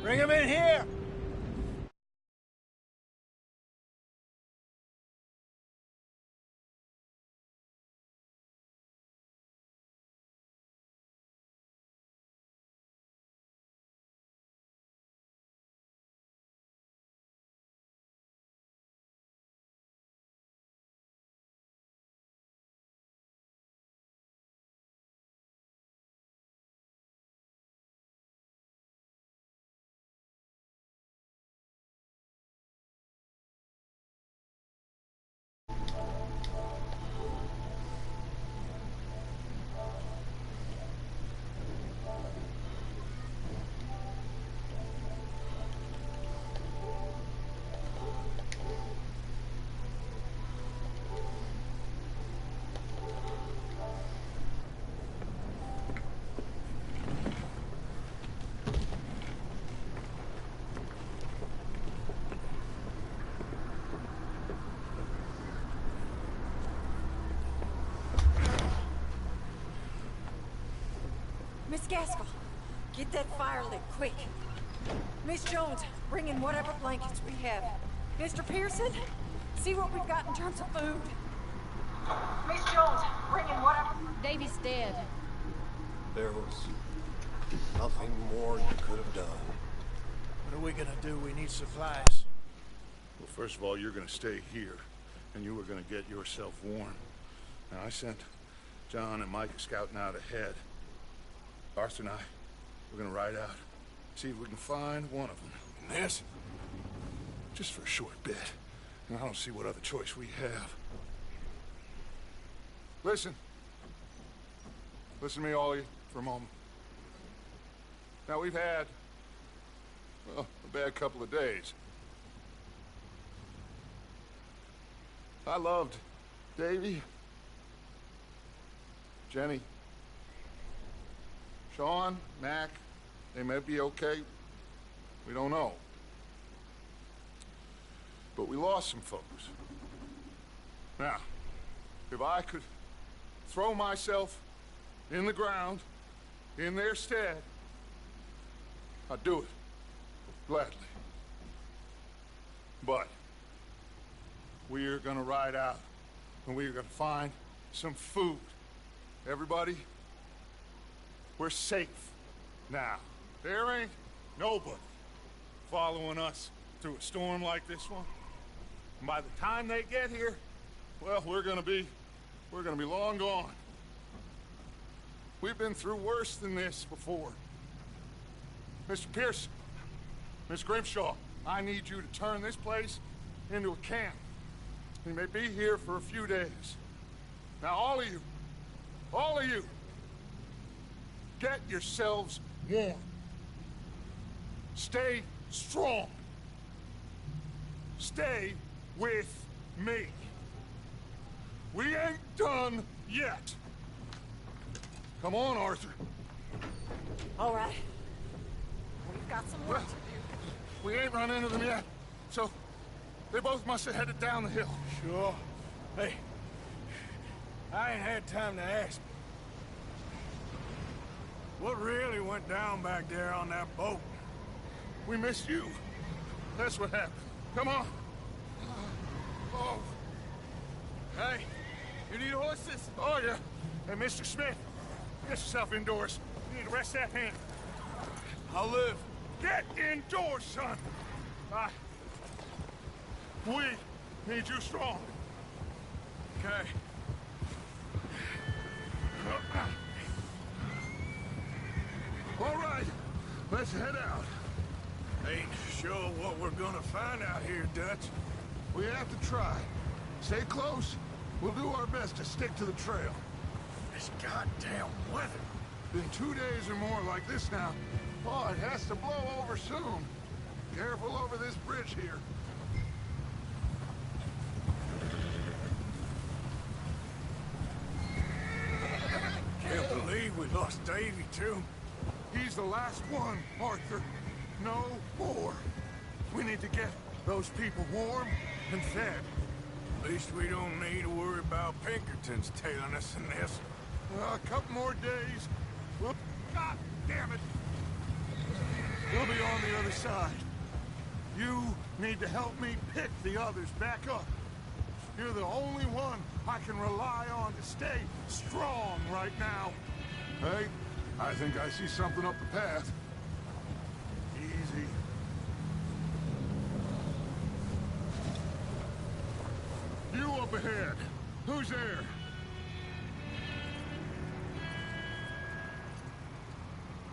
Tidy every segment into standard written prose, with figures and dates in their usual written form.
Bring him in here! Miss Gaskell, get that fire lit, quick. Miss Jones, bring in whatever blankets we have. Mr. Pearson, see what we've got in terms of food. Miss Jones, bring in whatever... Davy's dead. There was nothing more you could have done. What are we gonna do? We need supplies. Well, first of all, you're gonna stay here, and you were gonna get yourself warm. Now, I sent John and Mike scouting out ahead. Arthur and I, we're gonna ride out, see if we can find one of them. And this? Just for a short bit. And I don't see what other choice we have. Listen. Listen to me, all of you, for a moment. Now, we've had, well, a bad couple of days. I loved Davy, Jenny, Sean, Mac. They may be okay. We don't know. But we lost some folks. Now, if I could throw myself in the ground in their stead, I'd do it. Gladly. But we're gonna ride out and we're gonna find some food. Everybody, we're safe now. There ain't nobody following us through a storm like this one. And by the time they get here, well, we're gonna be long gone. We've been through worse than this before. Mr. Pearson, Miss Grimshaw, I need you to turn this place into a camp. We may be here for a few days. Now, all of you, get yourselves warm. Stay strong. Stay with me. We ain't done yet. Come on, Arthur. All right. We've got some work to do. We ain't run into them yet, so they both must have headed down the hill. Sure. Hey, I ain't had time to ask. What really went down back there on that boat? We missed you. That's what happened. Come on. Oh. Hey, you need horses? Oh, yeah. Hey, Mr. Smith, get yourself indoors. You need to rest that hand. I'll live. Get indoors, son. We need you strong. Okay. All right, let's head out. Ain't sure what we're gonna find out here, Dutch. We have to try. Stay close. We'll do our best to stick to the trail. This goddamn weather. Been 2 days or more like this now. Oh, it has to blow over soon. Careful over this bridge here. Can't believe we lost Davy, too. He's the last one, Arthur. No more. We need to get those people warm and fed. At least we don't need to worry about Pinkertons tailing us in this. A couple more days. Whoop. God damn it. He'll be on the other side. You need to help me pick the others back up. You're the only one I can rely on to stay strong right now. Hey, I think I see something up the path. Easy. You up ahead. Who's there?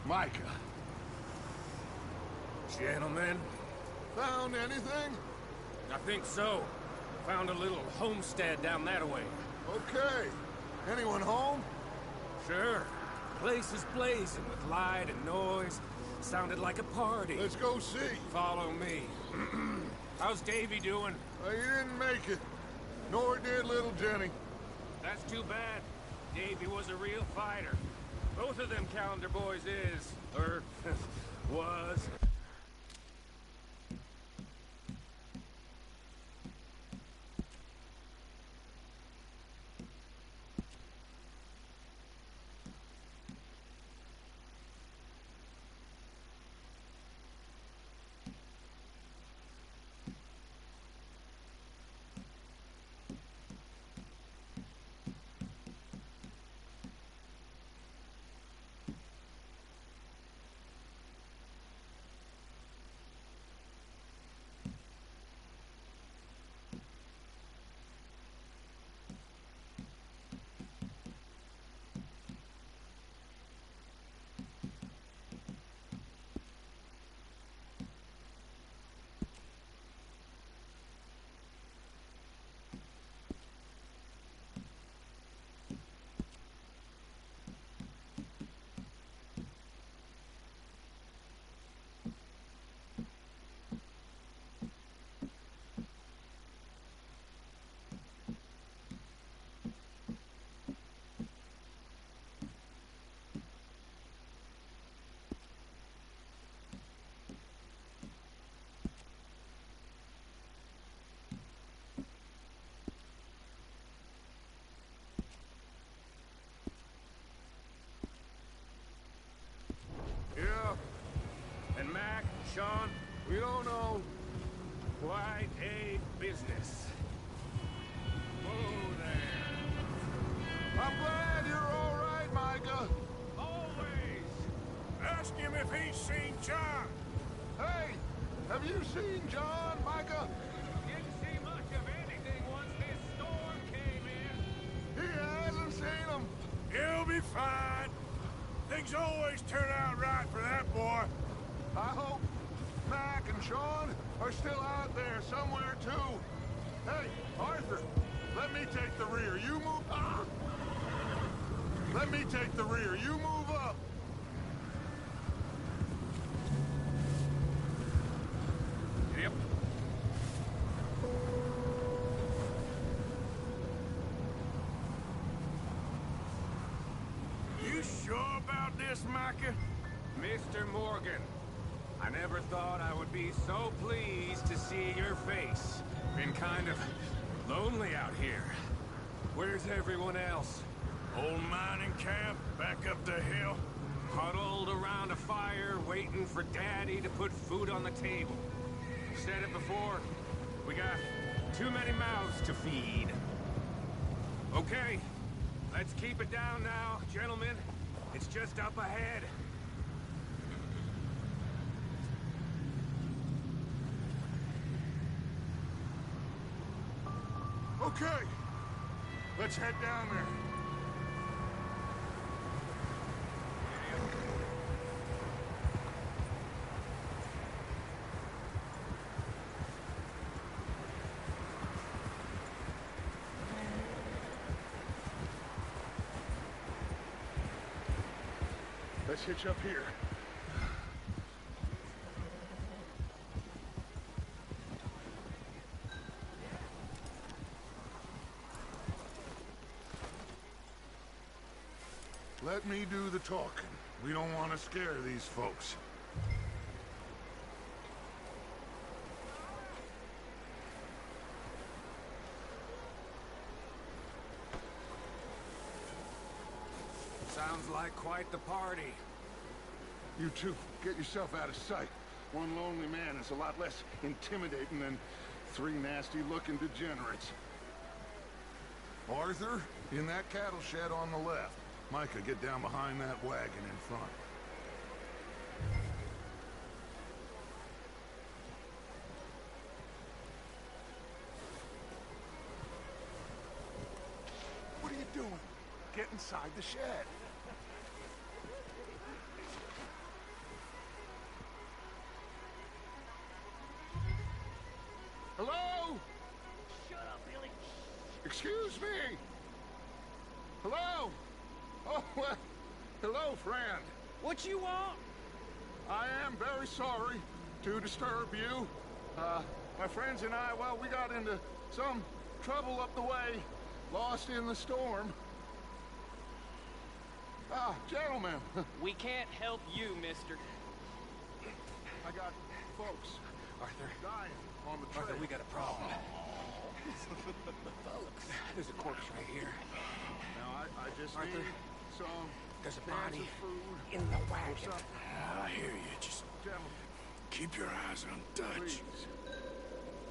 Micah. Gentlemen, Found anything? I think so. Found a little homestead down that way. Okay. Anyone home? Sure. Place is blazing with light and noise. Sounded like a party. Let's go see. Follow me. How's Davy doing? He didn't make it. Nor did little Jenny. That's too bad. Davy was a real fighter. Both of them calendar boys is, or was. Yeah, And Mac, Sean, we don't know. quite a business. Whoa there. I'm glad you're all right, Micah. Always. Ask him if he's seen John. Hey, have you seen John, Micah? Didn't see much of anything once this storm came in. He hasn't seen him. He'll be fine. Things always turn out right for that boy. I hope Mac and Sean are still out there somewhere, too. Hey, Arthur, let me take the rear. You move... Ah! Let me take the rear. You move up. Yep. You sure about this, Micah? Mr. Morgan, I never thought I would be so pleased to see your face. Been kind of lonely out here. Where's everyone else? Old mining camp back up the hill. Huddled around a fire, waiting for Daddy to put food on the table. Said it before, we got too many mouths to feed. Okay, let's keep it down now, gentlemen. It's just up ahead. Okay, let's head down there. Let's hitch up here. Let me do the talking. We don't want to scare these folks. Sounds like quite the party. You two, get yourself out of sight. One lonely man is a lot less intimidating than three nasty-looking degenerates. Arthur, in that cattle shed on the left. Micah, get down behind that wagon in front. What are you doing? Get inside the shed. Hello? Shut up, Billy. Excuse me? Hello? Oh, well, hello, friend. What you want? I am very sorry to disturb you. My friends and I, well, we got into some trouble up the way, lost in the storm. Ah, gentlemen. We can't help you, mister. I got folks Arthur. dying on the trail. Arthur, we got a problem. Folks. There's a corpse right here. Now, I just Arthur, need some there's a cans body of food in the or wagon. something. I hear you. Just Gentlemen, keep your eyes on Dutch. please.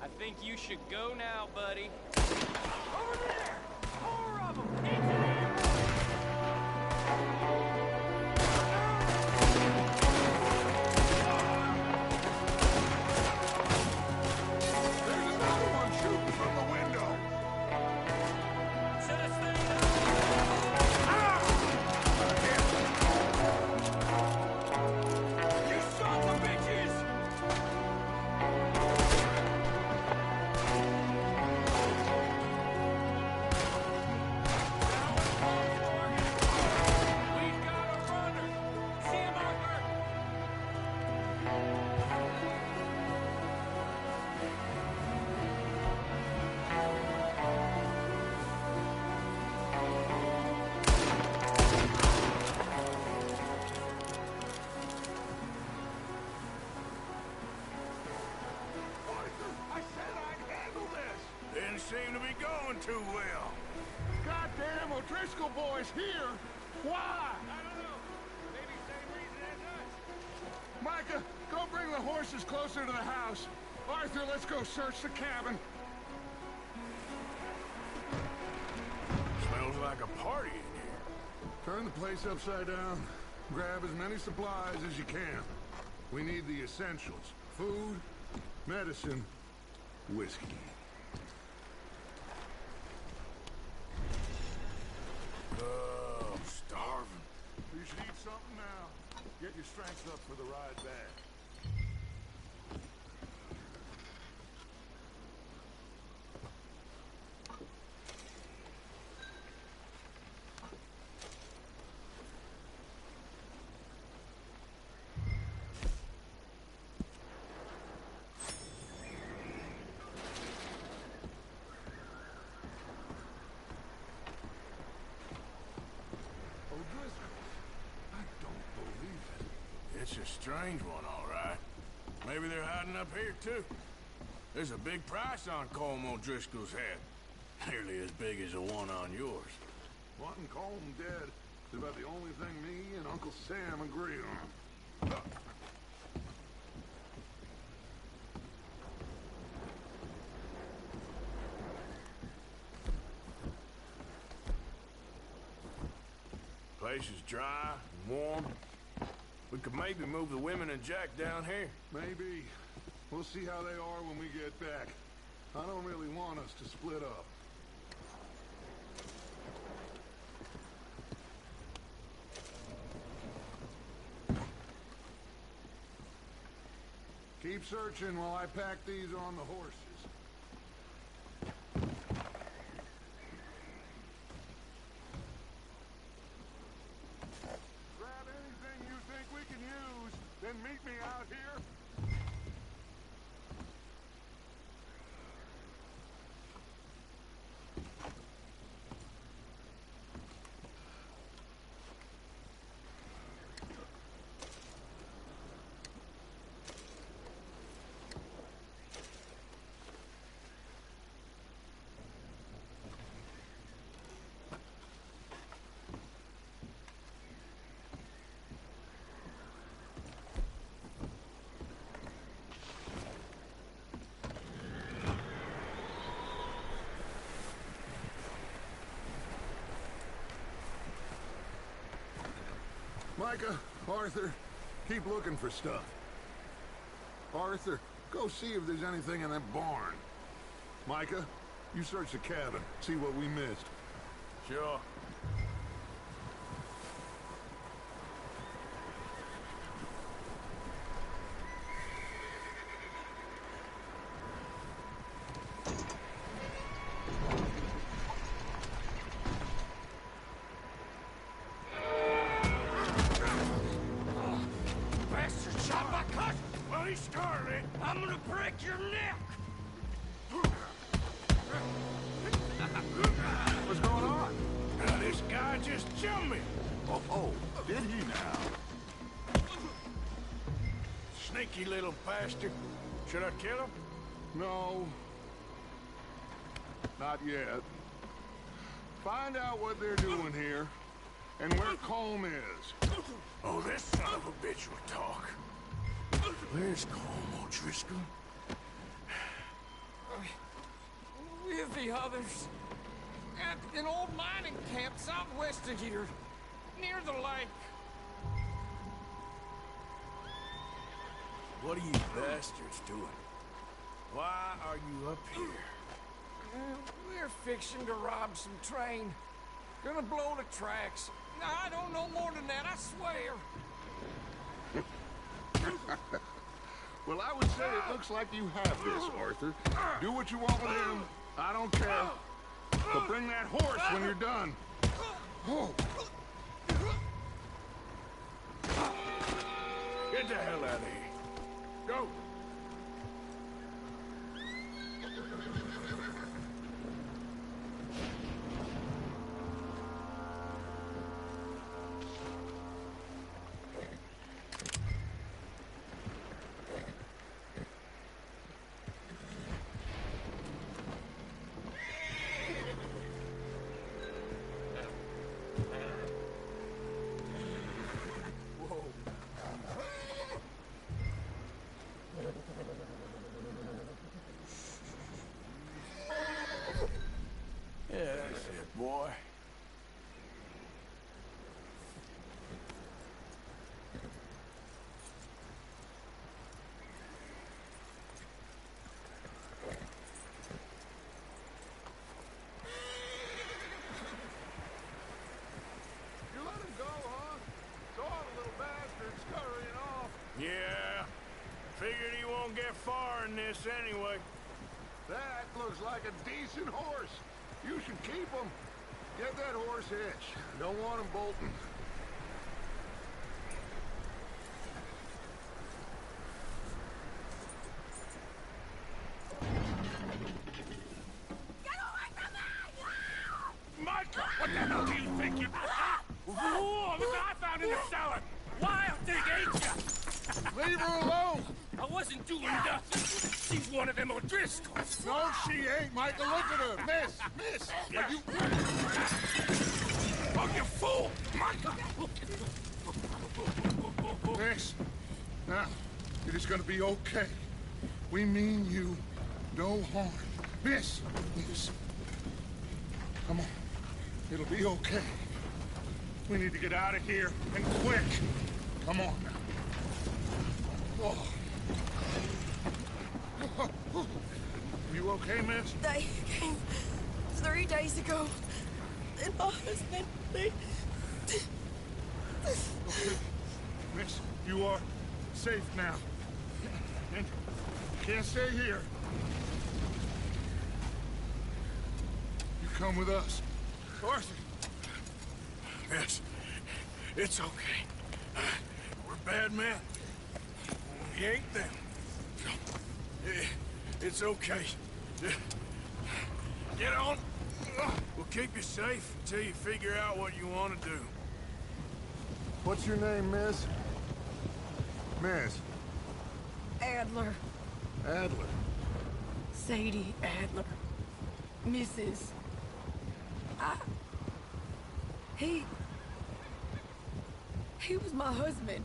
I think you should go now, buddy. Over there! 4 of them! Into the There's another one shooting from the window. Set us thing You sons of bitches! We've got a runner! See him, Arthur! Arthur, I said I'd handle this. Didn't seem to be going too well. Goddamn O'Driscoll boys here. Why? I don't know. Maybe same reason as us. Micah, go bring the horses closer to the house. Arthur, let's go search the cabin. Smells like a party in here. Turn the place upside down. Grab as many supplies as you can. We need the essentials. Food, medicine, whiskey. Oh, I'm starving. You should eat something now. Get your strength up for the ride back. O'Driscoll, I don't believe it. It's a strange one, all right. Maybe they're hiding up here, too. There's a big price on Colm O'Driscoll's head. Nearly as big as the one on yours. Wanting Colm dead is about the only thing me and Uncle Sam agree on. Place is dry and warm. We could maybe move the women and Jack down here. Maybe. We'll see how they are when we get back. I don't really want us to split up. Keep searching while I pack these on the horses. Grab anything you think we can use, then meet me out here. Micah, Arthur, keep looking for stuff. Arthur, go see if there's anything in that barn. Micah, you search the cabin, see what we missed. Sure. Bastard shot my cut! Well, he started it. I'm gonna break your neck! What's going on? Now, this guy just jumped me. Oh, did he now? Sneaky little bastard. Should I kill him? No. Not yet. Find out what they're doing here, and where Colm is. Oh, this son of a bitch will talk. Where's Colm O'Driscoll? With the others. At an old mining camp southwest of here. Near the lake. What are you bastards doing? Why are you up here? We're fixing to rob some train. Gonna blow the tracks. I don't know more than that, I swear. Well, I would say it looks like you have this, Arthur. Do what you want with him. I don't care. But bring that horse when you're done. Oh. Get the hell out of here. Go. Yeah, that's it, boy. You let him go, huh? Saw the little bastard scurrying off. Yeah. Figured he won't get far in this anyway. That looks like a decent horse. You should keep him. Get that horse hitched. Don't want him bolting. Micah, what the hell do you think you... Whoa, look what I found in the cellar! Wild thing, ain't ya? Leave her alone! I wasn't doing nothing. She's one of them O'Driscolls. No, she ain't, Micah. Look at her. Miss. Are you... Oh, you fool! Micah! Miss. Now, it is gonna be okay. We mean you no harm. Miss. Come on. It'll be okay. We need to get out of here, and quick. Come on now. Oh. You okay, miss? They came 3 days ago. And my husband, they... Okay. Miss, you are safe now. And you can't stay here. You come with us. Arthur. Yes, it's okay. We're bad men. We ain't them. It's okay. Get on. We'll keep you safe until you figure out what you want to do. What's your name, miss? Miss. Adler. Adler. Sadie Adler. Mrs. He was my husband.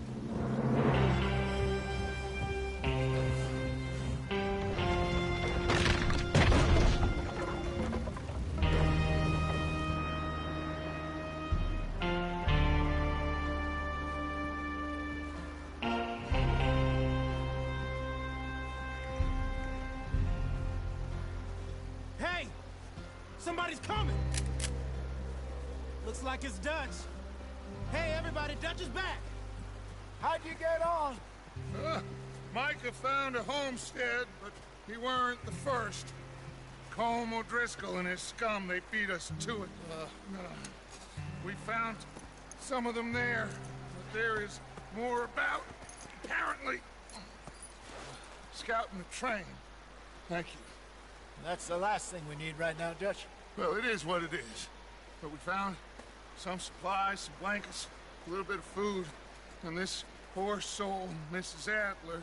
Somebody's coming! Looks like it's Dutch. Hey, everybody, Dutch is back! How'd you get on? Micah found a homestead, but he weren't the first. Colm O'Driscoll and his scum, they beat us to it. We found some of them there, but there is more about, apparently. Scouting the train. Thank you. That's the last thing we need right now, Dutch. Well, it is what it is. But we found some supplies, some blankets, a little bit of food, and this poor soul, Mrs. Adler,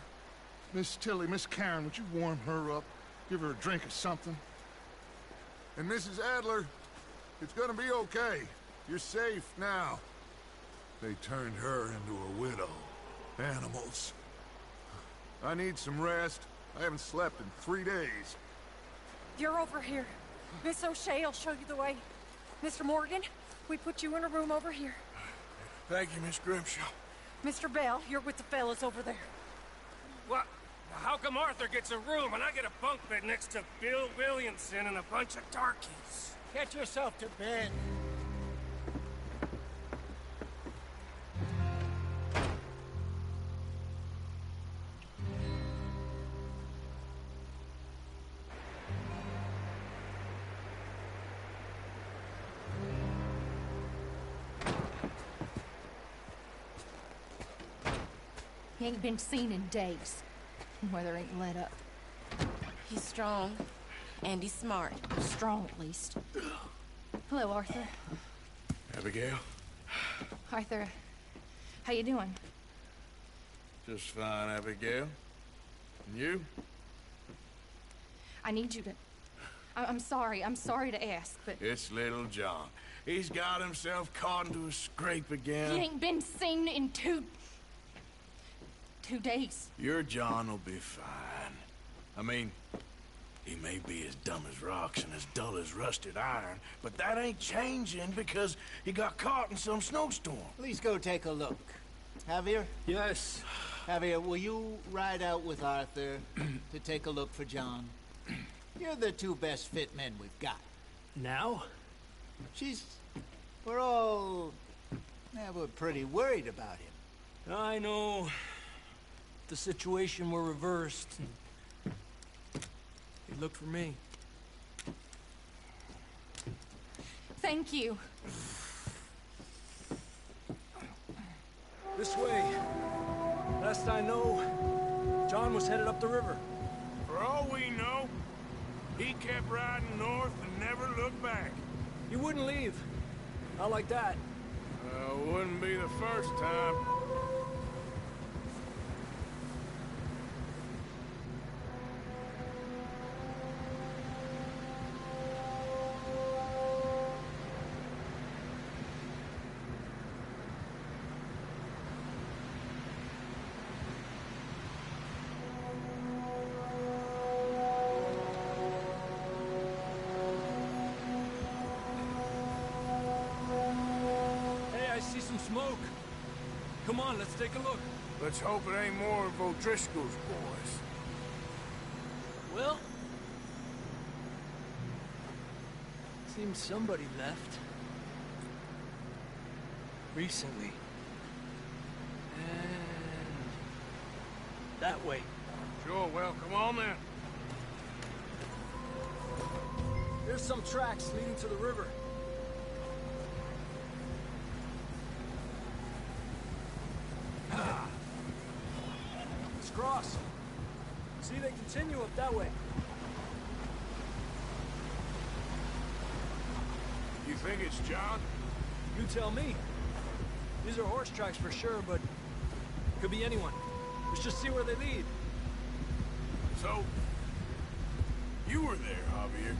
Miss Tilly, Miss Karen, would you warm her up? Give her a drink or something? And Mrs. Adler, it's gonna be okay. You're safe now. They turned her into a widow. Animals. I need some rest. I haven't slept in 3 days. You're over here. Miss O'Shea will show you the way. Mr. Morgan, we put you in a room over here. Thank you, Miss Grimshaw. Mr. Bell, you're with the fellas over there. What? How come Arthur gets a room and I get a bunk bed next to Bill Williamson and a bunch of darkies? Get yourself to bed. He ain't been seen in days. Weather ain't let up. He's strong, and he's smart. Strong, at least. Hello, Arthur. Abigail? Arthur, how you doing? Just fine, Abigail. And you? I need you to... I'm sorry to ask, but... It's little John. He's got himself caught into a scrape again. He ain't been seen in two days. Your John will be fine. I mean, he may be as dumb as rocks and as dull as rusted iron, but that ain't changing because he got caught in some snowstorm. Please go take a look. Javier? Yes. Javier, will you ride out with Arthur to take a look for John? You're the two best fit men we've got. Now? We're pretty worried about him. I know. The situation were reversed. He looked for me. Thank you. This way. Last I know, John was headed up the river. For all we know, he kept riding north and never looked back. He wouldn't leave. Not like that. Wouldn't be the first time. Smoke. Come on, let's take a look. Let's hope it ain't more of O'Driscoll's boys. Well, seems somebody left. Recently. And that way. Sure, well, come on then. There's some tracks leading to the river. Let's cross. See, they continue up that way. You think it's John? You tell me. These are horse tracks for sure, but could be anyone. Let's just see where they lead. So, you were there, Javier.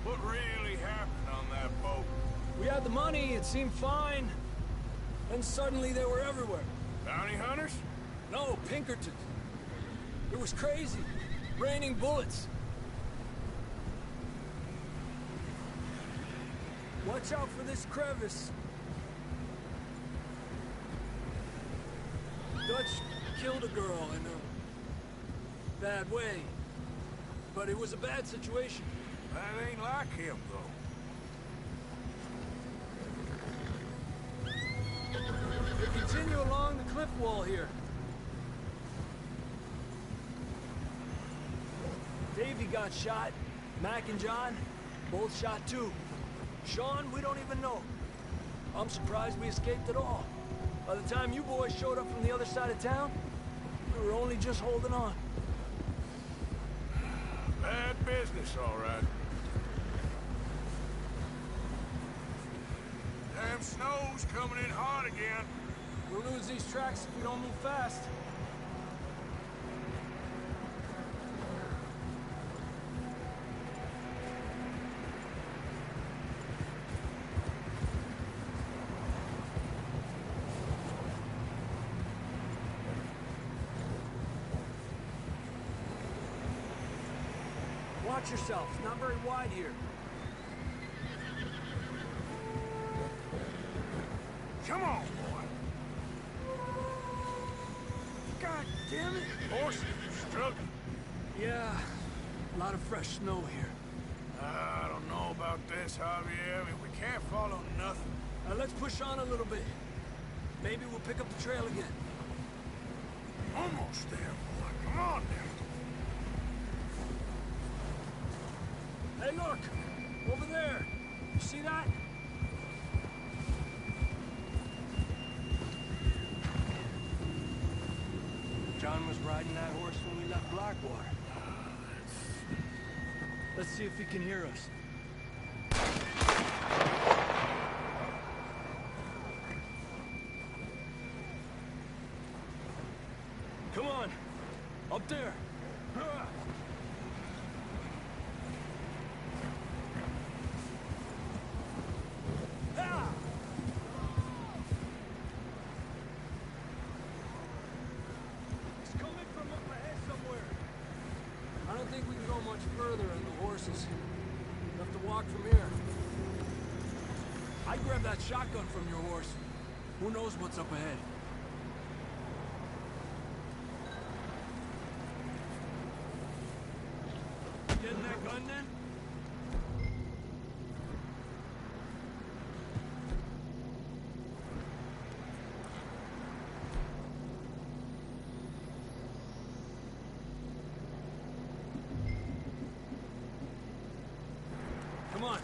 What really happened on that boat? We had the money, it seemed fine. Then suddenly they were everywhere. Bounty hunters? No, Pinkertons. It was crazy. Raining bullets. Watch out for this crevice. Dutch killed a girl in a bad way. But it was a bad situation. That ain't like him, though. We continue along the cliff wall here. Davey got shot. Mac and John, both shot too. Sean, we don't even know. I'm surprised we escaped at all. By the time you boys showed up from the other side of town, we were only just holding on. Bad business, all right. Damn snow's coming in hard again. We'll lose these tracks if we don't move fast. Watch yourself. It's not very wide here. Come on, boy. God damn it. Horses are struggling. Yeah, a lot of fresh snow here. I don't know about this, Javier. I mean, we can't follow nothing. Let's push on a little bit. Maybe we'll pick up the trail again. Almost there, boy. Come on now. Hey, look! Over there! You see that? John was riding that horse when we left Blackwater. Let's see if he can hear us. Come on! Up there! Enough to walk from here. I grabbed that shotgun from your horse. Who knows what's up ahead? Getting that gun then? Come on.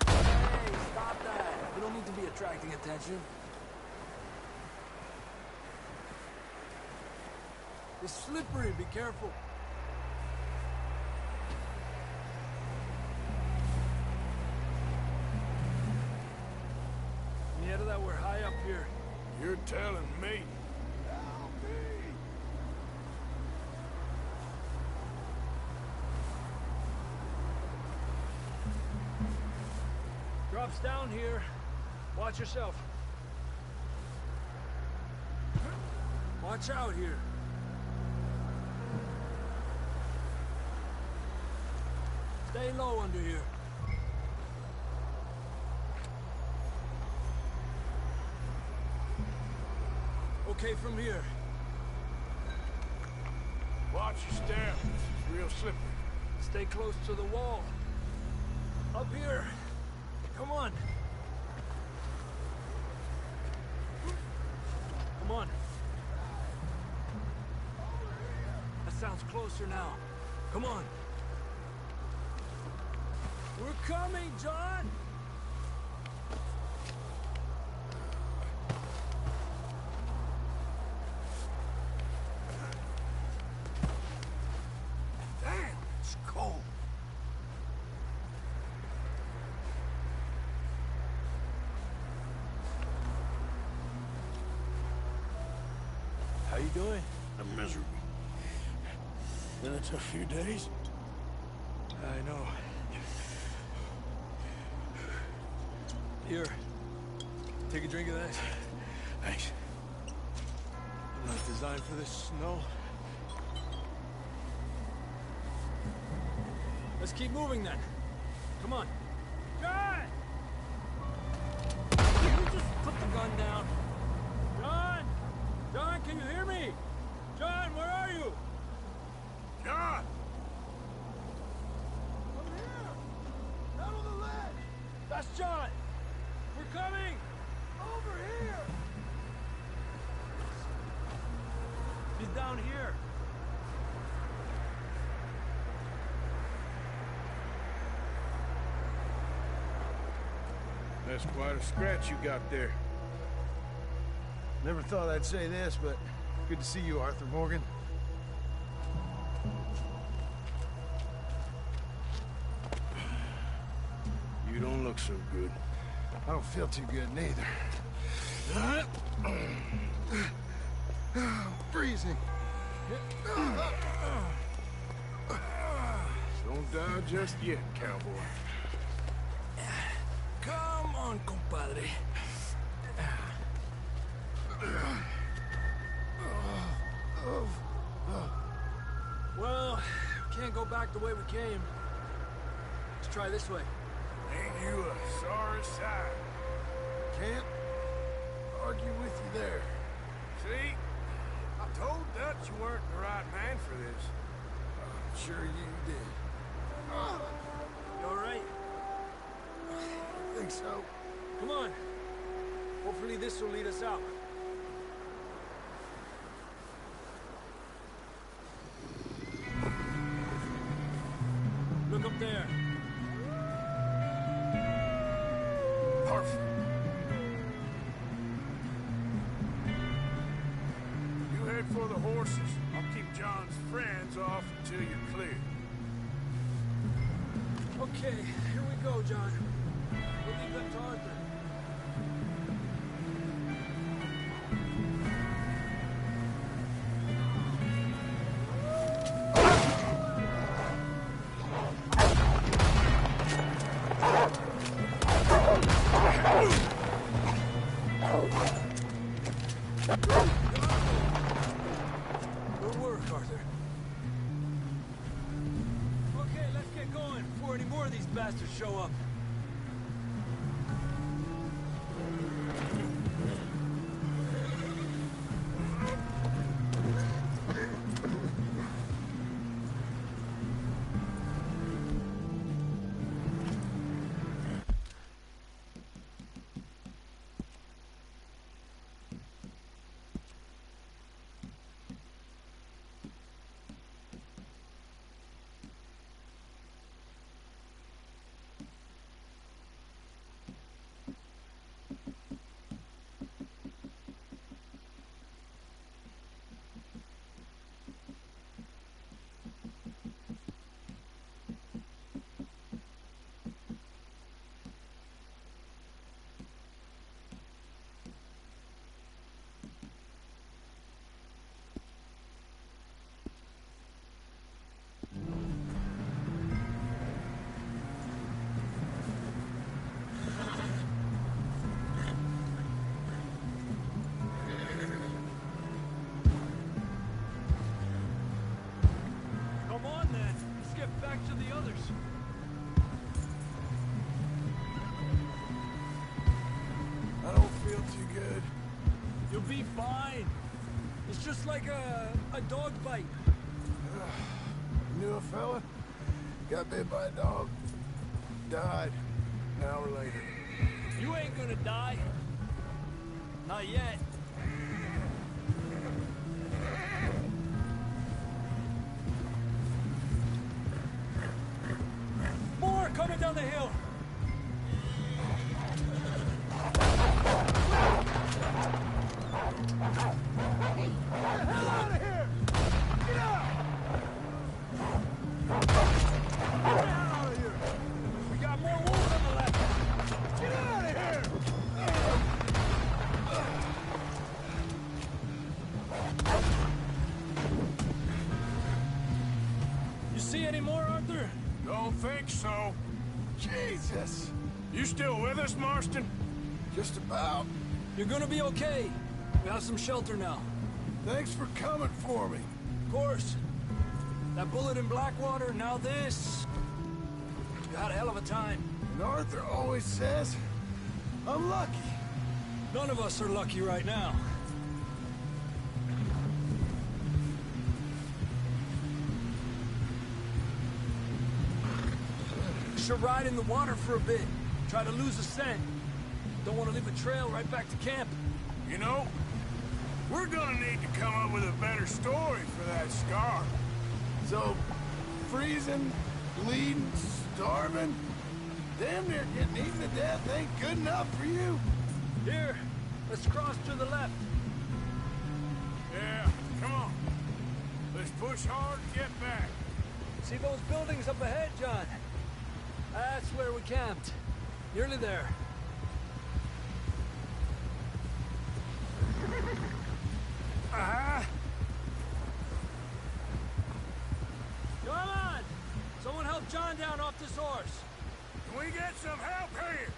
Hey, stop that. We don't need to be attracting attention. It's slippery, be careful. That we're high up here. You're telling me. Help me. Drops down here. Watch yourself. Watch out here. Stay low under here. Okay from here. Watch your step. It's real slippery. Stay close to the wall. Up here. Come on. Come on. That sounds closer now. Come on. We're coming, John! How you doing? I'm miserable. Been a tough few days. I know. Here. Take a drink of that. Thanks. I'm not designed for this snow. Let's keep moving then. Come on. John! Can you just put the gun down? John! John, can you hear me? John, where are you? John! Over here! Down on the ledge! That's John! We're coming! Over here! He's down here. That's quite a scratch you got there. Never thought I'd say this, but good to see you, Arthur Morgan. You don't look so good. I don't feel too good, neither. I'm freezing. Don't die just yet, cowboy. Come on, compadre. Well, we can't go back the way we came. Let's try this way. Ain't you a sorry sight? Can't argue with you there. See? I told Dutch you weren't the right man for this. I'm sure you did. You all right? I think so. Come on. Hopefully this will lead us out. Look up there. Perfect. You head for the horses. I'll keep John's friends off until you're clear. Okay, here we go, John. We'll leave that to Arthur. Good work, Arthur. Okay, let's get going before any more of these bastards show up. Come on, then. Let's get back to the others. I don't feel too good. You'll be fine. It's just like a dog bite. Knew a fella? Got bit by a dog. Died. An hour later. You ain't gonna die. Not yet. More coming down the hill. We got more wolves on the left. Get out of here! You see any more, Arthur? Don't think so. Jesus. You still with us, Marston? Just about. You're gonna be okay. We have some shelter now. Thanks for coming for me. Of course. That bullet in Blackwater, now this. Had a hell of a time. And Arthur always says, I'm lucky. None of us are lucky right now. Should ride in the water for a bit. Try to lose a scent. Don't want to leave a trail right back to camp. You know, we're gonna need to come up with a better story for that scar. So, freezing, bleeding, starving, damn near getting eaten to death ain't good enough for you. Here, let's cross to the left. Yeah, come on. Let's push hard and get back. See those buildings up ahead, John? That's where we camped. Nearly there. Come on! Someone help John down off this horse. Can we get some help here?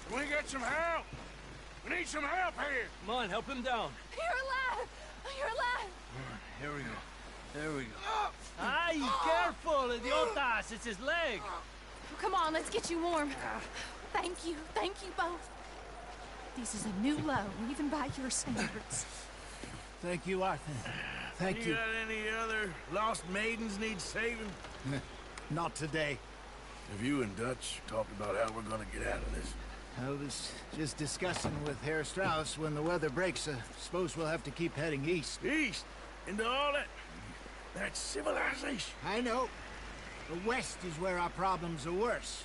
Can we get some help? We need some help here. Come on, help him down. You're alive! You're alive! Here we go. There we go. Ay, careful, idiotas! It's his leg. Come on, let's get you warm. Thank you both. This is a new low, even by your standards. Thank you, Arthur. Thank you. You got any other lost maidens need saving? Not today. Have you and Dutch talked about how we're gonna get out of this? I was just discussing with Herr Strauss when the weather breaks. Suppose we'll have to keep heading east. East? Into all that civilization? I know. The west is where our problems are worse.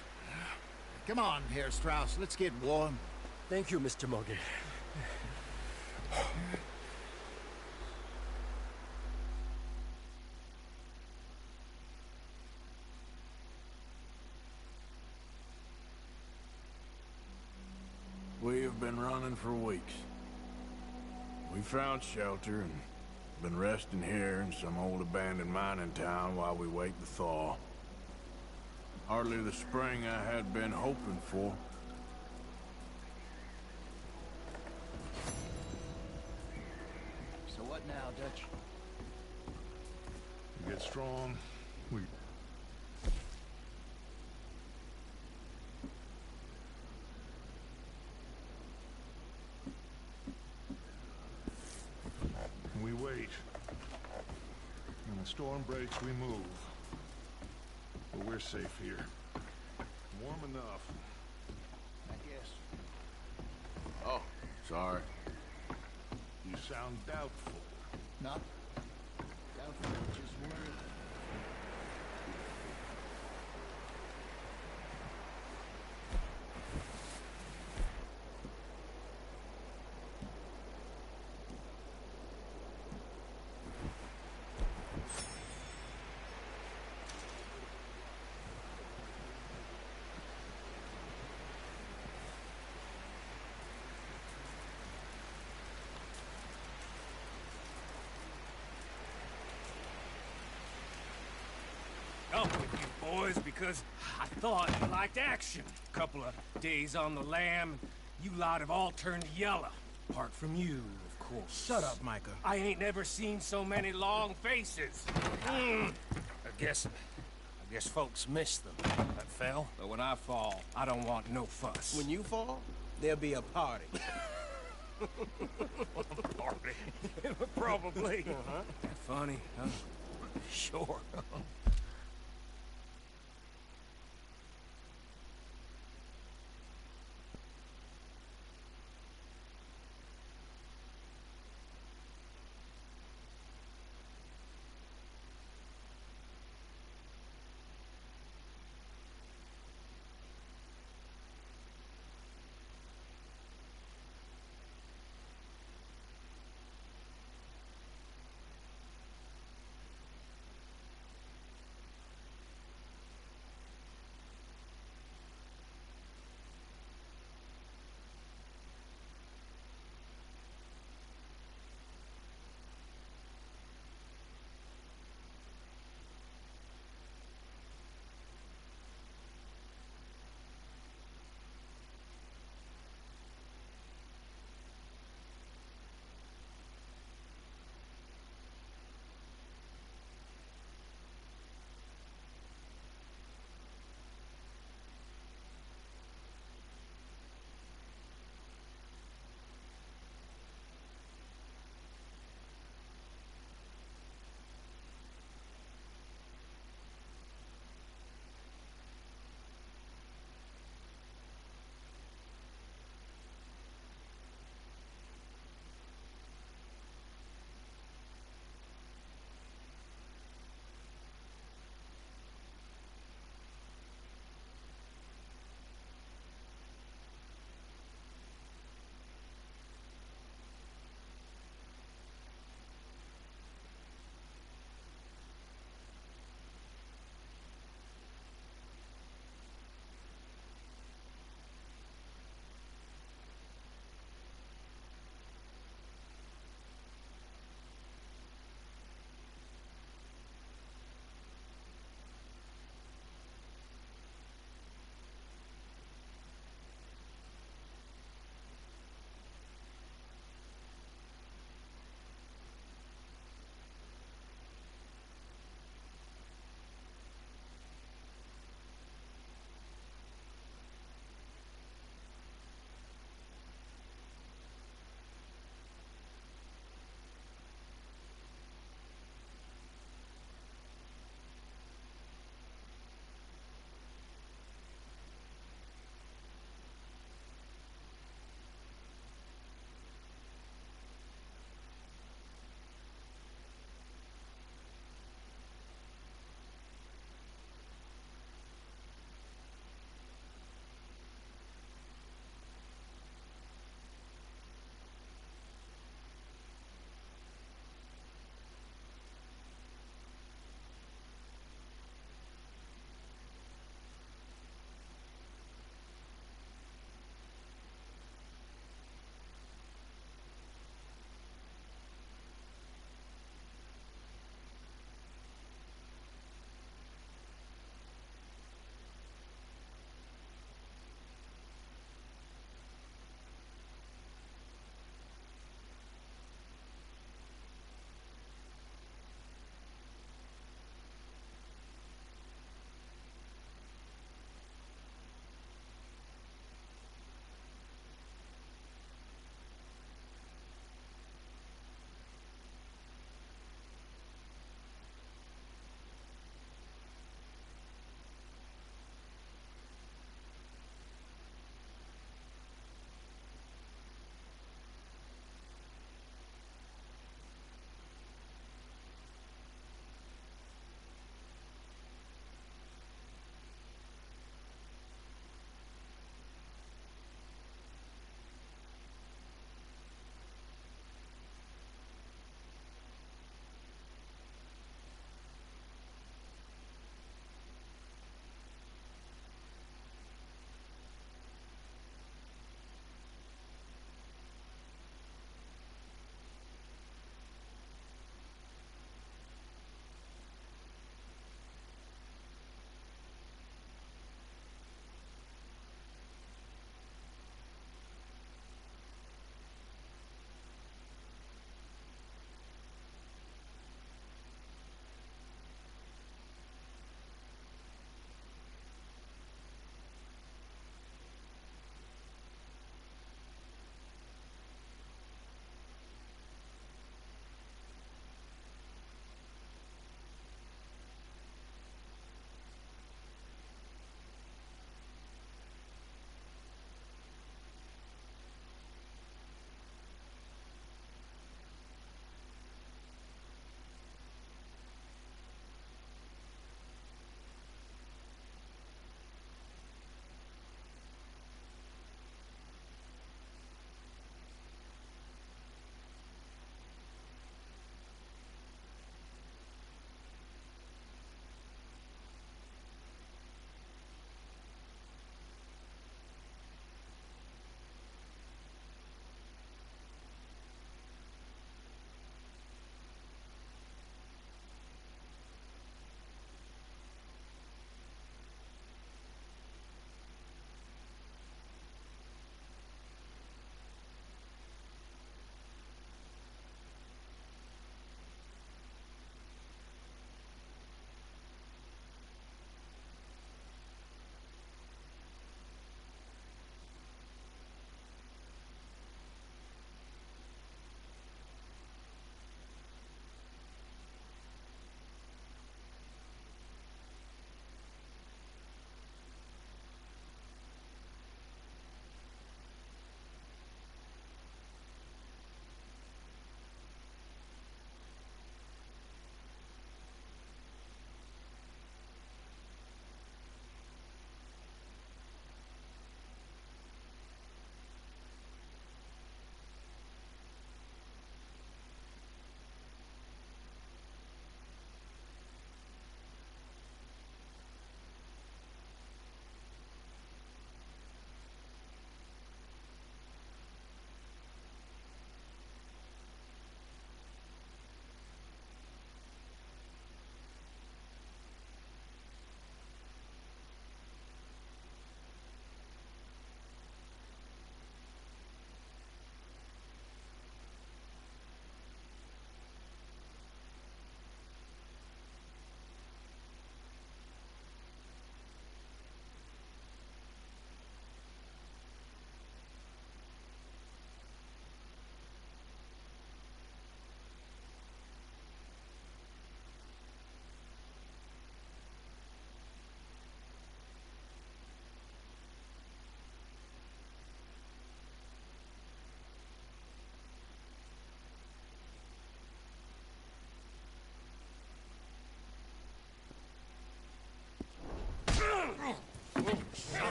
Come on, Herr Strauss, let's get warm. Thank you, Mr. Morgan. We have been running for weeks. We found shelter and been resting here in some old abandoned mining town while we wait the thaw. Hardly the spring I had been hoping for. So what now, Dutch? We get strong. We wait. When the storm breaks, we move. But we're safe here. Warm enough. I guess. Oh, sorry. You sound doubtful. Not doubtful, just worried. Up with you boys because I thought you liked action. Couple of days on the lam, you lot have all turned yellow. Apart from you, of course. Shut up, Micah. I ain't never seen so many long faces. I guess folks miss them. That fell. But when I fall, I don't want no fuss. When you fall, there'll be a party. Party? Probably. That funny, huh? Sure.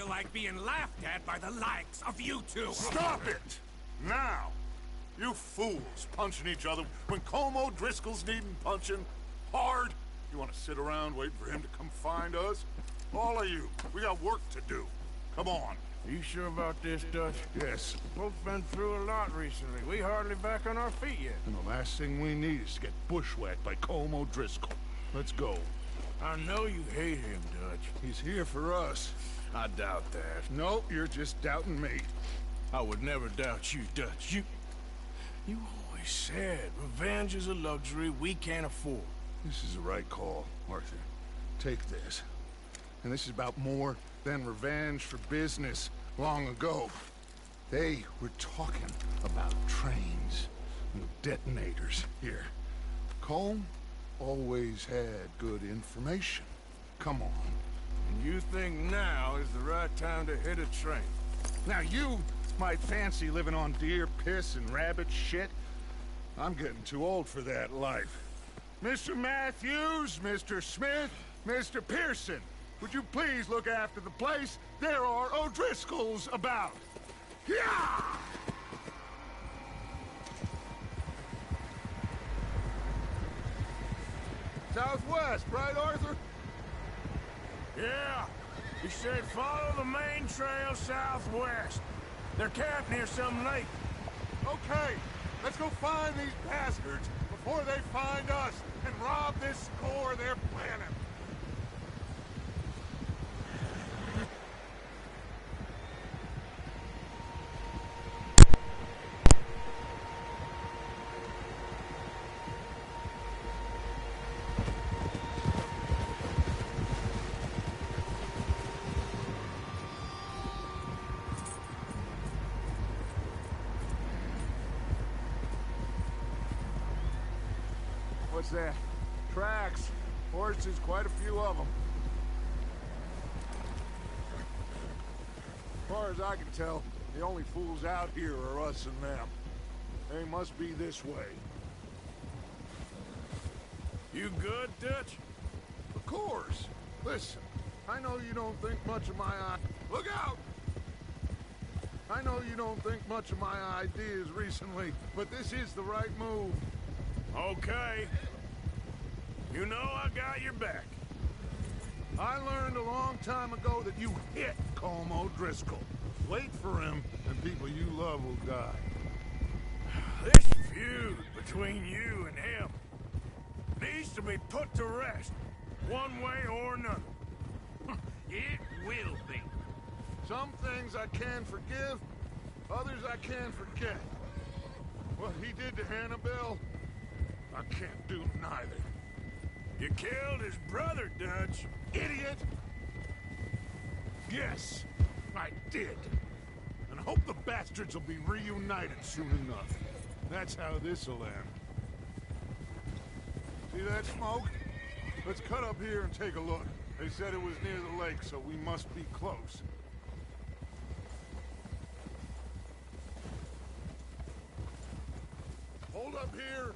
feel like being laughed at by the likes of you two. Stop it! Now! You fools punching each other when Como Driscoll's needing punching hard. You want to sit around waiting for him to come find us? All of you, we got work to do. Come on. You sure about this, Dutch? Yes. Both been through a lot recently. We hardly back on our feet yet. And the last thing we need is to get bushwhacked by Como Driscoll. Let's go. I know you hate him, Dutch. He's here for us. I doubt that. No, you're just doubting me. I would never doubt you, Dutch. You always said revenge is a luxury we can't afford. This is the right call, Arthur. Take this. And this is about more than revenge for business long ago. They were talking about trains and detonators here. Colm always had good information. Come on. And you think now is the right time to hit a train? Now you might fancy living on deer piss and rabbit shit. I'm getting too old for that life. Mr. Matthews, Mr. Smith, Mr. Pearson, would you please look after the place? There are O'Driscolls about. Yeah! Southwest, right, Arthur? Yeah. He said follow the main trail southwest. They're camped near some lake. Okay, let's go find these bastards before they find us and rob this core they're planning. What's that? Tracks. Horses, quite a few of them. As far as I can tell, the only fools out here are us and them. They must be this way. You good, Dutch? Of course. Listen, I know you don't think much of my Look out! I know you don't think much of my ideas recently, but this is the right move. Okay. You know I got your back. I learned a long time ago that you hit Como Driscoll. Wait for him, and people you love will die. This feud between you and him needs to be put to rest, one way or another. It will be. Some things I can forgive, others I can't forget. What he did to Annabelle, I can't do neither. You killed his brother, Dutch. Idiot! Yes, I did. And I hope the bastards will be reunited soon enough. That's how this'll end. See that smoke? Let's cut up here and take a look. They said it was near the lake, so we must be close. Hold up here.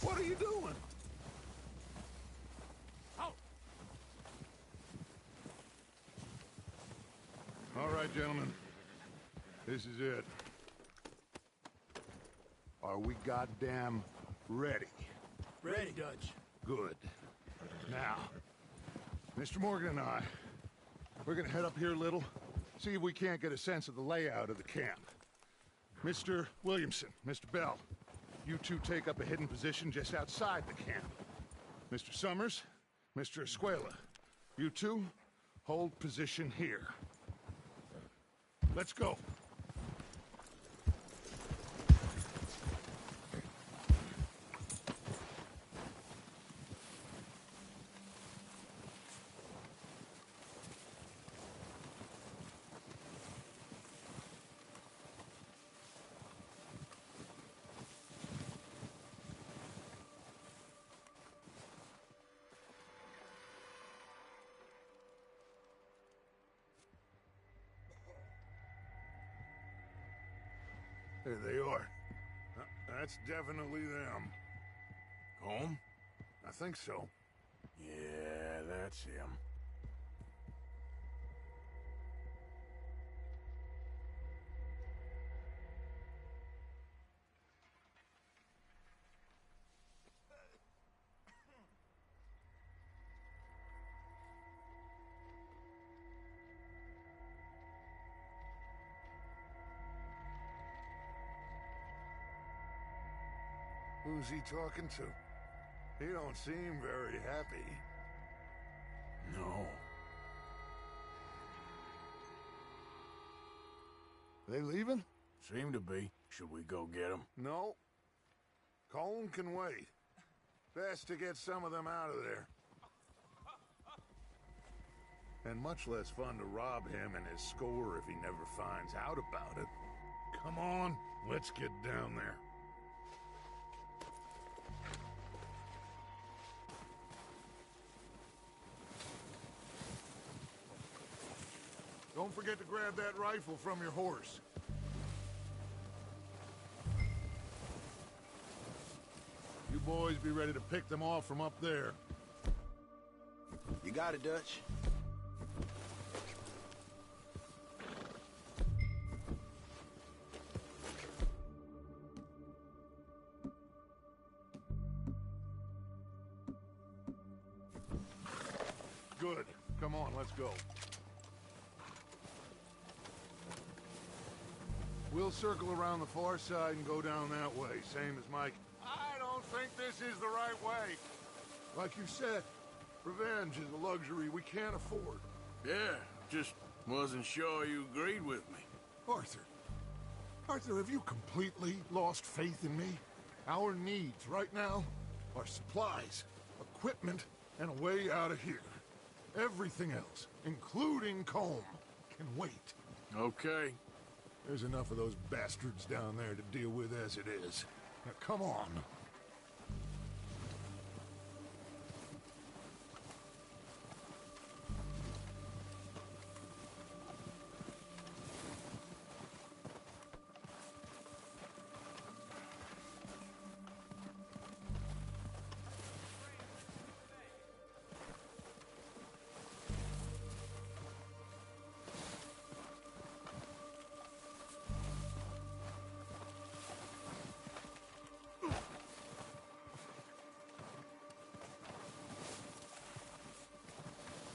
What are you doing? Oh. All right, gentlemen. This is it. Are we goddamn ready? Ready, Dutch. Good. Now, Mr. Morgan and I, we're gonna head up here a little, see if we can't get a sense of the layout of the camp. Mr. Williamson, Mr. Bell, you two take up a hidden position just outside the camp. Mr. Summers, Mr. Escuela, you two hold position here. Let's go. There they are. That's definitely them. Home? I think so. Yeah, that's him. Who's he talking to? He don't seem very happy. No. They leaving? Seem to be. Should we go get them? No. Colm can wait. Best to get some of them out of there. And much less fun to rob him and his score if he never finds out about it. Come on, let's get down there. Don't forget to grab that rifle from your horse. You boys be ready to pick them off from up there. You got it, Dutch. Good. Come on, let's go. We'll circle around the far side and go down that way, same as Mike. I don't think this is the right way. Like you said, revenge is a luxury we can't afford. Yeah, just wasn't sure you agreed with me. Arthur, have you completely lost faith in me? Our needs right now are supplies, equipment, and a way out of here. Everything else, including Colm, can wait. Okay. There's enough of those bastards down there to deal with as it is. Now, come on.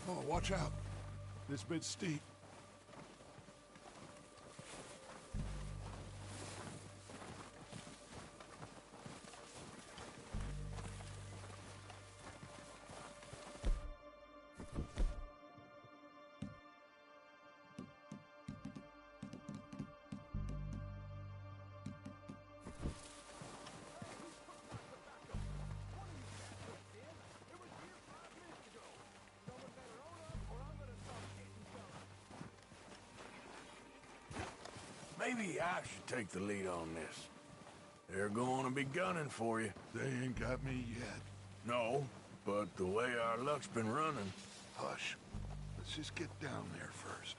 Oh, watch out. This bit's steep. Maybe I should take the lead on this. They're going to be gunning for you. They ain't got me yet. No, but the way our luck's been running... Hush. Let's just get down there first.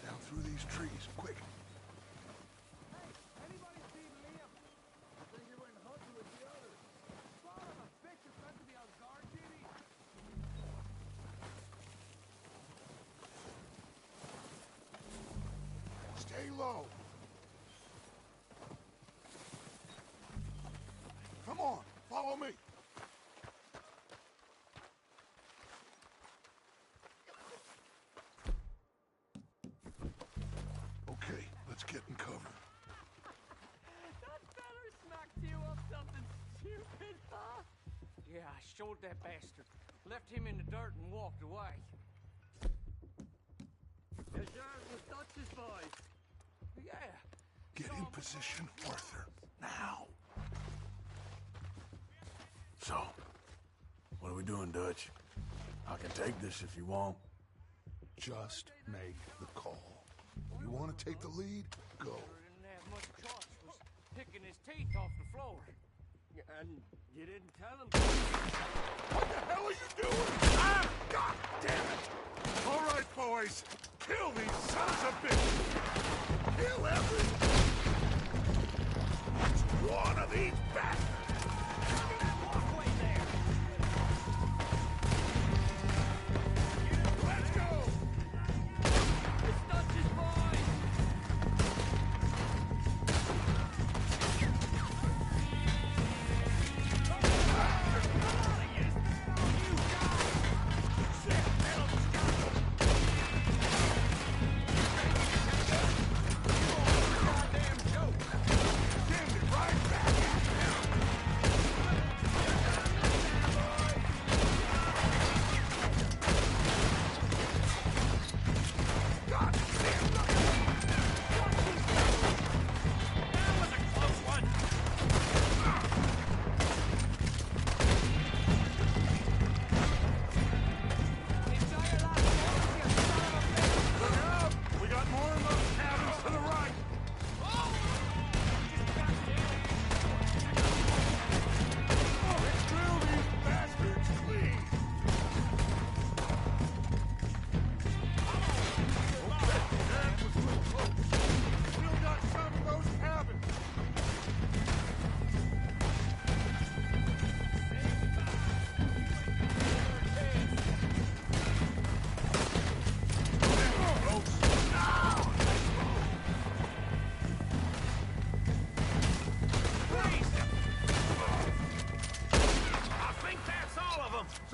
Down through these trees, quick. Stay low. Come on, follow me. Okay, let's get in cover. That feller smacked you up something stupid, huh? Yeah, I showed that bastard. Left him in the dirt and walked away. Yes, sir, it was Dutch's boys. Yeah. Get in position, Arthur. Now. So, what are we doing, Dutch? I can take this if you want. Just make the call. You want to take the lead? Go. Didn't have much choice. Was picking his teeth off the floor. And you didn't tell him. What the hell are you doing? Ah! God damn it! All right, boys. Kill these sons of bitches! Kill every... one of these bastards! Walkway there. Let's go! It's Dutch's boys. Damn it, right?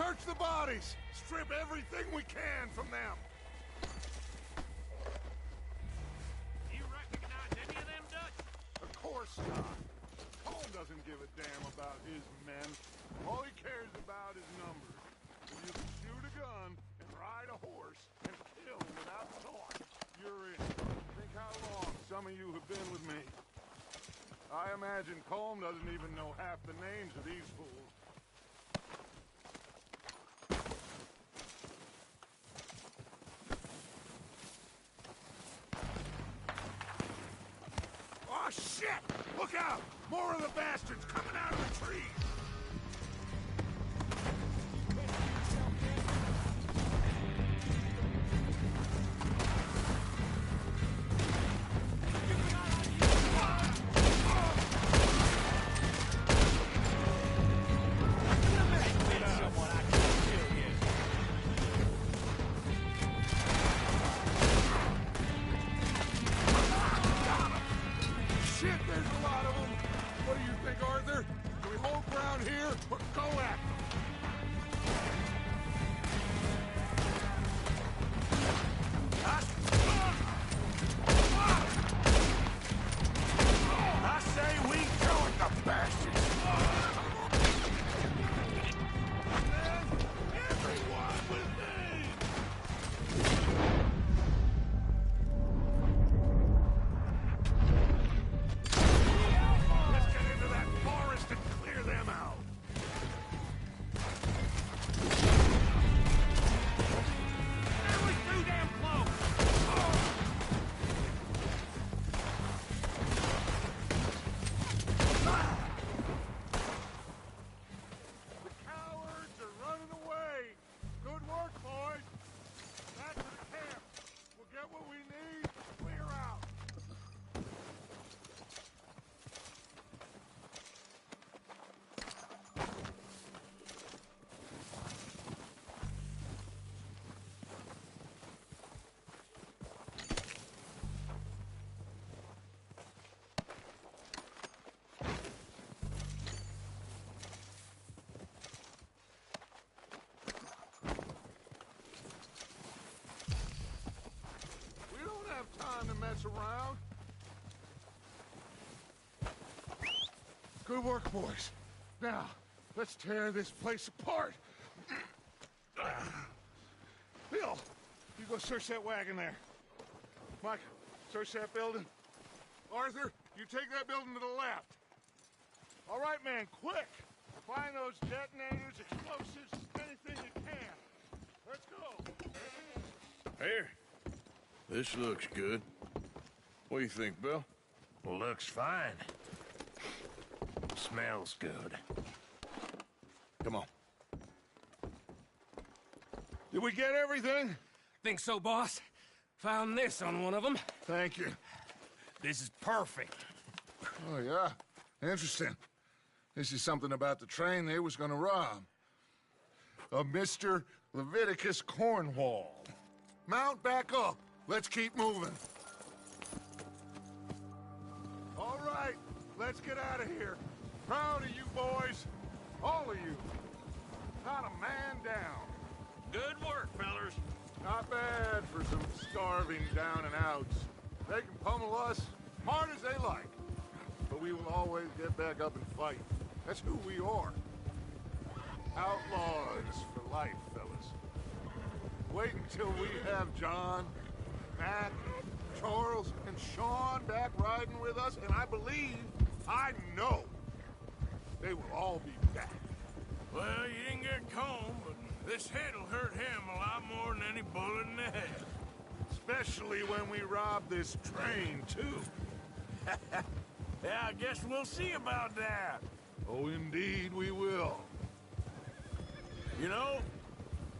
Search the bodies! Strip everything we can from them! You recognize any of them, Dutch? Of course not. Cole doesn't give a damn about his men. All he cares about is numbers. If you can shoot a gun and ride a horse and kill without thought, you're in. Think how long some of you have been with me. I imagine Colm doesn't even know half the names of these fools. Oh, shit! Look out! More of the bastards coming out of the trees! Shit, there's a lot of them! What do you think, Arthur? Do we hold ground here or go at them? I say we go at the bastards! Then, everyone with me! Let's get into that forest and clear them out! That was too damn close! The cowards are running away! Good work, boys! Back to the camp! We'll get what we need, clear out! We don't have time to mess around. Good work, boys. Now, let's tear this place apart. Bill, you go search that wagon there. Mike, search that building. Arthur, you take that building to the left. All right, man, quick. Find those detonators, explosives, anything you can. Let's go. Here. This looks good. What do you think, Bill? Looks fine. Smells good. Come on. Did we get everything? Think so, boss? Found this on one of them. Thank you. This is perfect. Oh, yeah? Interesting. This is something about the train they was gonna rob. A Mr. Leviticus Cornwall. Mount back up. Let's keep moving. All right, let's get out of here. Proud of you boys. All of you. Not a man down. Good work, fellers. Not bad for some starving down and outs. They can pummel us hard as they like. But we will always get back up and fight. That's who we are. Outlaws for life, fellas. Wait until we have John, Matt, Charles, and Sean back riding with us, and I know, they will all be back. Well, you didn't get Colm, but this hit'll hurt him a lot more than any bullet in the head. Especially when we rob this train, too. Yeah, I guess we'll see about that. Oh, indeed we will. You know,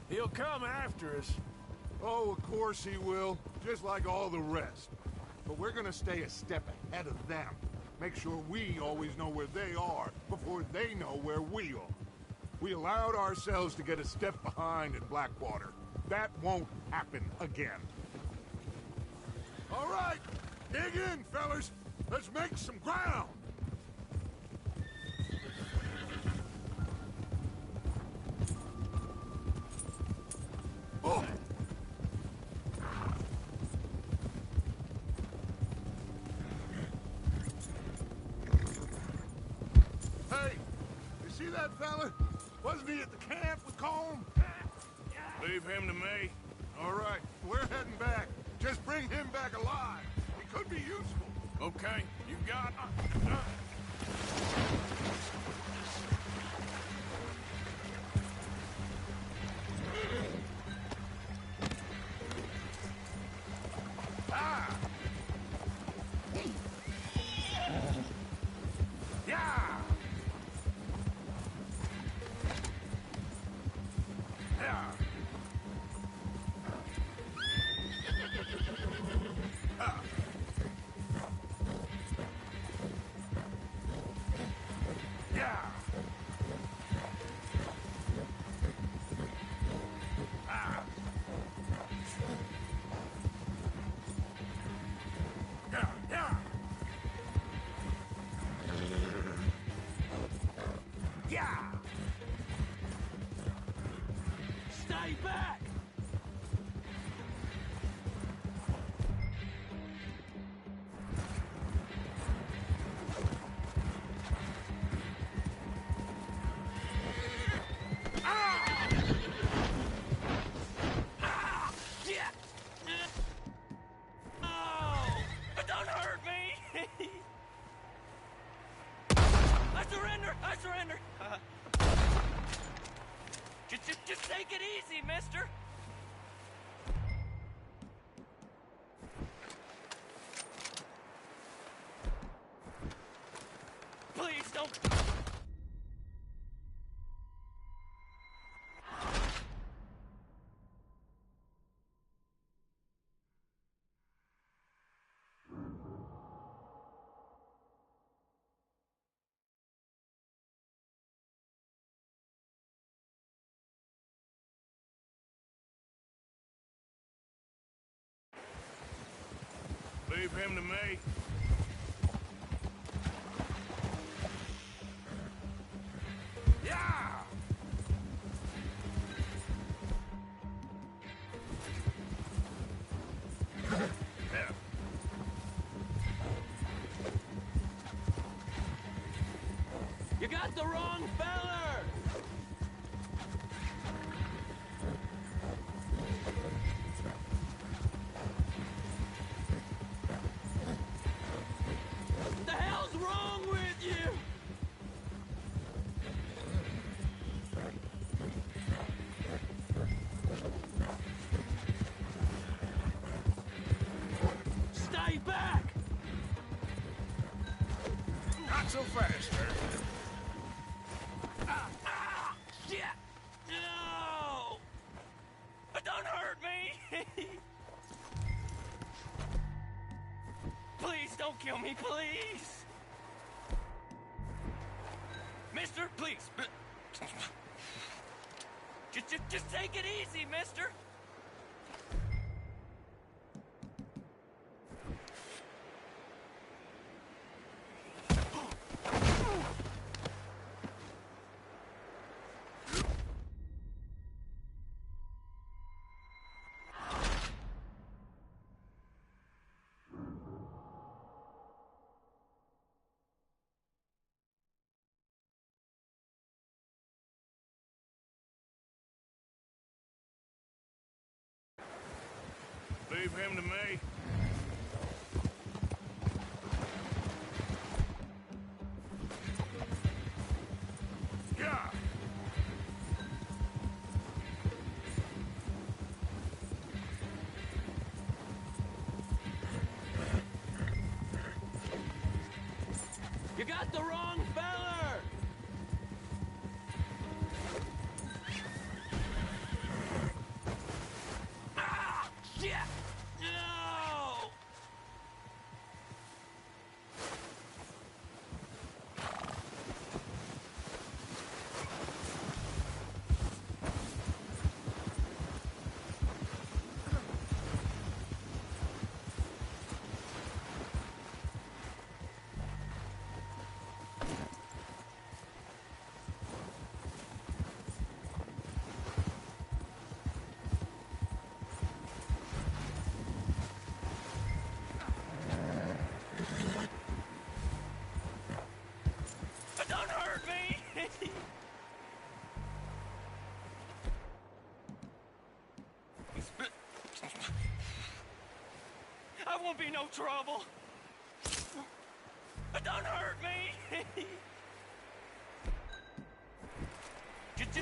he'll come after us. Oh, of course he will, just like all the rest. But we're gonna stay a step ahead of them. Make sure we always know where they are before they know where we are. We allowed ourselves to get a step behind in Blackwater. That won't happen again. All right, dig in, fellas. Let's make some ground. that fella? Wasn't he at the camp with Colm? Leave him to me. All right, we're heading back. Just bring him back alive. He could be useful. Okay, you got... Stay back! I surrender! Just take it easy, mister! Please don't... Leave him to me. Yeah! You got the wrong feller! What the hell's wrong with you? Stay back! Not so fast, sir. Shit! No! Don't hurt me! Please don't kill me, please! Mister, please! Just take it easy, mister! Leave him to me. Yeah! You got the wrong feller! Shit! No! won't be no trouble. Don't hurt me. Just...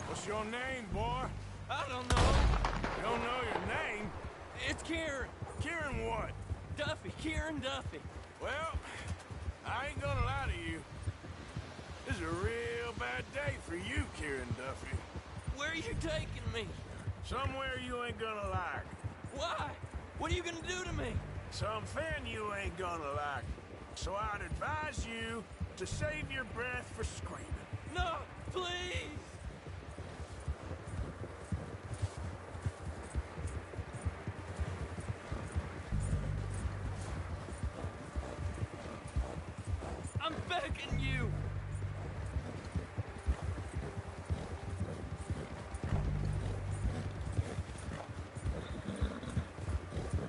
What's your name, boy? I don't know. You don't know your name? It's Kieran. Kieran what? Duffy. Kieran Duffy. Well, I ain't gonna lie to you. This is a real bad day for you, Kieran Duffy. Where are you taking me? Somewhere you ain't gonna like. Why? What are you gonna do to me? Something you ain't gonna like. So I'd advise you to save your breath for screaming. No, please! I'm begging you!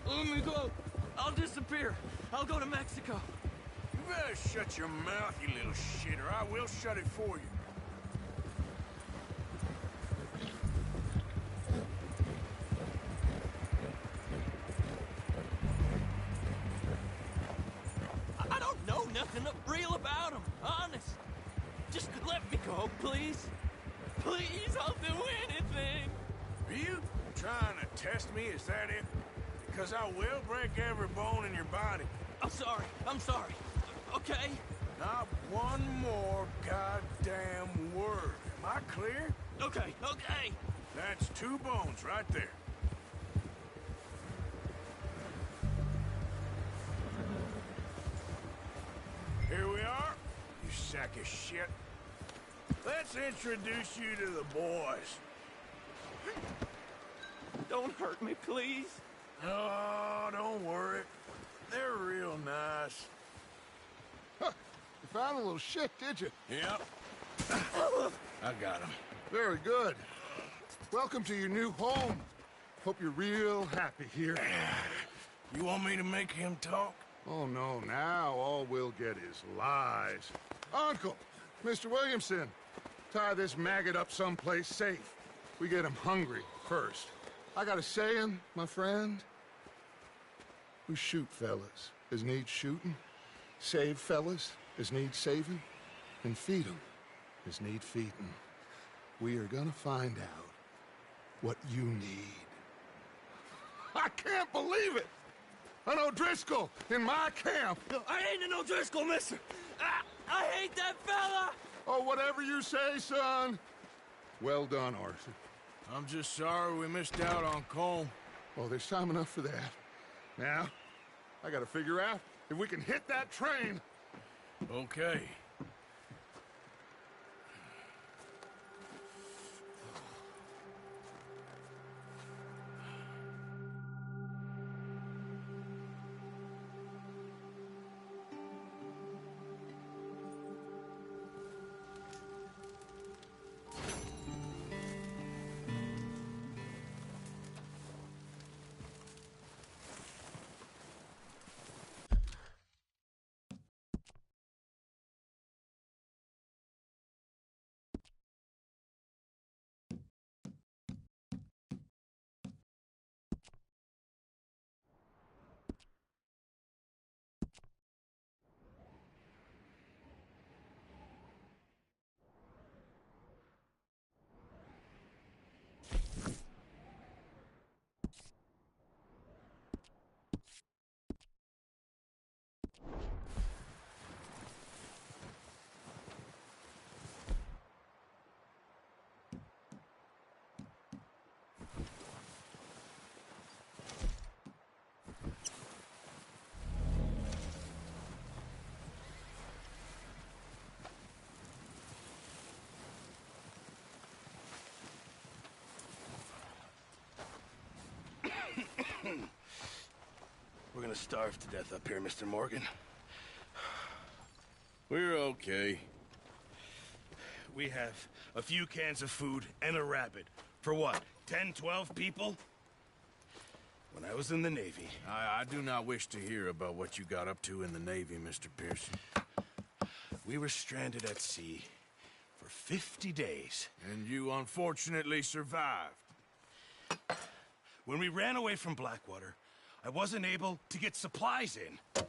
Let me go. I'll disappear. I'll go to Mexico. You better shut your mouth, you little shitter. I will shut it for you. I don't know nothing real about him, honest. Just let me go, please. Please, I'll do anything. Are you trying to test me? Is that it? Because I will break every bone in your body. I'm sorry. I'm sorry. Okay? Not one more goddamn word. Am I clear? Okay, okay. That's 2 bones right there. Here we are, you sack of shit. Let's introduce you to the boys. Don't hurt me, please. Oh, don't worry. They're real nice. Huh. You found a little shit, did you? Yep. I got him. Very good. Welcome to your new home. Hope you're real happy here. You want me to make him talk? Oh, no, now all we'll get is lies. Uncle, Mr. Williamson, tie this maggot up someplace safe. We get him hungry first. I got a saying, my friend. We shoot fellas as need shooting, save fellas as need saving, and feed 'em as need feeding. We are gonna find out what you need. I can't believe it! An O'Driscoll in my camp! I ain't an O'Driscoll, mister! I hate that fella! Oh, whatever you say, son. Well done, Arthur. I'm just sorry we missed out on Colm. Oh, there's time enough for that. Now, I gotta figure out if we can hit that train. Okay. We're gonna starve to death up here, Mr. Morgan. We're okay. We have a few cans of food and a rabbit. For what, 10, 12 people? When I was in the Navy... I do not wish to hear about what you got up to in the Navy, Mr. Pearson. We were stranded at sea for 50 days. And you unfortunately survived. When we ran away from Blackwater, I wasn't able to get supplies in.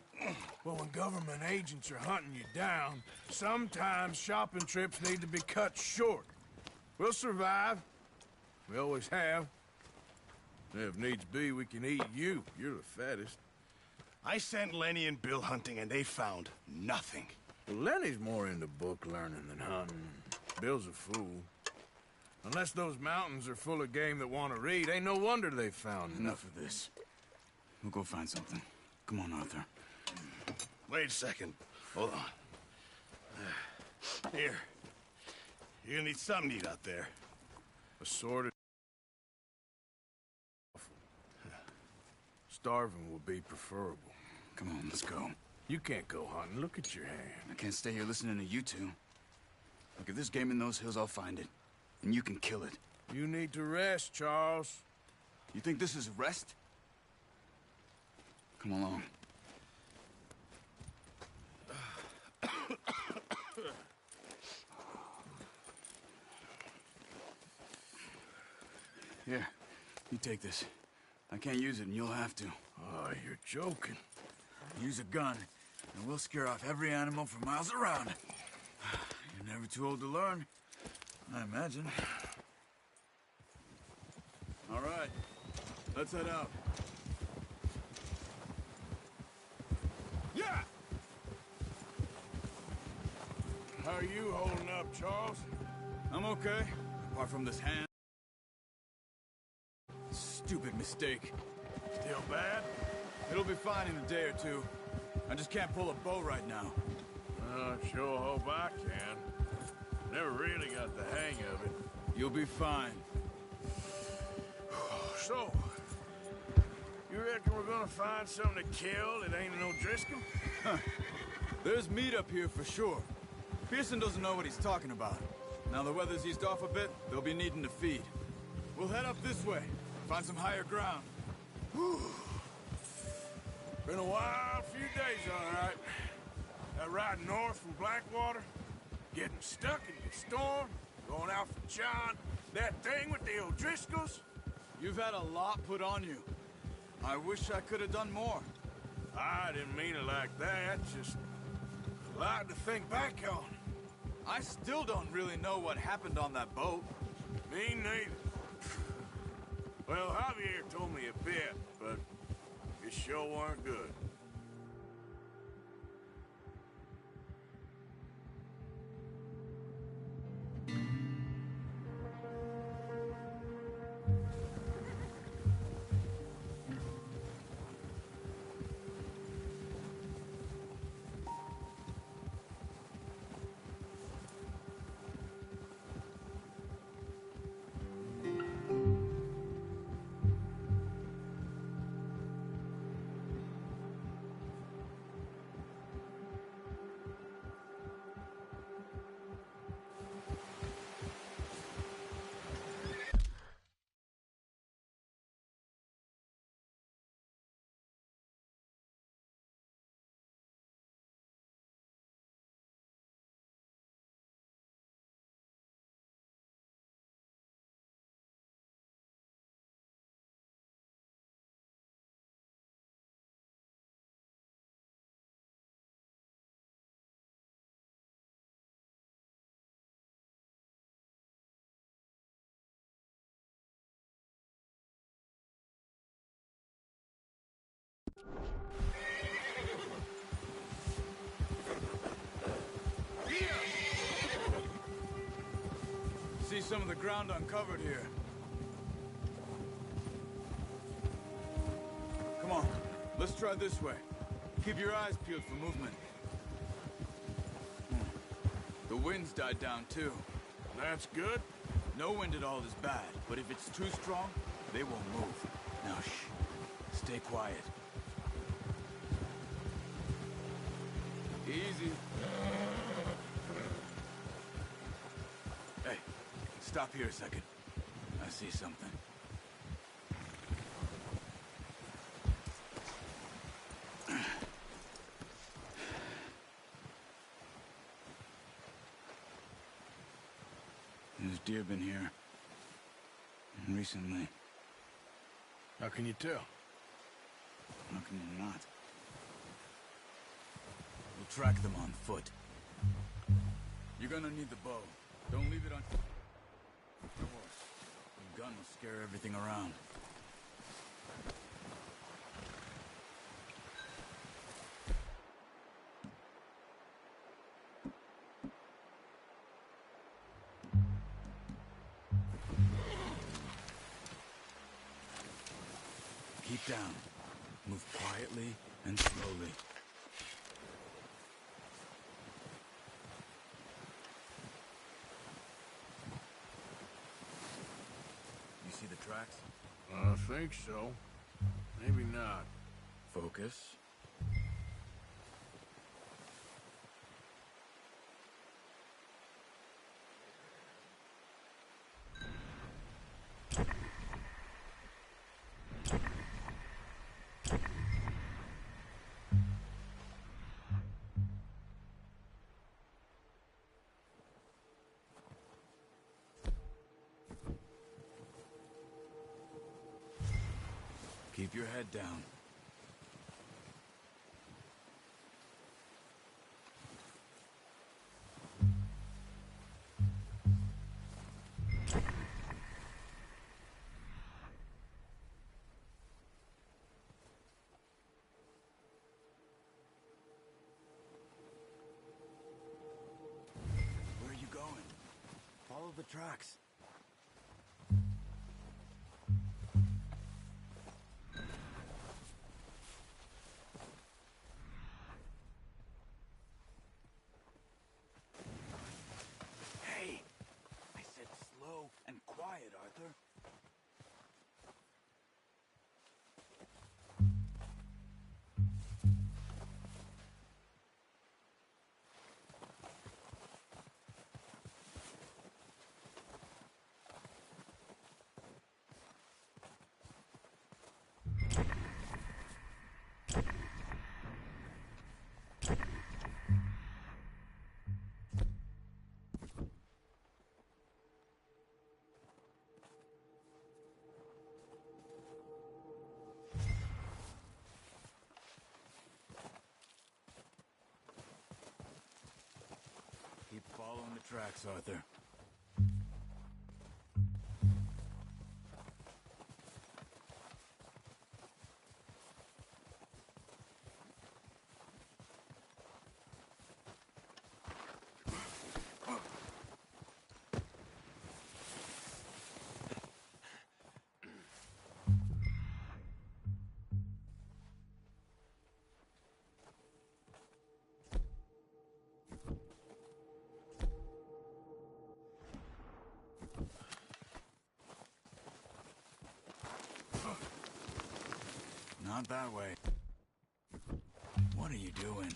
Well, when government agents are hunting you down, sometimes shopping trips need to be cut short. We'll survive. We always have. If needs be, we can eat you. You're the fattest. I sent Lenny and Bill hunting, and they found nothing. Well, Lenny's more into book learning than hunting. Bill's a fool. Unless those mountains are full of game that want to read, ain't no wonder they found Enough of this. We'll go find something. Come on, Arthur. Wait a second. Hold on. Here. You're gonna need something to eat out there. Assorted. Starving will be preferable. Come on, let's go. You can't go hunting. Look at your hand. I can't stay here listening to you two. Look, if there's game in those hills, I'll find it. And you can kill it. You need to rest, Charles. You think this is rest? Come along. Here, you take this. I can't use it, and you'll have to. Oh, you're joking. Use a gun, and we'll scare off every animal for miles around. You're never too old to learn, I imagine. All right, let's head out. Yeah! How are you holding up, Charles? I'm okay, apart from this hand. Stupid mistake. Still bad? It'll be fine in a day or two. I just can't pull a bow right now. I sure hope I can. Never really got the hang of it. You'll be fine. So, you reckon we're gonna find something to kill that ain't no Driscoll? There's meat up here for sure. Pearson doesn't know what he's talking about. Now the weather's eased off a bit, they'll be needing to feed. We'll head up this way, find some higher ground. Whew. Been a wild few days, all right. That ride north from Blackwater, getting stuck in the storm, going out for John, that thing with the O'Driscolls. You've had a lot put on you. I wish I could have done more. I didn't mean it like that, just a lot to think back on. I still don't really know what happened on that boat. Me neither. Well, Javier told me a bit, but it sure weren't good. some of the ground uncovered here. Come on, let's try this way. Keep your eyes peeled for movement. The wind's died down too. That's good. No wind at all is bad, but if it's too strong, they won't move. Now shh, stay quiet. Easy. Hey, stop here a second. I see something. There's deer been here. Recently. How can you tell? How can you not? We'll track them on foot. You're gonna need the bow. Don't leave it on the horse. The gun will scare everything around. Keep down. Move quietly and slowly. You see the tracks? I think so. Maybe not. Focus. Keep your head down. Where are you going? Follow the tracks. Quiet, Arthur. Keep following the tracks, Arthur. Not that way. What are you doing?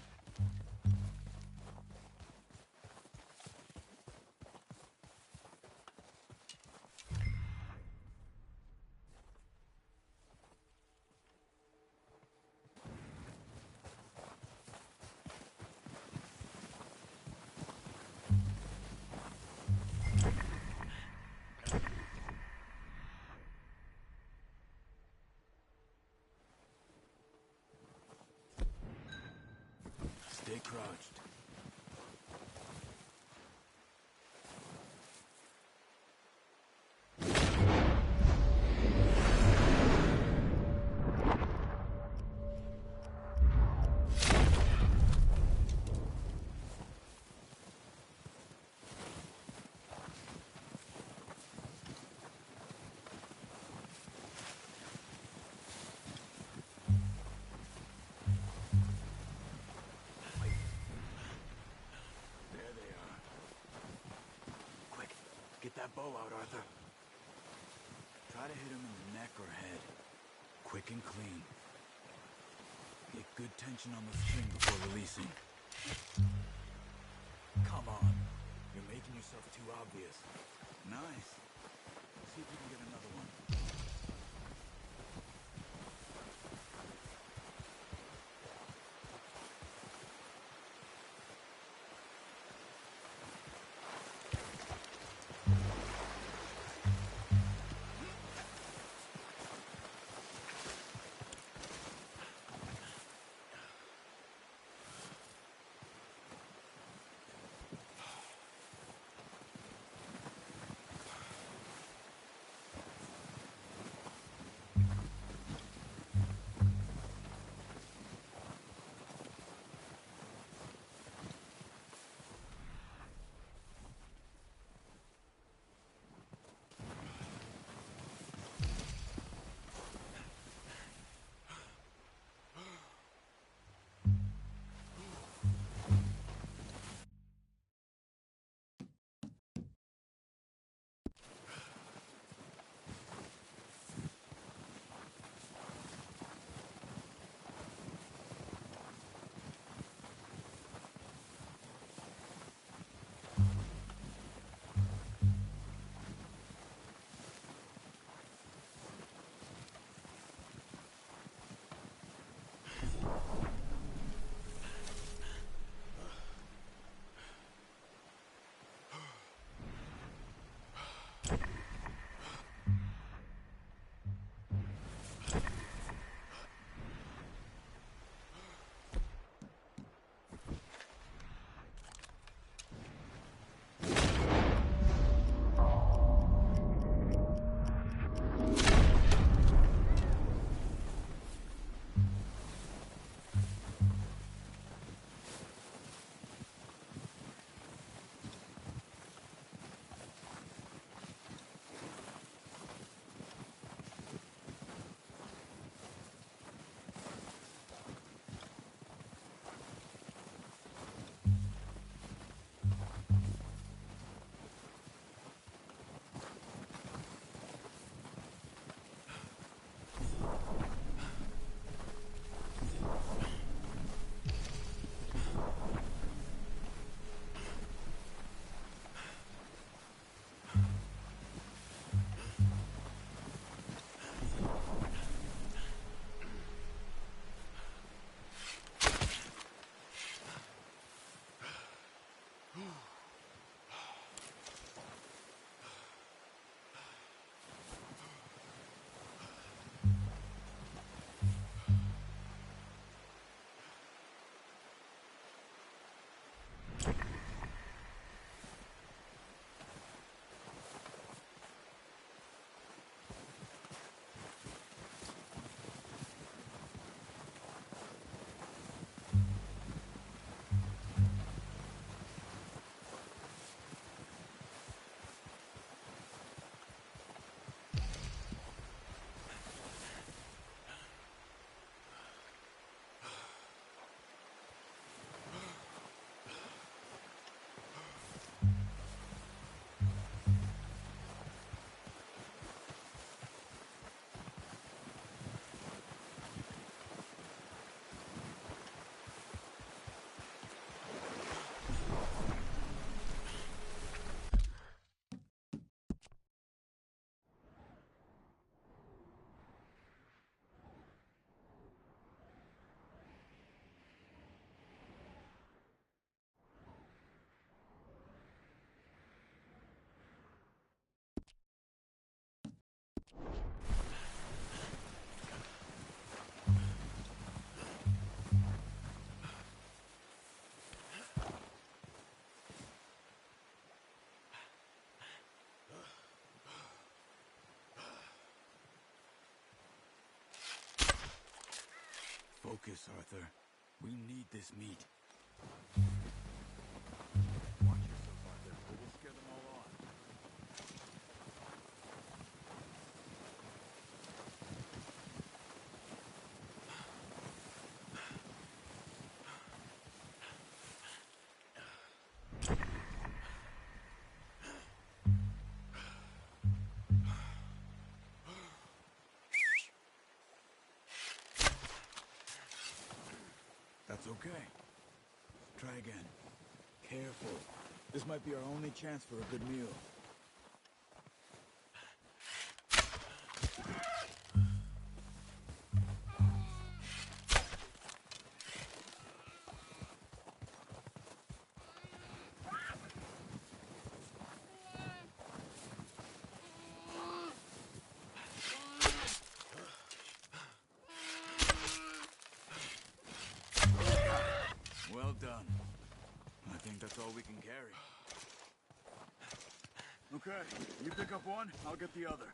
that bow out, Arthur. Try to hit him in the neck or head. Quick and clean. Get good tension on the string before releasing. Come on. You're making yourself too obvious. Nice. See if you can get another one. Focus, Arthur. We need this meat. Watch yourself, Arthur, or we'll scare them all off. It's okay. Try again. Careful. This might be our only chance for a good meal. Well done. I think that's all we can carry. Okay, you pick up one, I'll get the other.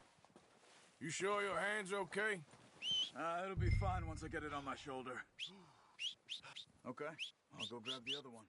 You sure your hand's okay? It'll be fine once I get it on my shoulder. Okay, I'll go grab the other one.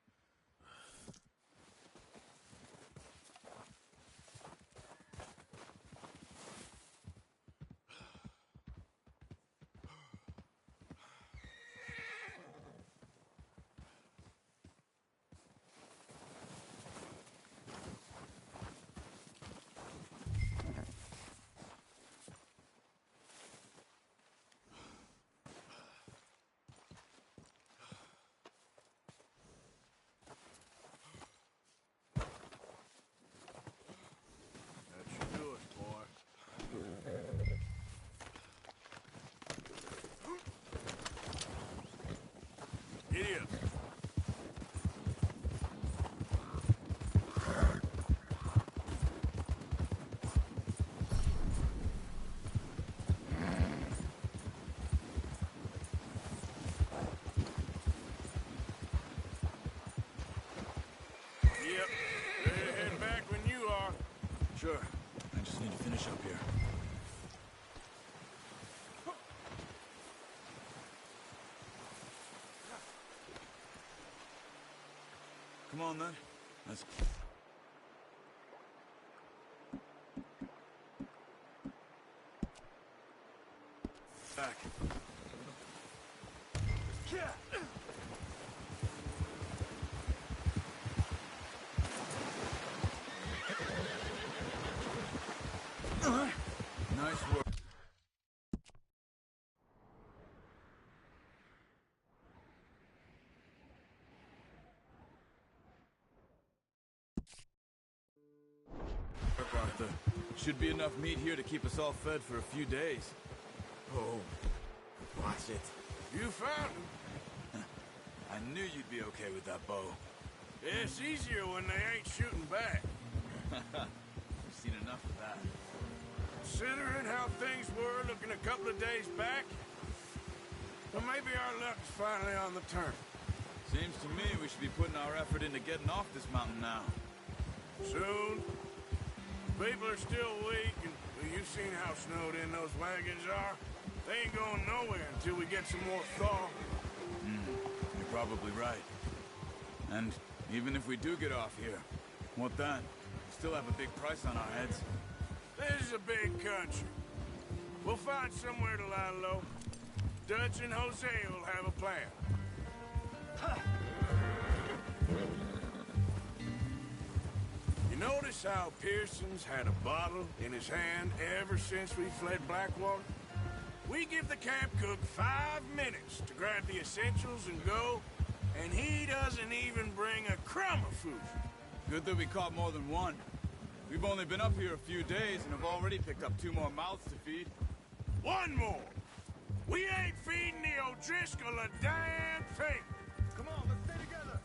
Idiot. Yep. Ready to head back when you are. Sure. I just need to finish up here. Come on, then. Let's... back. Yeah. Nice work. Arthur. Should be enough meat here to keep us all fed for a few days. Oh, watch it. You found him. I knew you'd be okay with that bow. It's easier when they ain't shooting back. We've seen enough of that. Considering how things were looking a couple of days back, well, maybe our luck's finally on the turn. Seems to me we should be putting our effort into getting off this mountain now. Soon. People are still weak, and well, you've seen how snowed in those wagons are. They ain't going nowhere until we get some more thaw. You're probably right. And even if we do get off here, what then? We still have a big price on our heads. This is a big country. We'll find somewhere to lie low. Dutch and Jose will have a plan. You notice how Pearson's had a bottle in his hand ever since we fled Blackwater? We give the camp cook 5 minutes to grab the essentials and go, and he doesn't even bring a crumb of food. Good that we caught more than one. We've only been up here a few days and have already picked up 2 more mouths to feed. 1 more! We ain't feeding the O'Driscoll a damn thing! Come on, let's stay together!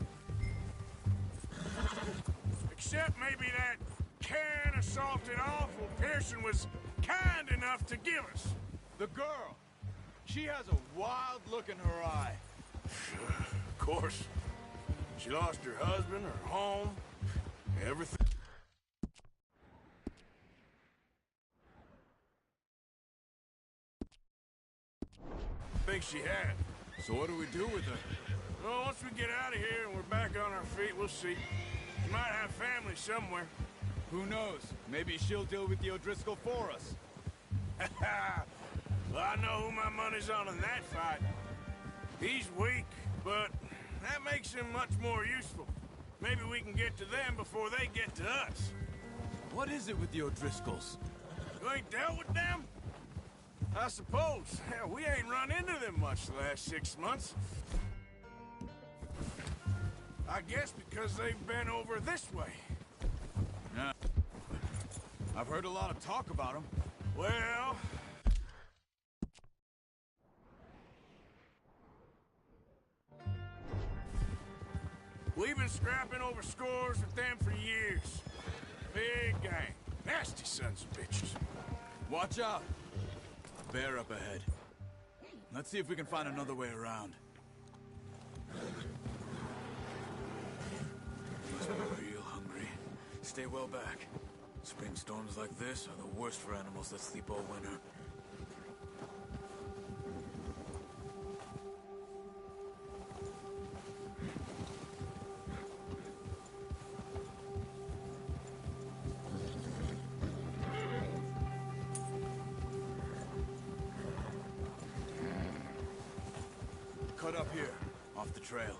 Except maybe that can of salted offal Pearson was kind enough to give us. The girl! She has a wild look in her eye. Of course. She lost her husband, her home, everything. I think she had. So what do we do with her? Well, once we get out of here and we're back on our feet, we'll see. She might have family somewhere. Who knows? Maybe she'll deal with the O'Driscoll for us. Well, I know who my money's on in that fight. He's weak, but that makes him much more useful. Maybe we can get to them before they get to us. What is it with the O'Driscolls? You ain't dealt with them? I suppose. Hell, we ain't run into them much the last 6 months. I guess because they've been over this way. Yeah. I've heard a lot of talk about them. Well... we've been scrapping over scores with them for years. Big gang. Nasty sons of bitches. Watch out. Bear up ahead. Let's see if we can find another way around. Must be real hungry. Stay well back. Spring storms like this are the worst for animals that sleep all winter. Cut up here, off the trail.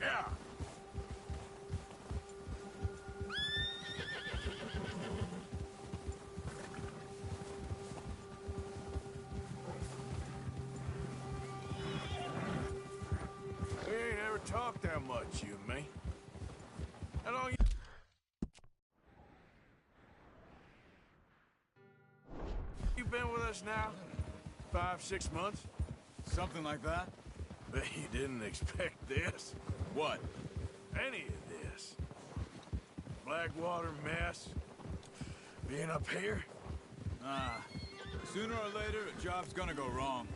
Yeah. We ain't ever talked that much, you and me. How long you been with us now? 5, 6 months? Something like that? Bet you didn't expect this. What? Any of this. Blackwater mess. Being up here? Sooner or later, a job's gonna go wrong.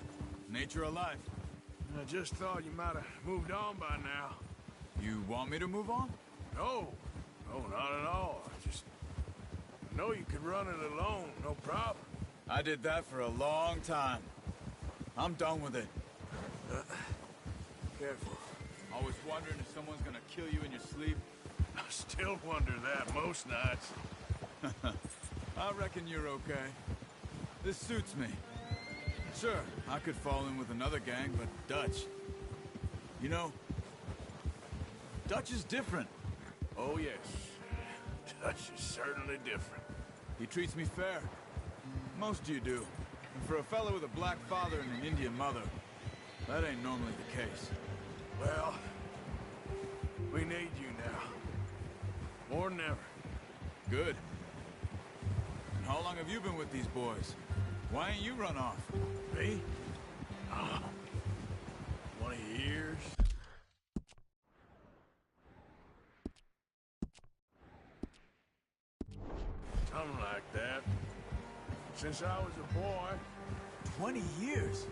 Nature of life. I just thought you might have moved on by now. You want me to move on? No. No, not at all. I just know you could run it alone, no problem. I did that for a long time. I'm done with it. Careful. Always wondering if someone's gonna kill you in your sleep. I still wonder that most nights. I reckon you're okay. This suits me. Sure, I could fall in with another gang, but Dutch... You know, Dutch is different. Oh, yes. Dutch is certainly different. He treats me fair. Most of you do. And for a fellow with a black father and an Indian mother, that ain't normally the case. Well, we need you now. More than ever. Good. And how long have you been with these boys? Why ain't you run off? Me? 20 years. Something like that. Since I was a boy. 20 years?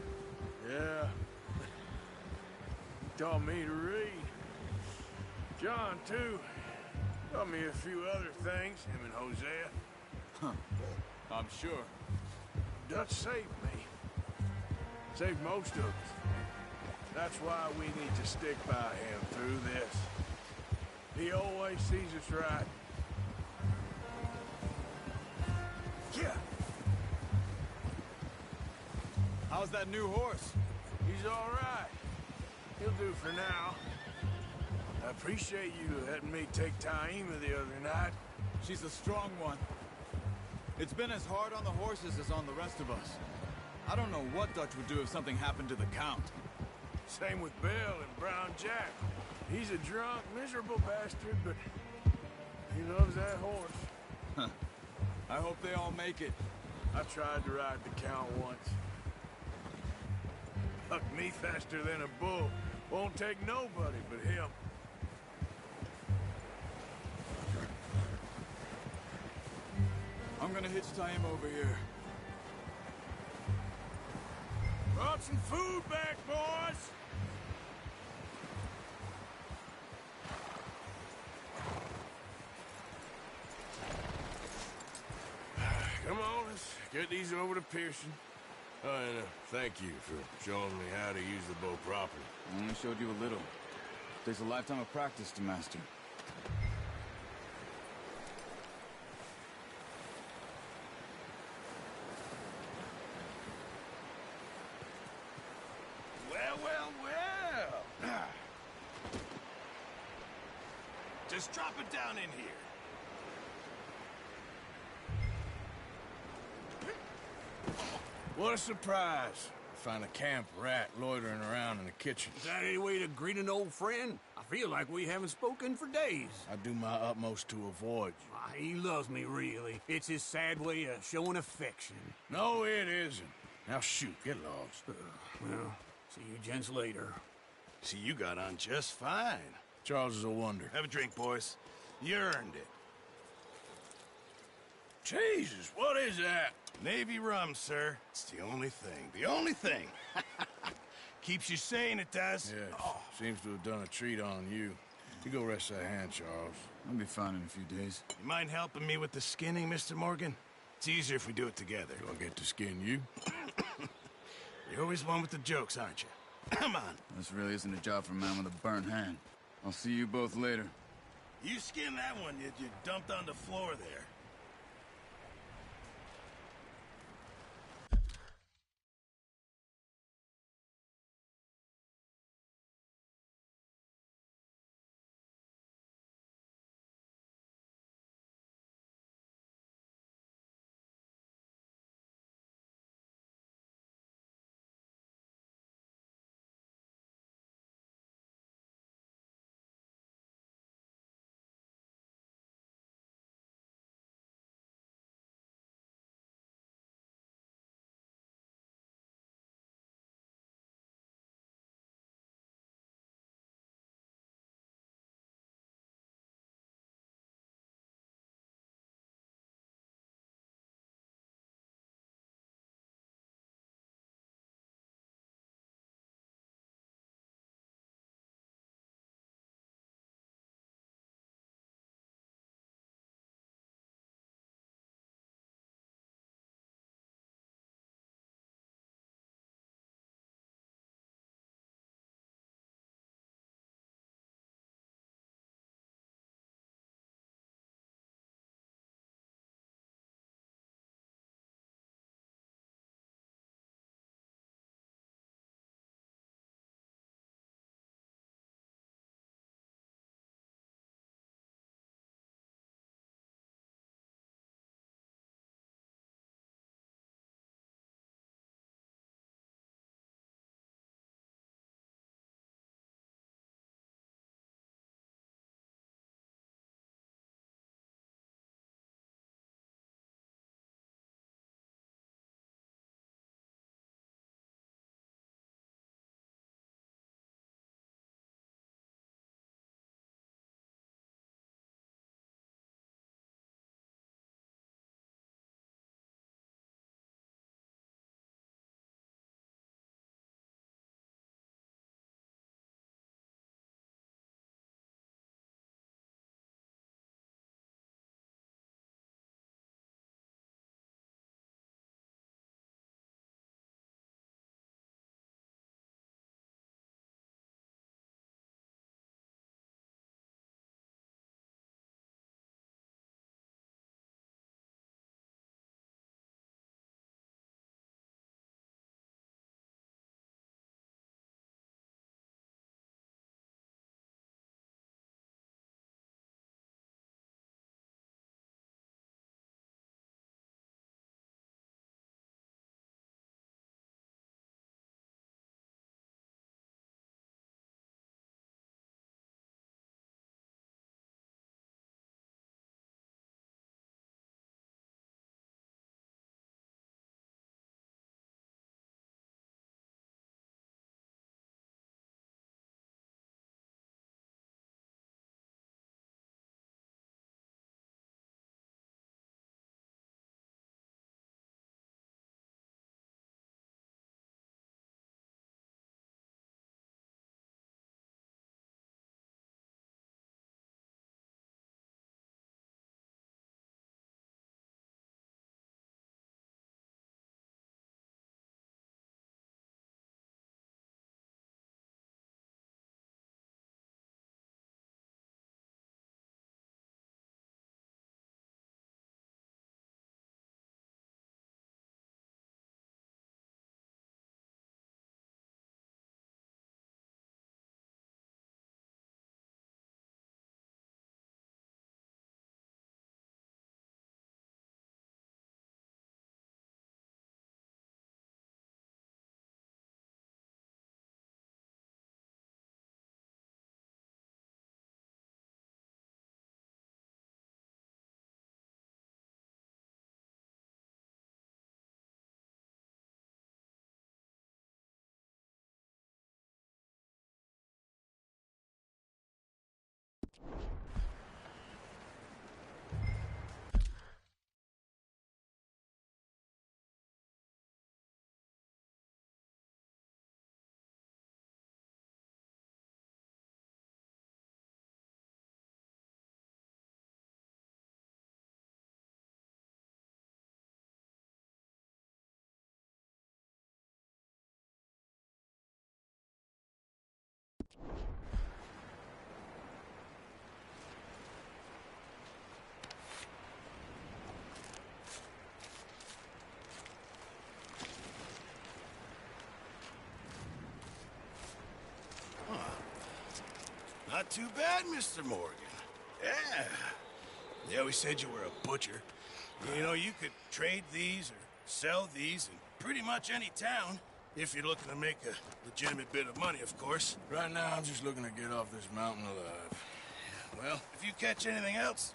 Yeah. He taught me to read. John, too. Taught me a few other things, him and Hosea. Huh. I'm sure. Dutch saved me. Saved most of us. That's why we need to stick by him through this. He always sees us right. Yeah. How's that new horse? He's all right. He'll do for now. I appreciate you letting me take Taima the other night. She's a strong one. It's been as hard on the horses as on the rest of us. I don't know what Dutch would do if something happened to the Count. Same with Bill and Brown Jack. He's a drunk, miserable bastard, but he loves that horse. Huh. I hope they all make it. I tried to ride the Count once. Bucked me faster than a bull. Won't take nobody but him. I'm gonna hitch Taima over here. Brought some food back, boys! Come on, let's get these over to Pearson. Oh, and thank you for showing me how to use the bow properly. I only showed you a little. Takes a lifetime of practice to master. Well, well, well. Just drop it down in here. What a surprise. Find a camp rat loitering around in the kitchen. Is that any way to greet an old friend? I feel like we haven't spoken for days. I do my utmost to avoid you. He loves me, really. It's his sad way of showing affection. No, it isn't. Now shoot, get lost. Well, see you gents later. See, you got on just fine. Charles is a wonder. Have a drink, boys. You earned it. Jesus, what is that? Navy rum, sir. It's the only thing. The only thing. Keeps you sane, it does. Yes. Seems to have done a treat on you. You go rest that hand, Charles. I'll be fine in a few days. You mind helping me with the skinning, Mr. Morgan? It's easier if we do it together. Do I get to skin you? You're always one with the jokes, aren't you? Come on. This really isn't a job for a man with a burnt hand. I'll see you both later. You skinned that one you dumped on the floor there. Not too bad, Mr. Morgan. Yeah. They always said you were a butcher. You know, you could trade these or sell these in pretty much any town, if you're looking to make a legitimate bit of money, of course. Right now, I'm just looking to get off this mountain alive. Well, if you catch anything else,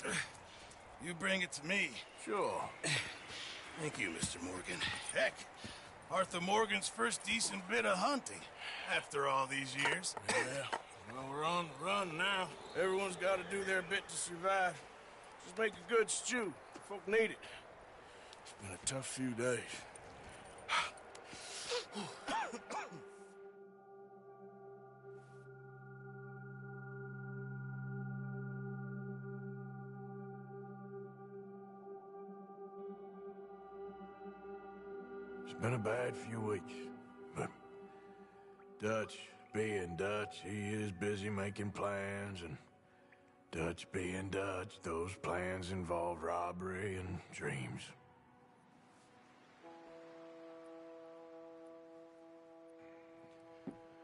you bring it to me. Sure. Thank you, Mr. Morgan. Heck, Arthur Morgan's first decent bit of hunting after all these years. Yeah. Well, we're on the run now. Everyone's got to do their bit to survive. Just make a good stew. Folk need it. It's been a tough few days. It's been a bad few weeks, but Dutch being Dutch, he is busy making plans, and Dutch being Dutch, those plans involve robbery and dreams.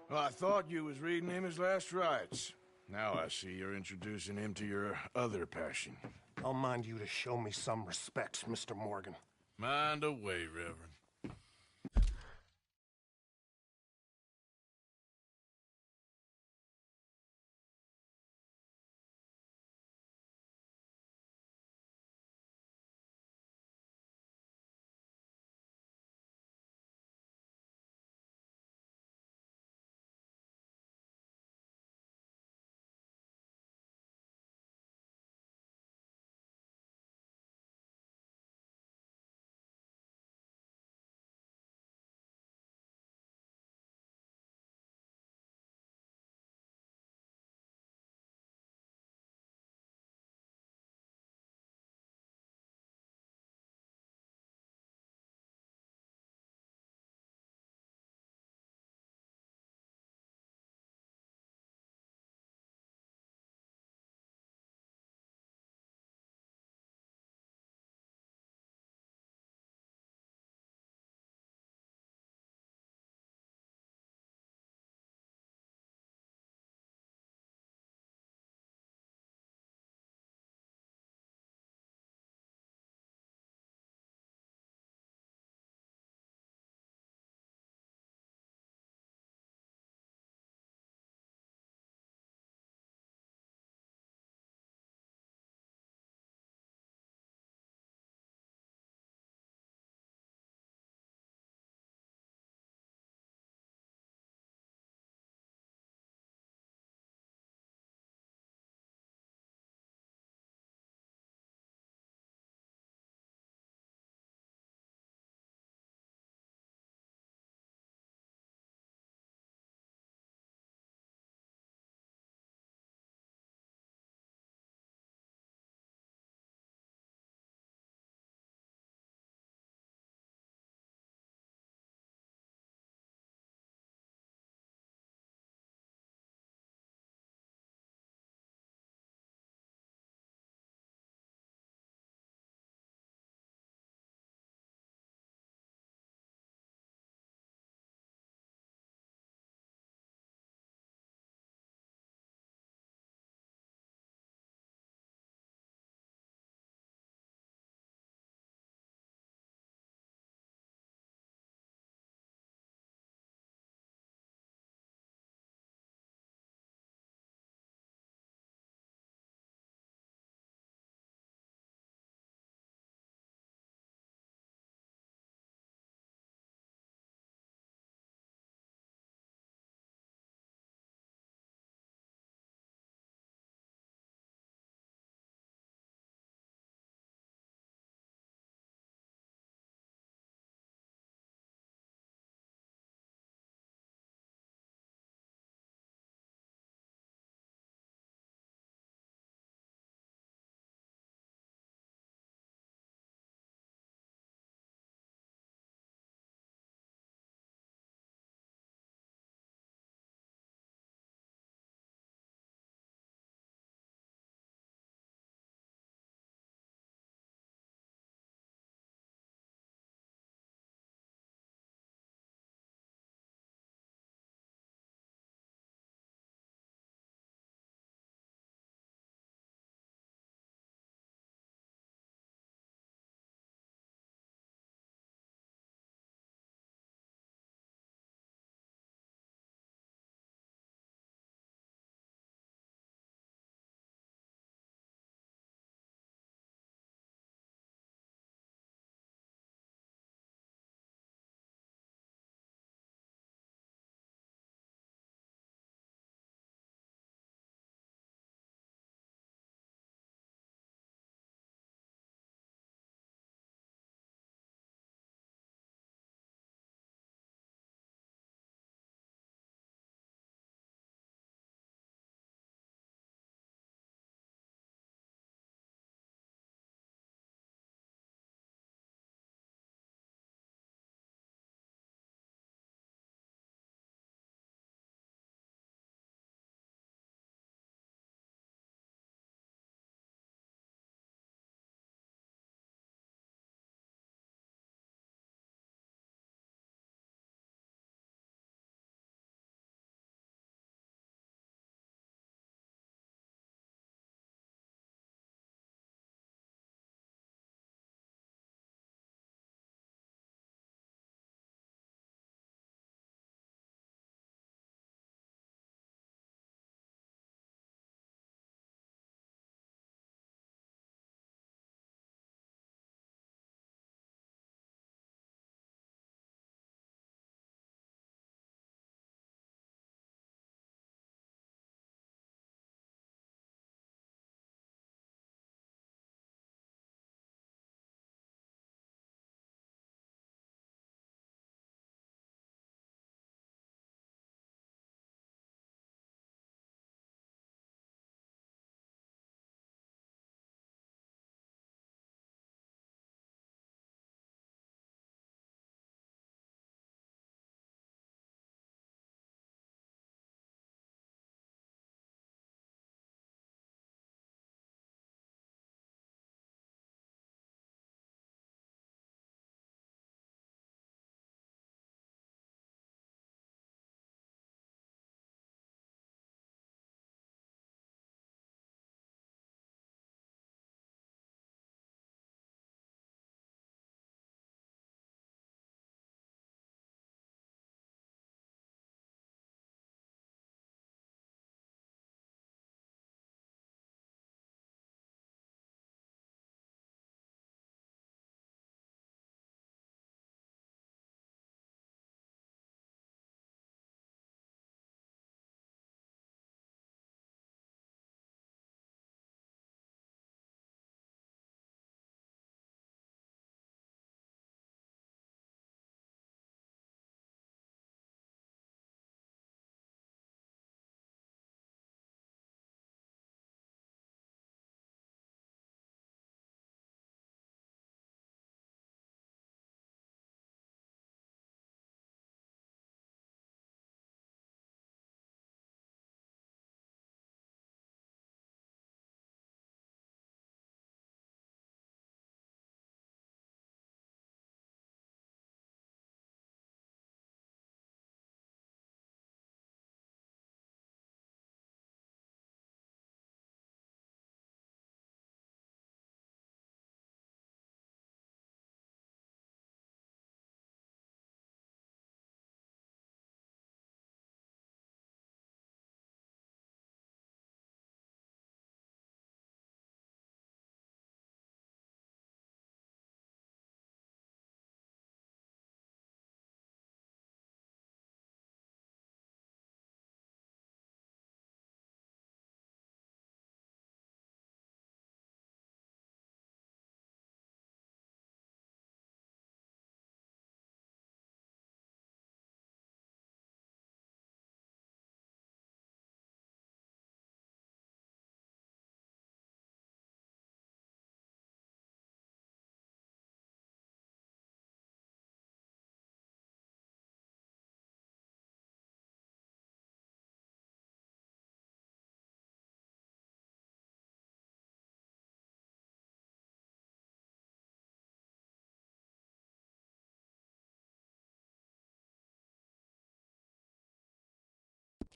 Well, I thought you was reading him his last rites. Now I see you're introducing him to your other passion. I'll mind you to show me some respect, Mr. Morgan. Mind away, Reverend.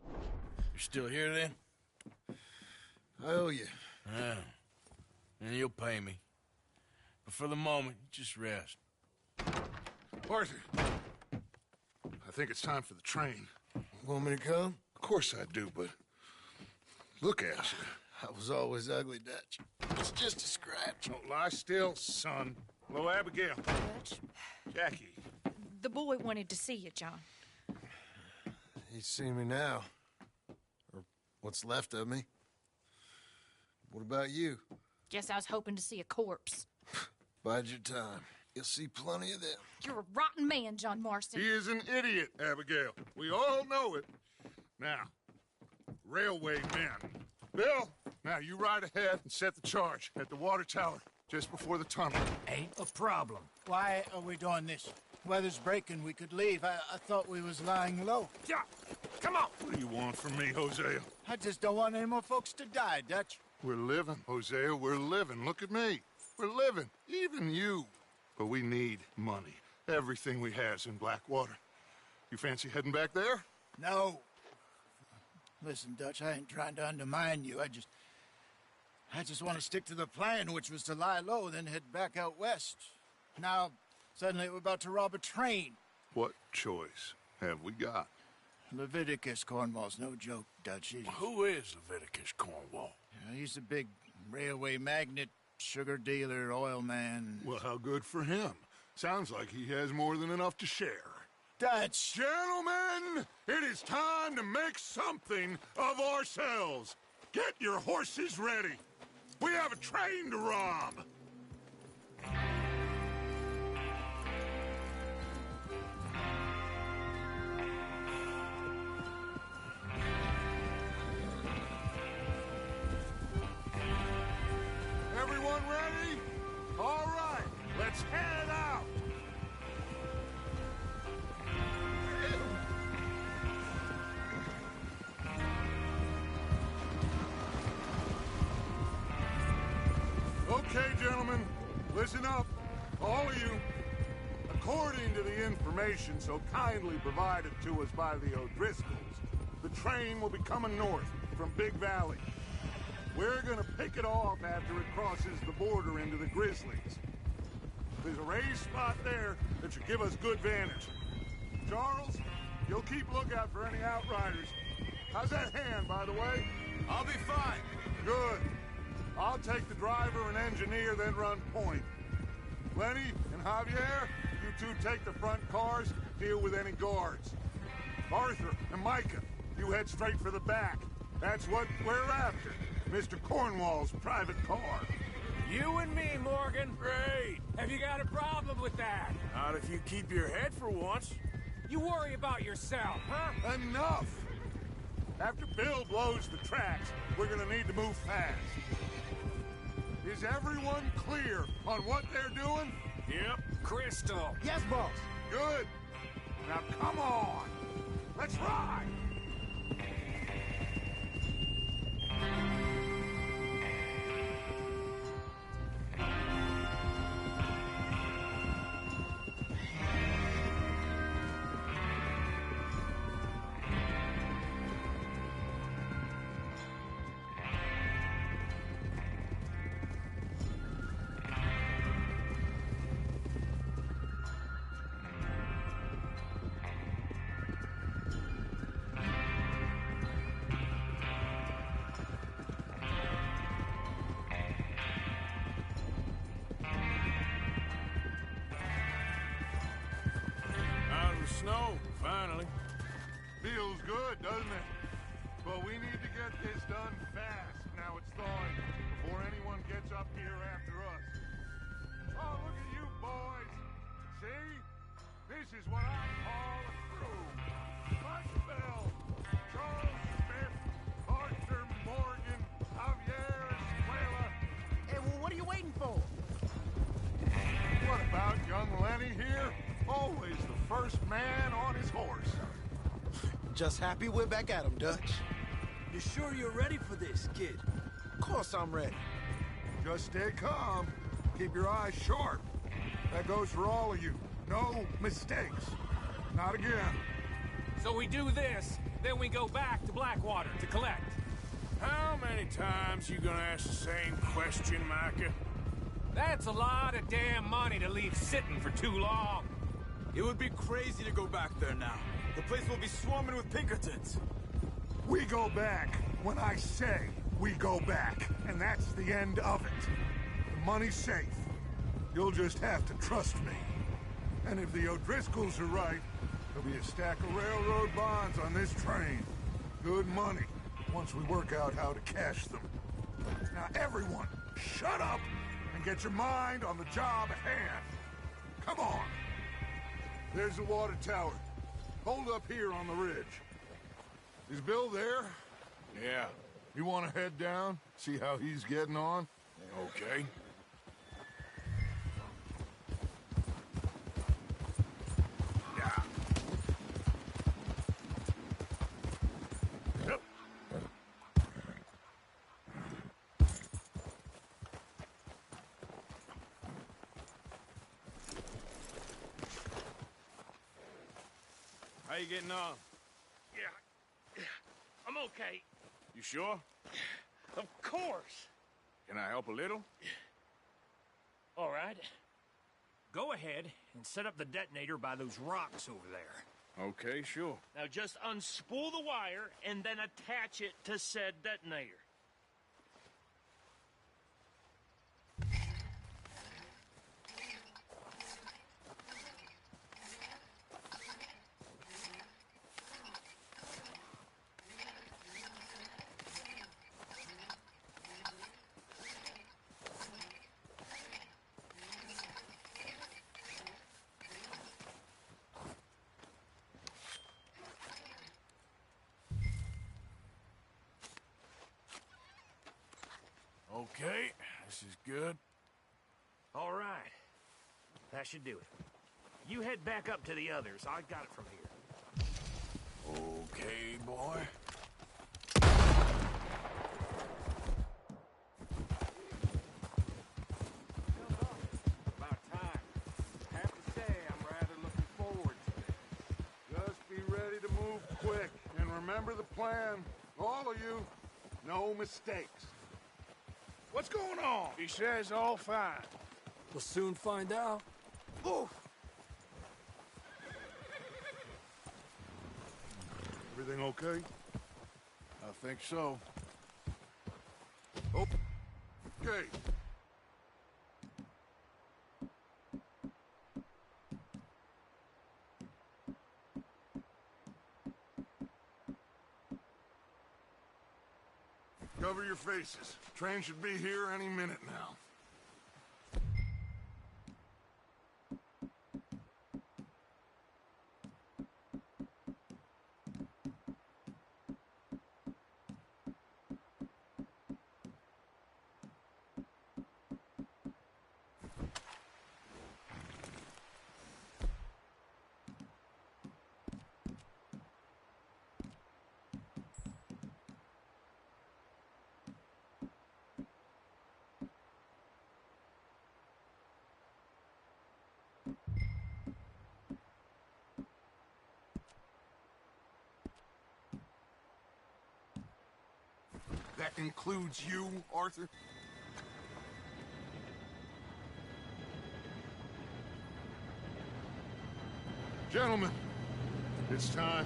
You're still here, then? I owe you. Yeah. And you'll pay me. But for the moment, just rest. Arthur, I think it's time for the train. Want me to come? Of course I do, but look at you. I was always ugly, Dutch. It's just a scratch. Don't lie still, son. Hello, Abigail. Dutch, Jackie. the boy wanted to see you, John. He's seen me now. Or what's left of me. What about you? Guess I was hoping to see a corpse. Bide your time. You'll see plenty of them. You're a rotten man, John Marston. He is an idiot, Abigail. We all know it. Now, railway men. Bill, now you ride ahead and set the charge at the water tower just before the tunnel. Ain't a problem. Why are we doing this? Weather's breaking. We could leave. I thought we was lying low. Yeah, come on. What do you want from me, Hosea? I just don't want any more folks to die, Dutch. We're living, Hosea. We're living. Look at me. We're living. Even you. But we need money. Everything we has in Blackwater. You fancy heading back there? No. Listen, Dutch, I ain't trying to undermine you. I just want to stick to the plan, which was to lie low, then head back out west. Now, suddenly we're about to rob a train. What choice have we got? Leviticus Cornwall's no joke, Dutch. Who is Leviticus Cornwall? He's a big railway magnate, sugar dealer, oil man. Well, how good for him. Sounds like he has more than enough to share. Dutch! Gentlemen, it is time to make something of ourselves. Get your horses ready. We have a train to rob. Everyone ready? All right, let's head out. Okay, gentlemen, listen up, all of you. According to the information so kindly provided to us by the O'Driscolls, the train will be coming north from Big Valley. We're gonna pick it off after it crosses the border into the Grizzlies. There's a raised spot there that should give us good vantage. Charles, you'll keep lookout for any outriders. How's that hand, by the way? I'll be fine. Good. I'll take the driver and engineer, then run point. Lenny and Javier, you two take the front cars, deal with any guards. Arthur and Micah, you head straight for the back. That's what we're after. Mr. Cornwall's private car. You and me, Morgan. Great. Have you got a problem with that? Not if you keep your head for once. You worry about yourself, huh? Enough! After Bill blows the tracks, we're gonna need to move fast. Is everyone clear on what they're doing? Yep. Crystal. Yes, boss. Good. Now come on. Let's ride. Snow, finally. Feels good, doesn't it? But we need to get this done fast. Now it's thawing, before anyone gets up here after us. Oh, look at you boys. See? This is what I call a crew. Mike Bell, Charles Smith, Arthur Morgan, Javier Escuela. Hey, well, what are you waiting for? What about young Lenny here? Always the first man on his horse. Just happy we're back at him, Dutch. You sure you're ready for this, kid? Of course I'm ready. Just stay calm. Keep your eyes sharp. That goes for all of you. No mistakes. Not again. So we do this, Then we go back to Blackwater to collect. How many times you gonna ask the same question, Micah? That's a lot of damn money to leave sitting for too long. It would be crazy to go back there now. The place will be swarming with Pinkertons. We go back when I say we go back, and that's the end of it. The money's safe. You'll just have to trust me. And if the O'Driscolls are right, there'll be a stack of railroad bonds on this train. Good money, once we work out how to cash them. Now everyone, shut up and get your mind on the job at hand. Come on. There's the water tower. Hold up here on the ridge. Is Bill there? Yeah. You want to head down, see how he's getting on? Okay. Yeah. Yep. How you getting on? Yeah, I'm okay. You sure? Of course. Can I help a little? All right. Go ahead and set up the detonator by those rocks over there. Okay, sure. Now just unspool the wire and then attach it to said detonator. Okay, this is good. All right. That should do it. You head back up to the others. I got it from here. Okay, boy. About time. I have to say, I'm rather looking forward to it. Just be ready to move quick. And remember the plan. All of you, no mistakes. What's going on? He says all fine. We'll soon find out. Oof. Everything okay? I think so. Oh. Okay. Cover your faces. Train should be here any minute now. That includes you, Arthur? Gentlemen, it's time.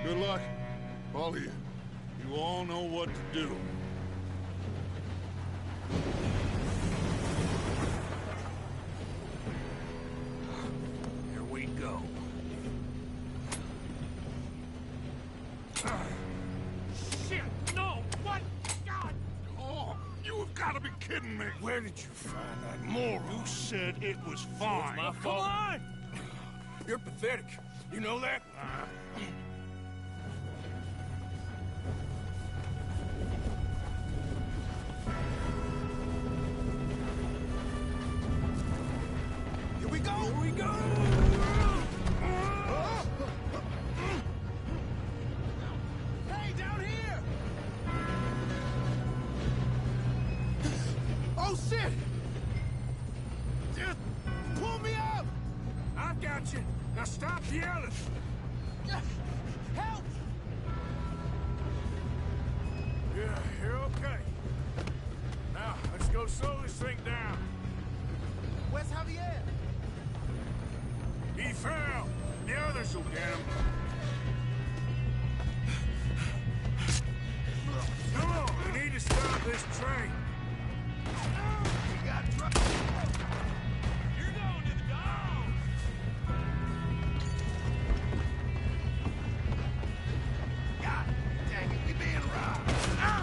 Good luck, all of you. You all know what to do. Here we go. Shit! No! What? God! Oh, you have got to be kidding me. Where did you find that moron? You said it was fine. My Come fault. on! You're pathetic. You know that? Here we go! Here we go! Hey, down here! Oh, shit! Just pull me up! I've got you. Now Now stop yelling! Help! Yeah, you're okay. Now, let's go slow this thing down. Where's Javier? He fell. The others will get him. Come on, we need to stop this train. We got trouble. You're going to the dogs. God dang it, we being robbed. How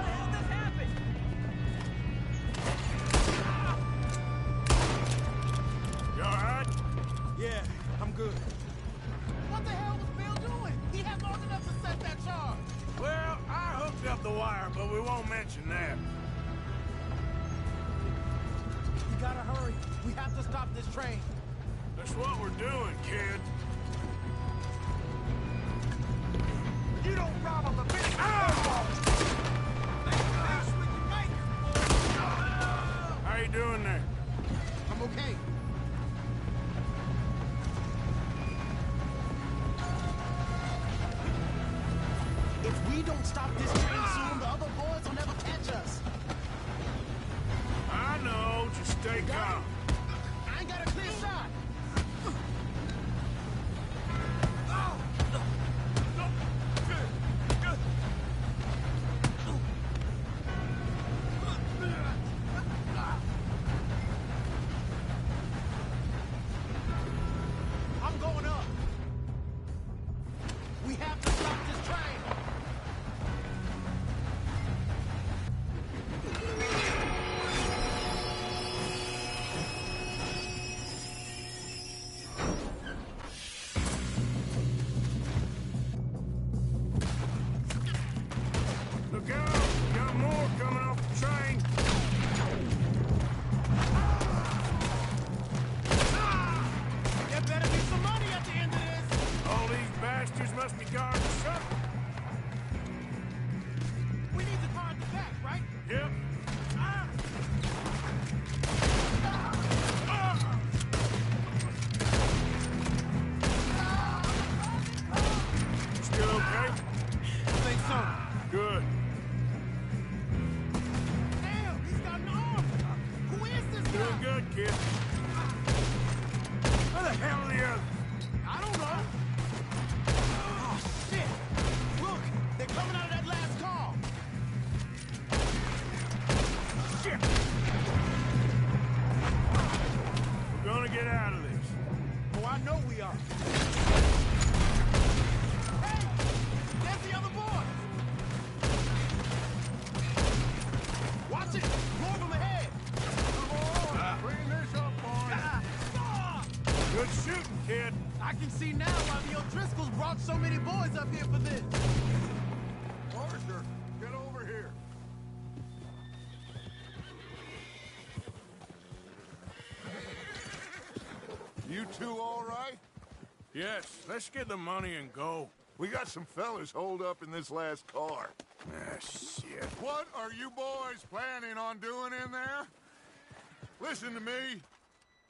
the hell this happened? You all right? Yeah, I'm good. What the hell was Bill doing? He had long enough to set that charge. Well, I hooked up the wire, but we won't mention that. We gotta hurry. We have to stop this train. That's what we're doing, kid. You don't rob him a bit. How you doing there? I'm okay. If we don't stop this train soon, the other boys will never catch us. I know, just stay calm. I ain't got a clear shot. I'm going up. We have to stop this train. Look out! Got more coming off the train. There better be some money at the end of this. All these bastards must be guarding something. We need the car at the back, right? Yep. Still okay? I think so. Good. Damn, he's got an arm. Who is this Doing guy? good, kid. Where the hell are the others? I don't know. Oh, shit. Look, they're coming out of that last car. Shit! We're gonna get out of this. Oh, I know we are. Hey, there's the other boy. Watch it. More from ahead. Come on, clean this up, boys. Good shooting, kid. I can see now why the O'Driscolls brought so many boys up here for this. Arthur, get over here. You two all right? Yes, let's get the money and go. We got some fellas holed up in this last car. Ah, shit. What are you boys planning on doing in there? Listen to me.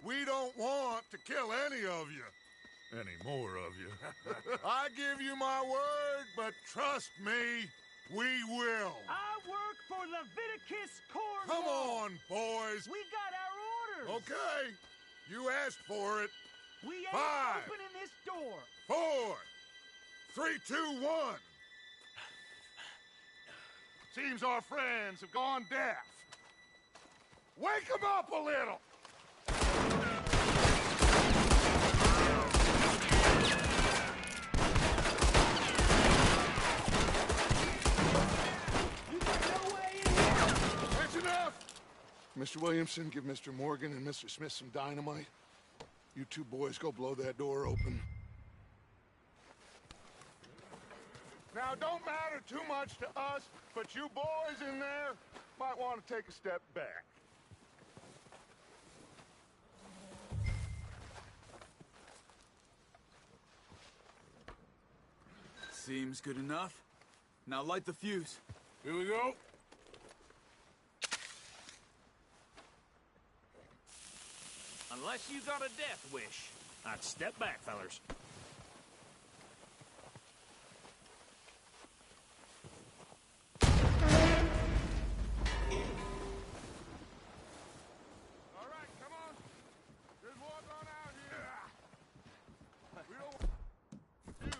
We don't want to kill any of you. Any more of you. I give you my word, but trust me, we will. I work for Leviticus Corps. Come on, boys. We got our orders. Okay. You asked for it. We ain't 5, opening this door. 4, 3, 2, 1. Seems our friends have gone deaf. Wake them up a little. That's enough. Mr. Williamson, give Mr. Morgan and Mr. Smith some dynamite. You two boys go blow that door open. Now, don't matter too much to us, but you boys in there might want to take a step back. Seems good enough. Now light the fuse. Here we go. Unless you got a death wish. I'd step back, fellers. All right, come on. Just walk on out here. We don't want you.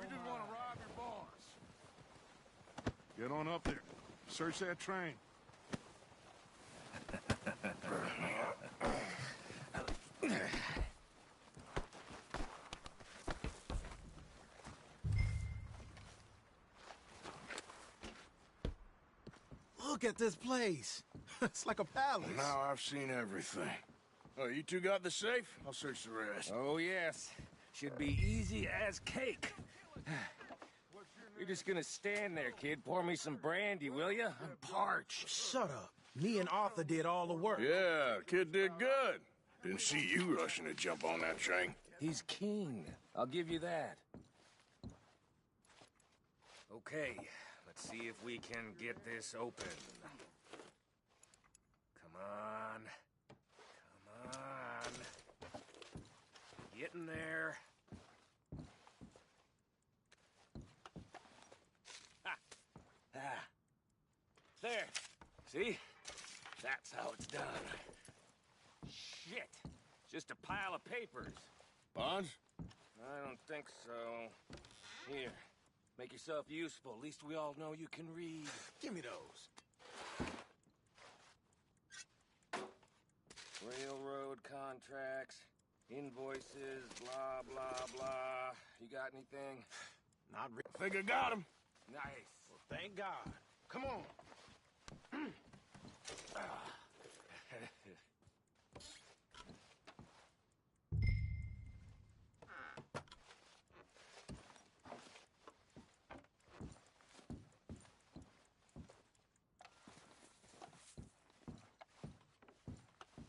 We just want to rob your boss. Get on up there. Search that train. Look at this place. It's like a palace. Now I've seen everything. Oh, you two got the safe? I'll search the rest. Oh, yes. Should be easy as cake. You're just gonna stand there, kid. Pour me some brandy, will you? I'm parched. Shut up. Me and Arthur did all the work. Yeah, the kid did good. Didn't see you rushing to jump on that train. He's king. I'll give you that. Okay, let's see if we can get this open. Come on. Come on. Get in there. Ha! Ah. There. See? That's how it's done. Shit. Just a pile of papers. Bonds? I don't think so. Here. Make yourself useful. At least we all know you can read. Give me those. Railroad contracts, invoices, blah, blah, blah. You got anything? Not really. Think I got him. Nice. Well, thank God. Come on.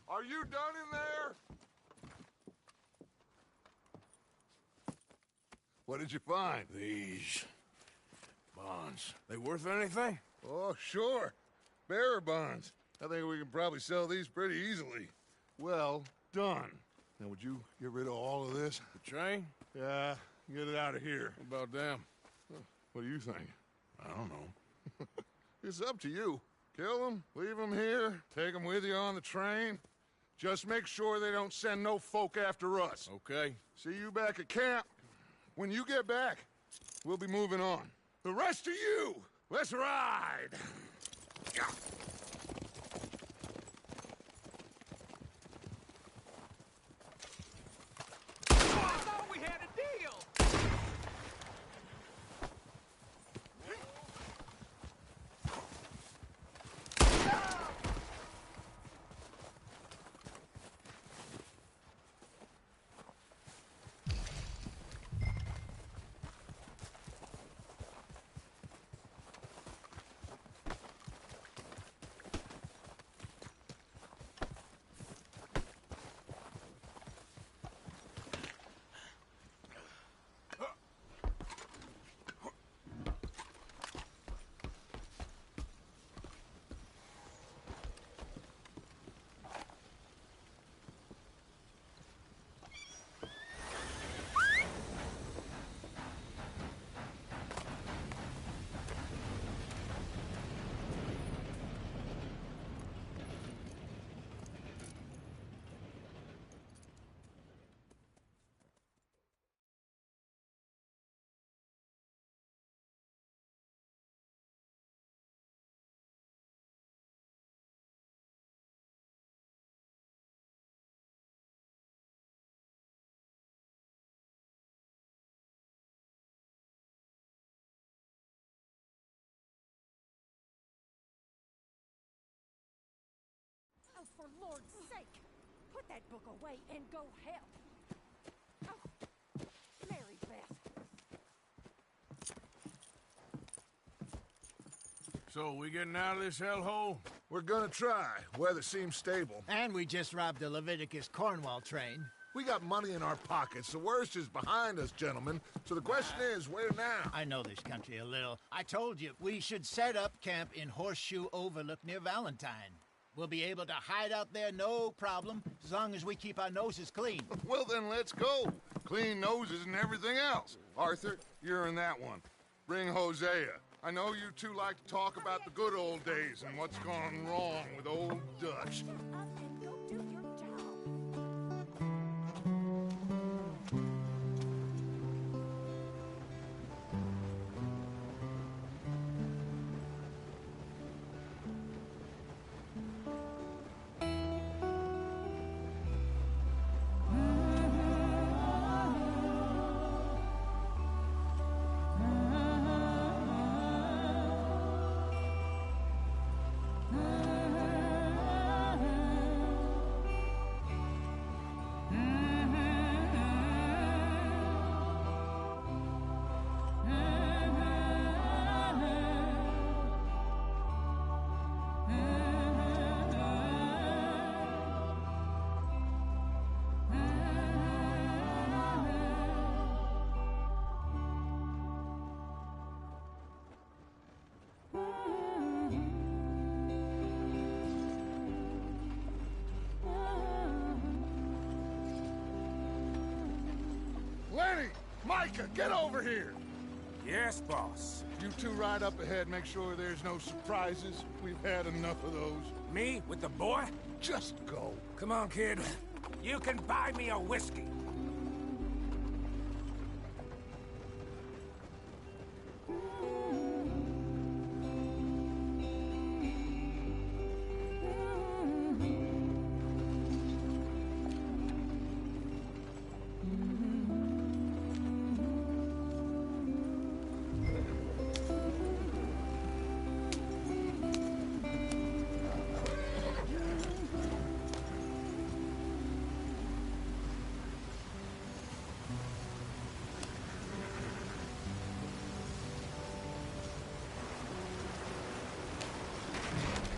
Are you done in there? What did you find? These bonds. They worth anything? Oh, sure. Bearer bonds. I think we can probably sell these pretty easily. Well done. Now, would you get rid of all of this? The train? Yeah, get it out of here. What about them? What do you think? I don't know. It's up to you. Kill them, leave them here, take them with you on the train. Just make sure they don't send no folk after us. Okay. See you back at camp. When you get back, we'll be moving on. The rest of you, let's ride! I thought we had a deal! Oh, for Lord's sake, put that book away and go help. Oh, Mary Beth. So, we getting out of this hellhole? We're gonna try. Weather seems stable. And we just robbed the Leviticus Cornwall train. We got money in our pockets. The worst is behind us, gentlemen. So the question is, where now? I know this country a little. I told you, we should set up camp in Horseshoe Overlook near Valentine. We'll be able to hide out there no problem, as long as we keep our noses clean. Well, then let's go. Clean noses and everything else. Arthur, you're in that one. Bring Hosea. I know you two like to talk about the good old days and what's gone wrong with old Dutch. Lenny! Micah, get over here! Yes, boss. You two ride up ahead, make sure there's no surprises. We've had enough of those. Me with the boy? Just go. Come on, kid. You can buy me a whiskey.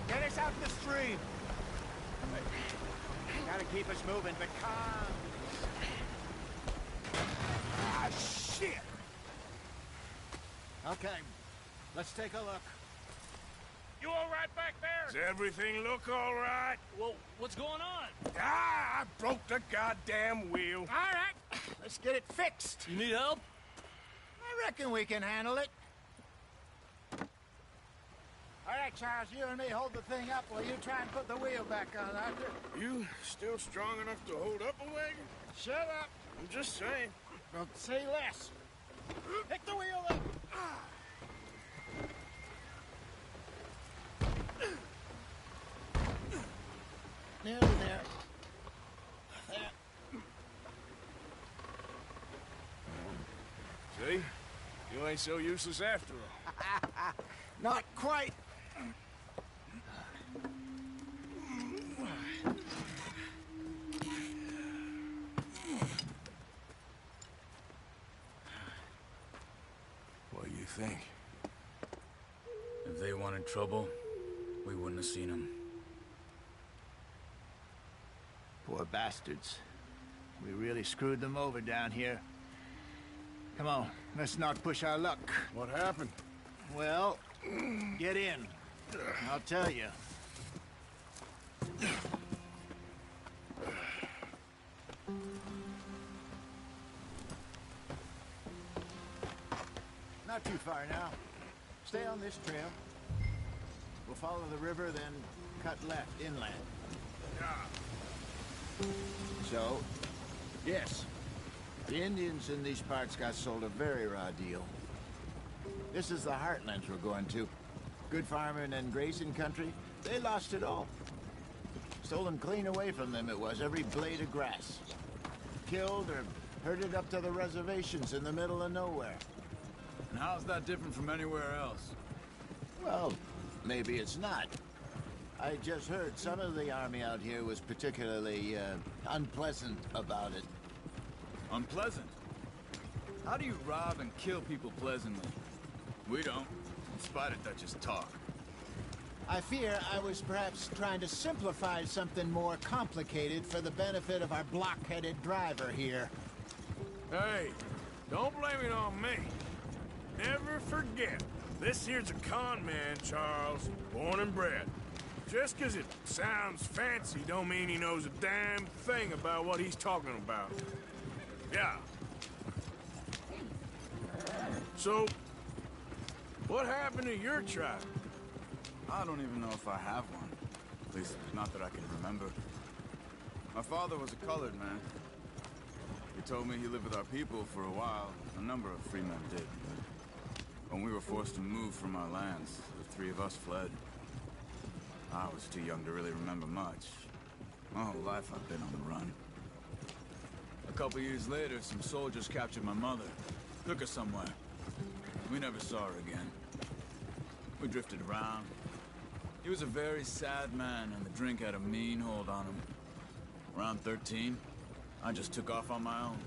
Get us out in the stream. Gotta keep us moving, but calm. Ah, shit! Okay, let's take a look. You all right back there? Does everything look all right? Well, what's going on? Ah, I broke the goddamn wheel. All right, let's get it fixed. You need help? I reckon we can handle it. All right, Charles, you and me hold the thing up while you try and put the wheel back on, Arthur. You still strong enough to hold up a wagon? Shut up. I'm just saying. Don't say less. Pick the wheel up. Nearly there. There. See? You ain't so useless after all. Not quite. What do you think? If they wanted trouble, we wouldn't have seen them. Poor bastards. We really screwed them over down here. Come on, let's not push our luck. What happened? Well, get in. I'll tell you. Not too far now. Stay on this trail. We'll follow the river, then cut left inland. So, yes, the Indians in these parts got sold a very raw deal. This is the heartlands we're going to. Good farming and grazing country, they lost it all. Stolen clean away from them it was, every blade of grass. Killed or herded up to the reservations in the middle of nowhere. And how's that different from anywhere else? Well, maybe it's not. I just heard some of the army out here was particularly, unpleasant about it. Unpleasant? How do you rob and kill people pleasantly? We don't, in spite of Dutch's talk. I fear I was perhaps trying to simplify something more complicated for the benefit of our block-headed driver here. Hey, don't blame it on me. Never forget, this here's a con man, Charles, born and bred. Just 'cause it sounds fancy don't mean he knows a damn thing about what he's talking about. Yeah. So, what happened to your tribe? I don't even know if I have one. At least, not that I can remember. My father was a colored man. He told me he lived with our people for a while. A number of free men did. When we were forced to move from our lands, the three of us fled. I was too young to really remember much. My whole life I've been on the run. A couple years later, some soldiers captured my mother. Took her somewhere. We never saw her again. We drifted around. He was a very sad man, and the drink had a mean hold on him. Around 13, I just took off on my own.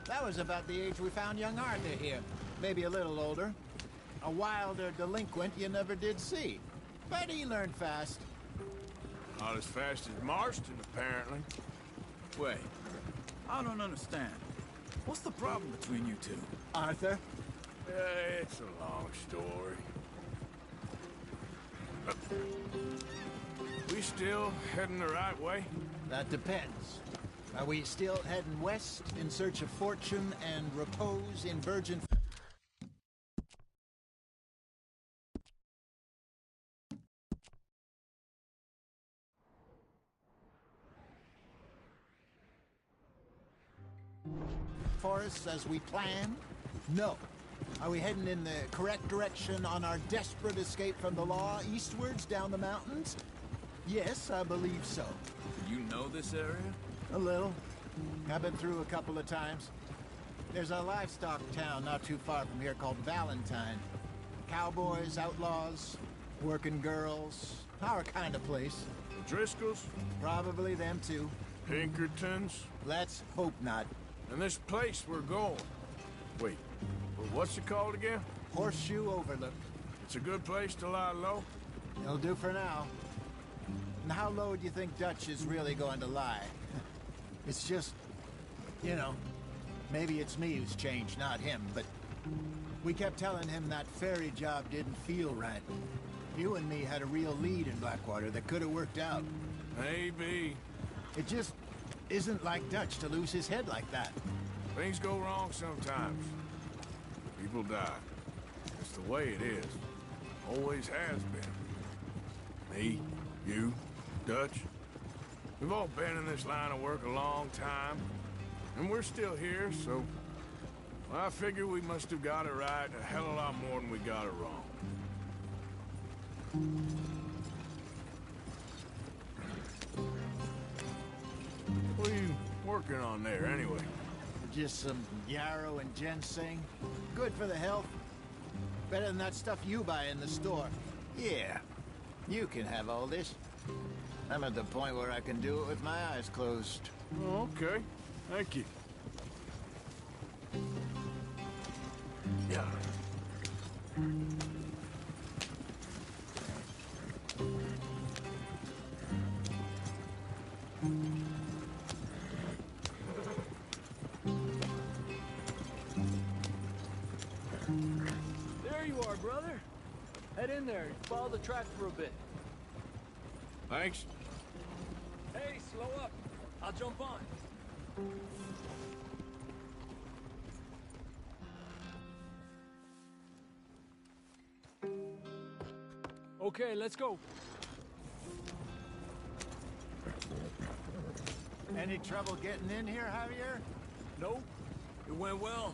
That was about the age we found young Arthur here. Maybe a little older. A wilder delinquent you never did see. But he learned fast. Not as fast as Marston, apparently. Wait, I don't understand. What's the problem between you two? Arthur? It's a long story. We still heading the right way? That depends. Are we still heading west in search of fortune and repose in virgin... forests as we planned? No. Are we heading in the correct direction on our desperate escape from the law eastwards down the mountains? Yes, I believe so. You know this area? A little. I've been through a couple of times. There's a livestock town not too far from here called Valentine. Cowboys, outlaws, working girls, our kind of place. The Driscolls? Probably them too. Pinkertons? Let's hope not. And this place we're going. Wait, what's it called again? Horseshoe Overlook. It's a good place to lie low? It'll do for now. And how low do you think Dutch is really going to lie? It's just, you know, maybe it's me who's changed, not him, but we kept telling him that ferry job didn't feel right. You and me had a real lead in Blackwater that could have worked out. Maybe. It just isn't like Dutch to lose his head like that. Things go wrong sometimes. People die. It's the way it is. Always has been. Me, you, Dutch. We've all been in this line of work a long time. And we're still here, so... I figure we must have got it right a hell of a lot more than we got it wrong. What are you working on there, anyway? Just some yarrow and ginseng. Good for the health. Better than that stuff you buy in the store. Yeah, you can have all this. I'm at the point where I can do it with my eyes closed. Oh, okay. Thank you. Yeah. There you are, brother. Head in there and follow the track for a bit. Thanks. Hey, slow up. I'll jump on. Okay, let's go. Any trouble getting in here, Javier? Nope. It went well.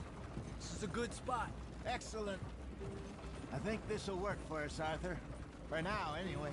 This is a good spot. Excellent. I think this will work for us, Arthur. For now, anyway.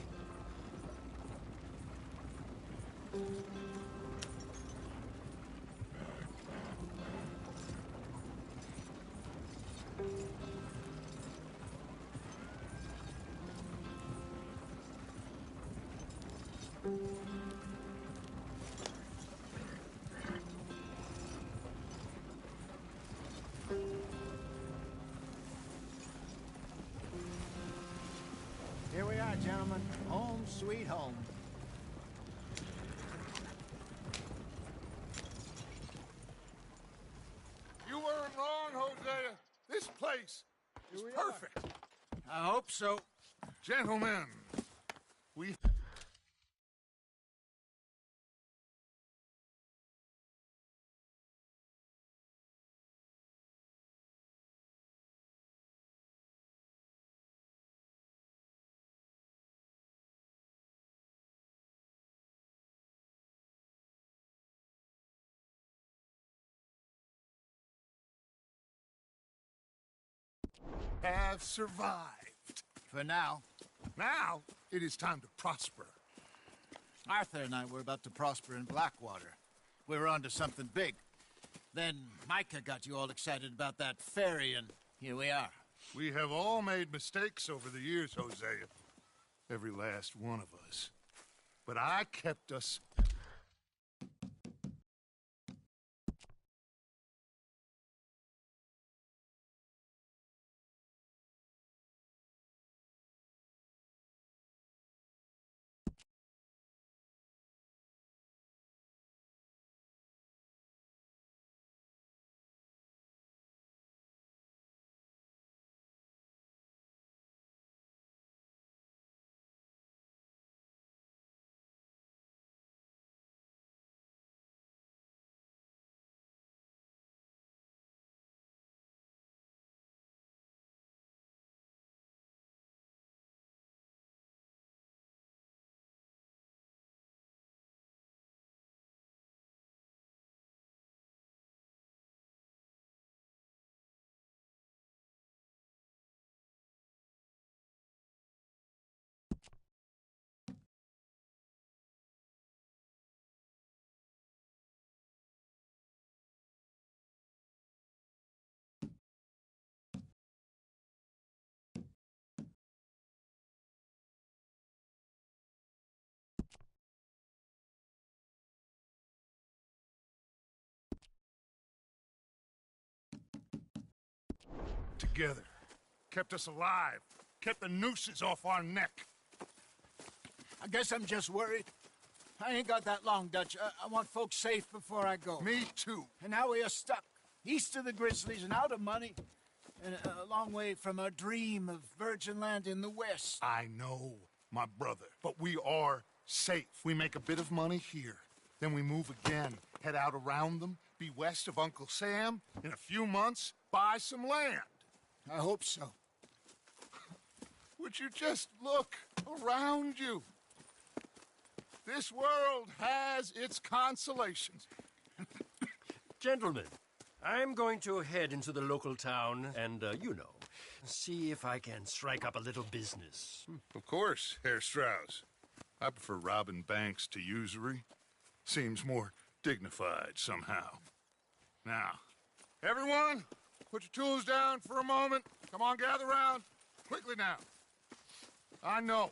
Here we are, gentlemen. Home sweet home. You weren't wrong, Hosea. This place is perfect. I hope so. Gentlemen, we have survived. For now. Now, it is time to prosper. Arthur and I were about to prosper in Blackwater. We were onto something big. Then Micah got you all excited about that ferry, and here we are. We have all made mistakes over the years, Hosea. Every last one of us. But I kept us... together. Kept us alive. Kept the nooses off our neck. I guess I'm just worried. I ain't got that long, Dutch. I want folks safe before I go. Me too. And now we are stuck. East of the Grizzlies and out of money. And a long way from our dream of virgin land in the west. I know, my brother. But we are safe. We make a bit of money here. Then we move again. Head out around them. Be west of Uncle Sam. In a few months, buy some land. I hope so. Would you just look around you? This world has its consolations. Gentlemen, I'm going to head into the local town and, see if I can strike up a little business. Of course, Herr Strauss. I prefer robbing banks to usury. Seems more dignified somehow. Now, everyone, put your tools down for a moment. Come on, gather round. Quickly now. I know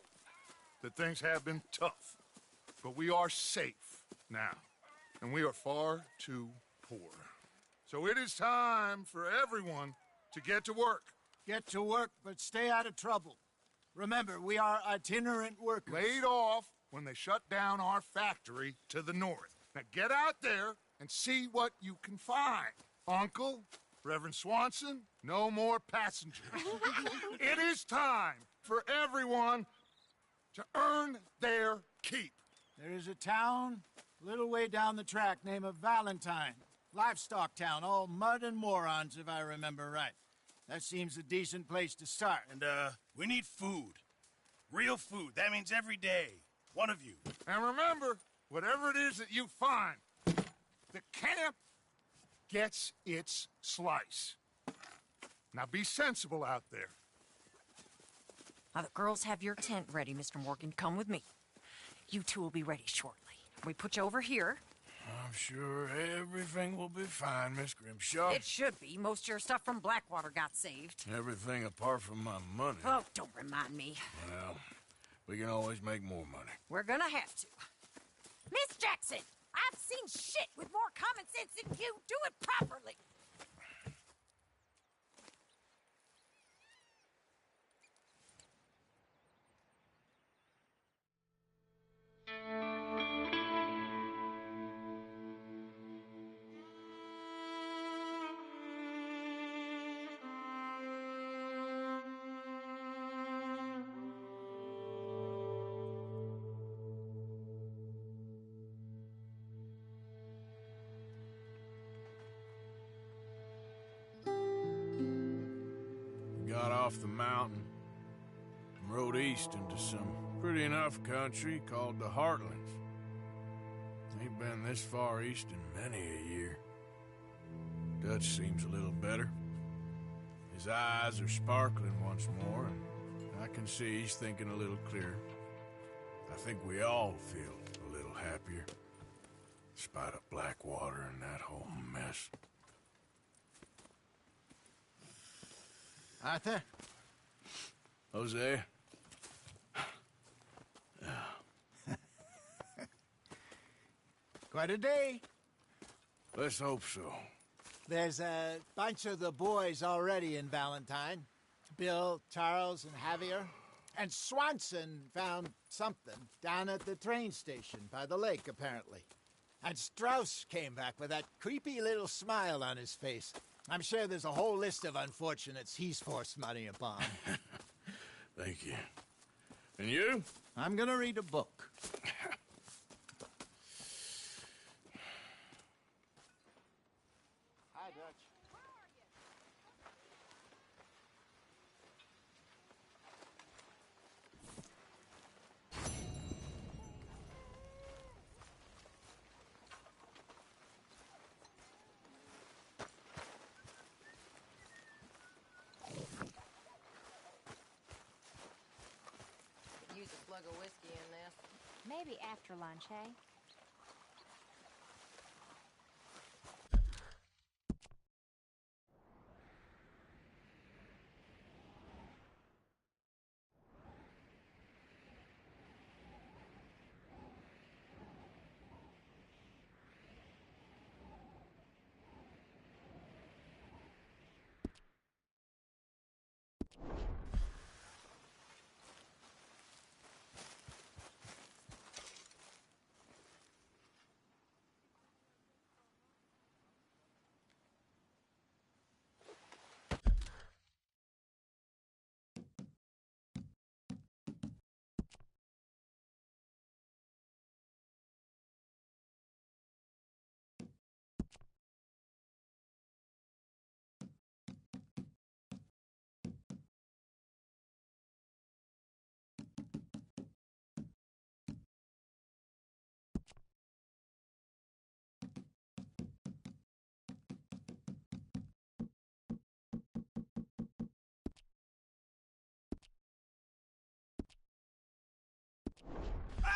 that things have been tough, but we are safe now, and we are far too poor. So it is time for everyone to get to work. Get to work, but stay out of trouble. Remember, we are itinerant workers. Laid off when they shut down our factory to the north. Now get out there and see what you can find. Uncle, Reverend Swanson, no more passengers. It is time for everyone to earn their keep. There is a town a little way down the track named Valentine. Livestock town, all mud and morons, if I remember right. That seems a decent place to start. And, we need food. Real food. That means every day. One of you. And remember, whatever it is that you find, the camp gets its slice. Now be sensible out there. Now, the girls have your tent ready, Mr. Morgan. Come with me. You two will be ready shortly. We put you over here. I'm sure everything will be fine, Miss Grimshaw. It should be. Most of your stuff from Blackwater got saved. Everything apart from my money. Oh, don't remind me. Well, we can always make more money. We're gonna have to. Miss Jackson, I've seen shit with more common sense than you. Do it properly. Got off the mountain and rode east into some pretty enough country called the Heartlands. Ain't been this far east in many a year. Dutch seems a little better. His eyes are sparkling once more, and I can see he's thinking a little clearer. I think we all feel a little happier, despite of Blackwater and that whole mess. Arthur? Jose? Quite a day. Let's hope so. There's a bunch of the boys already in Valentine. Bill, Charles, and Javier. And Swanson found something down at the train station by the lake, apparently. And Strauss came back with that creepy little smile on his face. I'm sure there's a whole list of unfortunates he's forced money upon. Thank you. And you? I'm gonna read a book. Hi, Dutch. Use a slug of whiskey in this. Maybe after lunch, hey?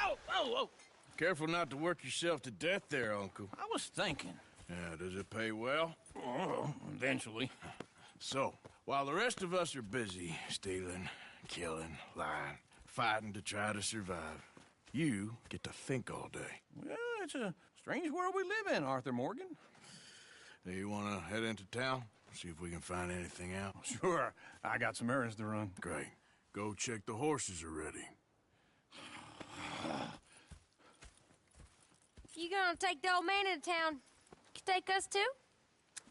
Oh, oh, oh! Careful not to work yourself to death there, Uncle. I was thinking. Yeah, does it pay well? Oh, eventually. So, while the rest of us are busy stealing, killing, lying, fighting to try to survive, you get to think all day. Well, it's a strange world we live in, Arthur Morgan. Do you want to head into town? See if we can find anything out? Sure. I got some errands to run. Great. Go check the horses are ready. You gonna take the old man into town? Take us too?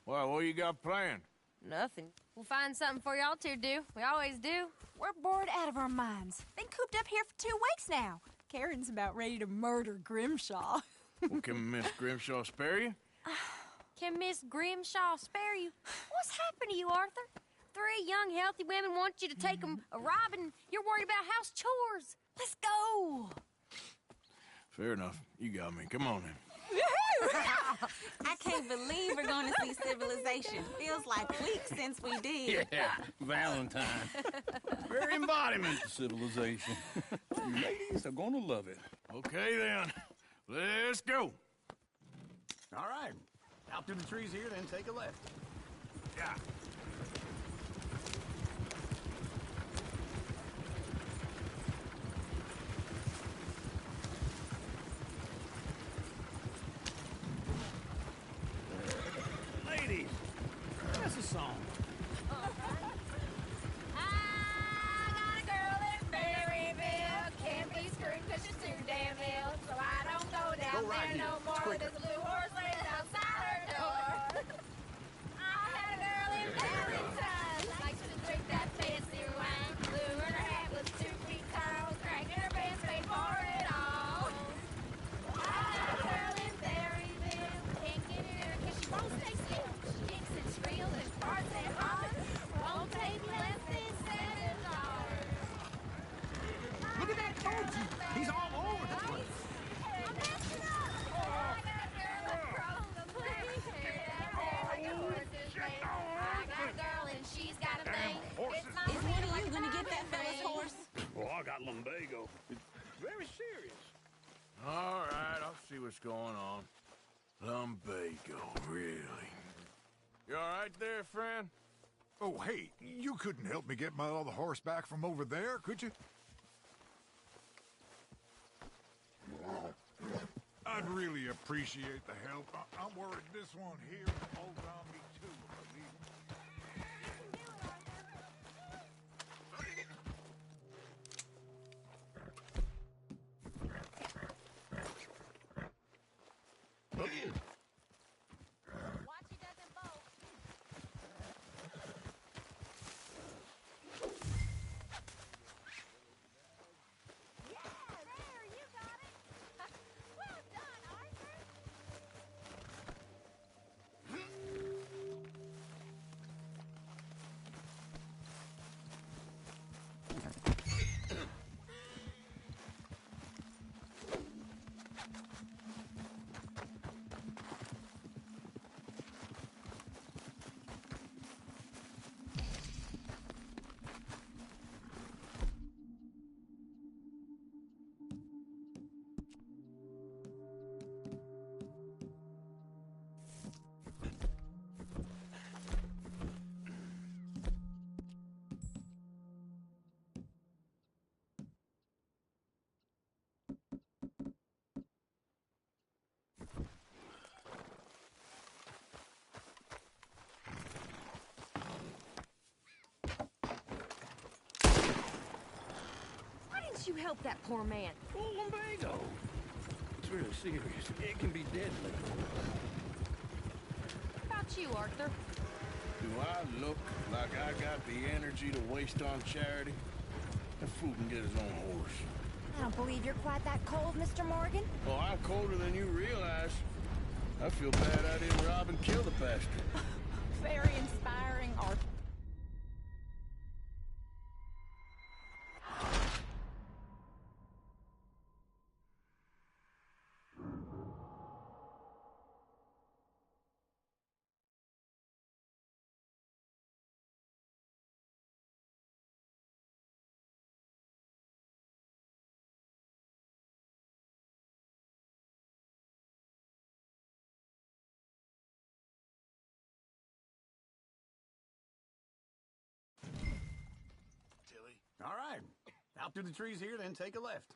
Well, what you got planned? Nothing. We'll find something for y'all to do. We always do. We're bored out of our minds. Been cooped up here for 2 weeks now. Karen's about ready to murder Grimshaw. Well, can Miss Grimshaw spare you? Can Miss Grimshaw spare you? What's happened to you, Arthur? 3 young, healthy women want you to take them a robbing. You're worried about house chores. Let's go. Fair enough. You got me. Come on then. I can't believe we're going to see civilization. Feels like weeks since we did. Yeah, Valentine. Very embodiment of civilization. You ladies are gonna love it. Okay then. Let's go. All right. Out through the trees here, then take a left. Yeah. Ladies, that's a song. Go right here. No more. There's a blue horse laying outside her door. I had a girl in about lumbago. It's very serious. All right, I'll see what's going on. Lumbago, really? You all right there, friend? Oh, hey, you couldn't help me get my other horse back from over there, could you? I'd really appreciate the help. I'm worried this one here will hold on me too. You help that poor man. Oh, lumbago. It's really serious. It can be deadly. How about you, Arthur? Do I look like I got the energy to waste on charity? That fool can get his own horse. I don't believe you're quite that cold, Mr. Morgan. Oh, I'm colder than you realize. I feel bad I didn't rob and kill the bastard. Very inspiring, Arthur. All right. Out through the trees here, then take a left.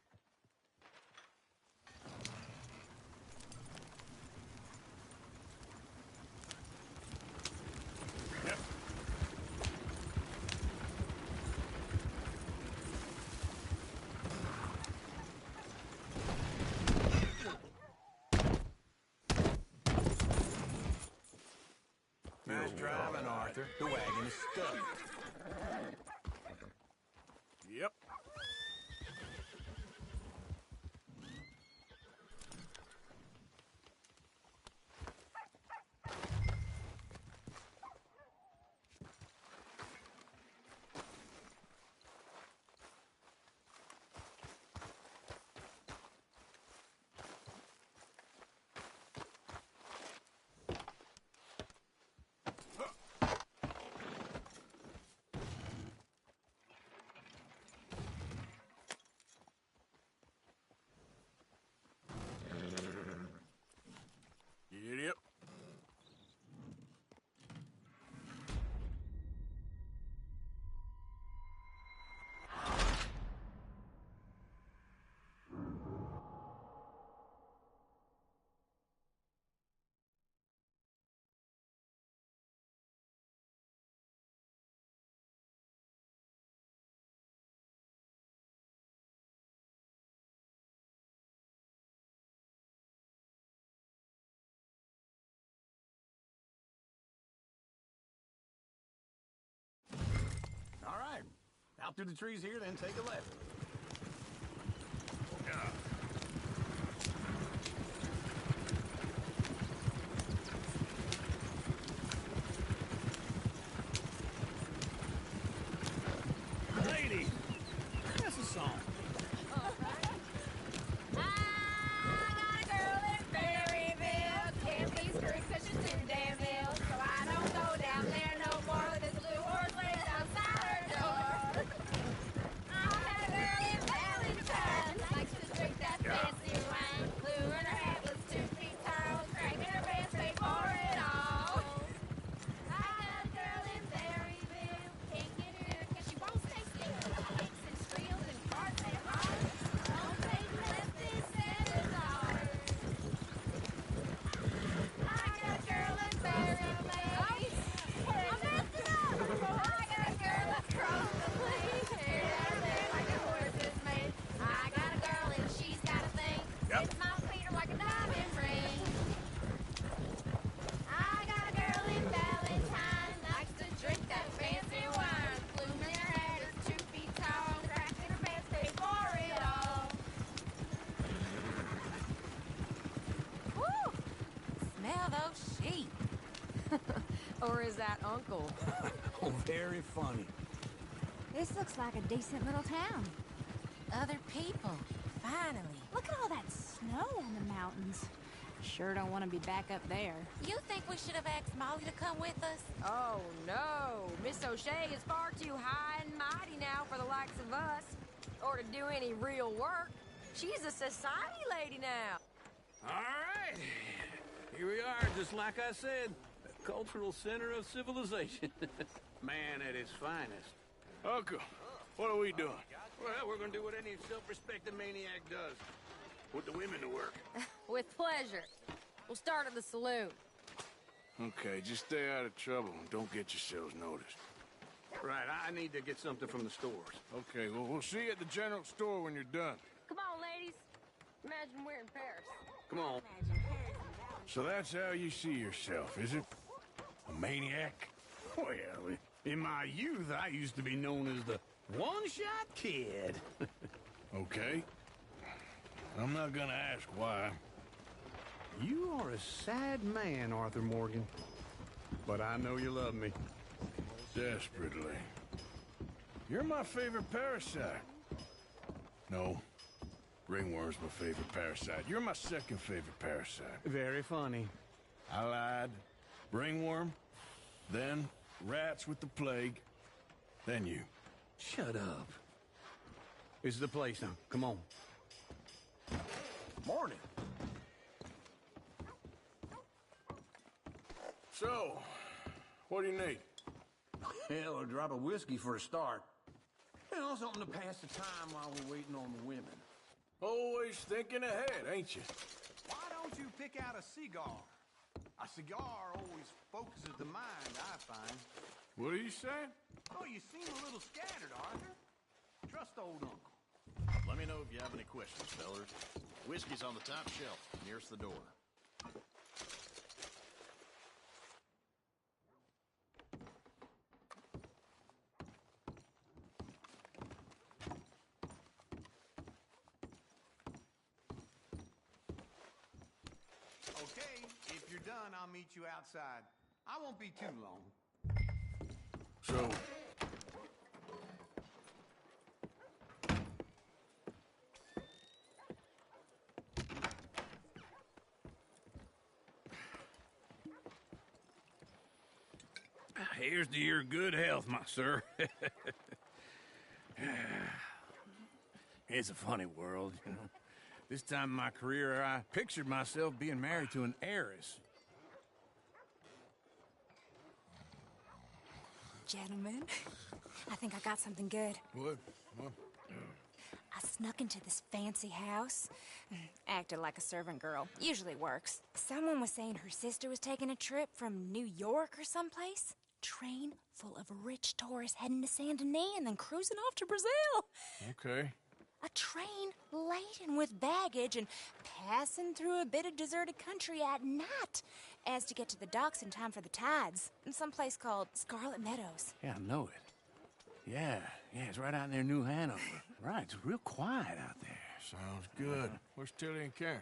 Nice driving, Arthur. The wagon is stuck. Yep. Yep. All right. Out through the trees here, then take a left. Lady, that's a song. I had a girl Or is that Uncle? Oh, very funny. This looks like a decent little town. Other people, finally. Look at all that snow on the mountains. Sure don't want to be back up there. You think we should have asked Molly to come with us? Oh, no. Miss O'Shea is far too high and mighty now for the likes of us. Or to do any real work. She's a society lady now. All right. Here we are, just like I said. The cultural center of civilization. Man at his finest. Uncle, what are we doing? Well, we're gonna do what any self-respecting maniac does. Put the women to work. With pleasure. We'll start at the saloon. Okay, just stay out of trouble and don't get yourselves noticed. Right, I need to get something from the stores. Okay, well, we'll see you at the general store when you're done. Come on, ladies. Imagine we're in Paris. Come on. So that's how you see yourself, is it? A maniac? Well, in my youth, I used to be known as the one-shot kid. Okay. I'm not gonna ask why. You are a sad man, Arthur Morgan. But I know you love me. Desperately. You're my favorite parasite. No. Ringworm's my favorite parasite. You're my second favorite parasite. Very funny. I lied. Ringworm, then rats with the plague, then you. Shut up. This is the place now. Come on. Morning. So, what do you need? Hell, a drop of whiskey for a start. You know, something to pass the time while we're waiting on the women. Always thinking ahead, ain't you? Why don't you pick out a cigar? A cigar always focuses the mind, I find. What are you saying? Oh, you seem a little scattered, Arthur. Trust old Uncle. Let me know if you have any questions, fellers. Whiskey's on the top shelf, nearest the door. Okay, if you're done, I'll meet you outside. I won't be too long. So... Here's to your good health, my sir. It's a funny world, you know. This time in my career, I pictured myself being married to an heiress. Gentlemen, I think I got something good. What? I snuck into this fancy house. Acted like a servant girl. Usually works. Someone was saying her sister was taking a trip from New York or someplace. Train full of rich tourists heading to Saint Denis and then cruising off to Brazil. Okay. A train laden with baggage and passing through a bit of deserted country at night as to get to the docks in time for the tides in some place called Scarlet Meadows. Yeah, I know it. Yeah, it's right out near New Hanover. Right, it's real quiet out there. Sounds good. Where's Tilly and Karen?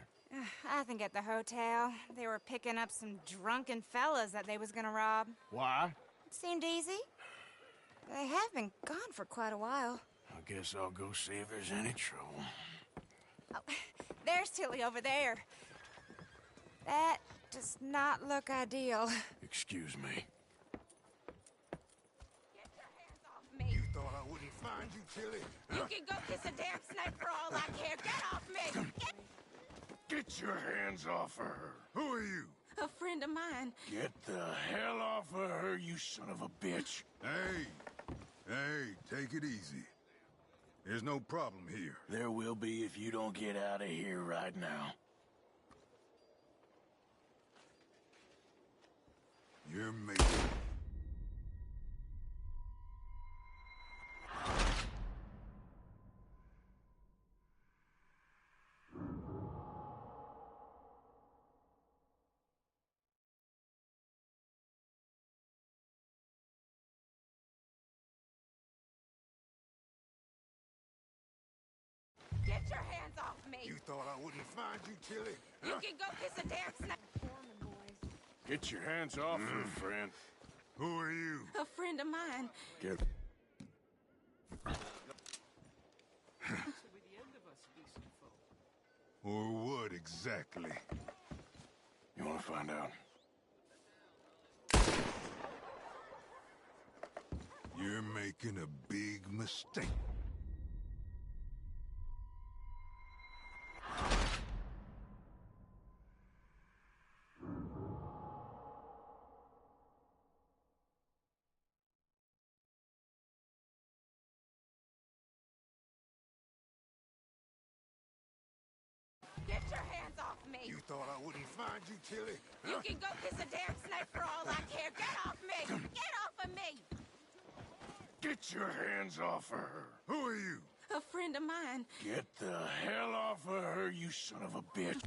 I think at the hotel. They were picking up some drunken fellas that they was gonna rob. Why? It seemed easy. They have been gone for quite a while. I guess I'll go see if there's any trouble. Oh, there's Tilly over there. That does not look ideal. Excuse me. Get your hands off me. You thought I wouldn't find you, Tilly? You can go kiss a damn snake for all I care. Get off me! Get your hands off of her. Who are you? A friend of mine. Get the hell off of her, you son of a bitch. Hey, take it easy. There's no problem here. There will be if you don't get out of here right now. You're making... Get your hands off me. You thought I wouldn't find you, Tilly? You can go kiss a damn snake. Get your hands off her, friend. Who are you? A friend of mine. Get... Or what exactly? You want to find out? You're making a big mistake. Get your hands off me! You thought I wouldn't find you, Tilly? You can go kiss a damn snake for all I care. Get off me! Get off of me! Get your hands off of her. Who are you? A friend of mine. Get the hell off of her, you son of a bitch.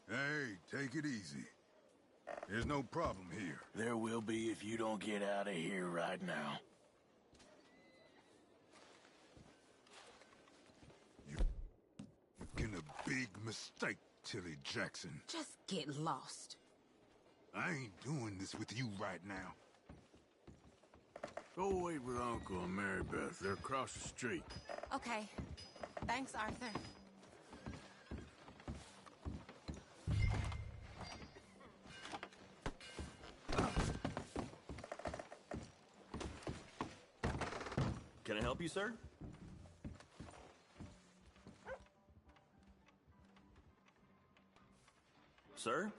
Hey, take it easy. There's no problem here. There will be if you don't get out of here right now. You're making a big mistake, Tilly Jackson. Just get lost. I ain't doing this with you right now. Go wait with Uncle and Mary Beth. They're across the street. Okay. Thanks, Arthur. Can I help you, sir? Sir?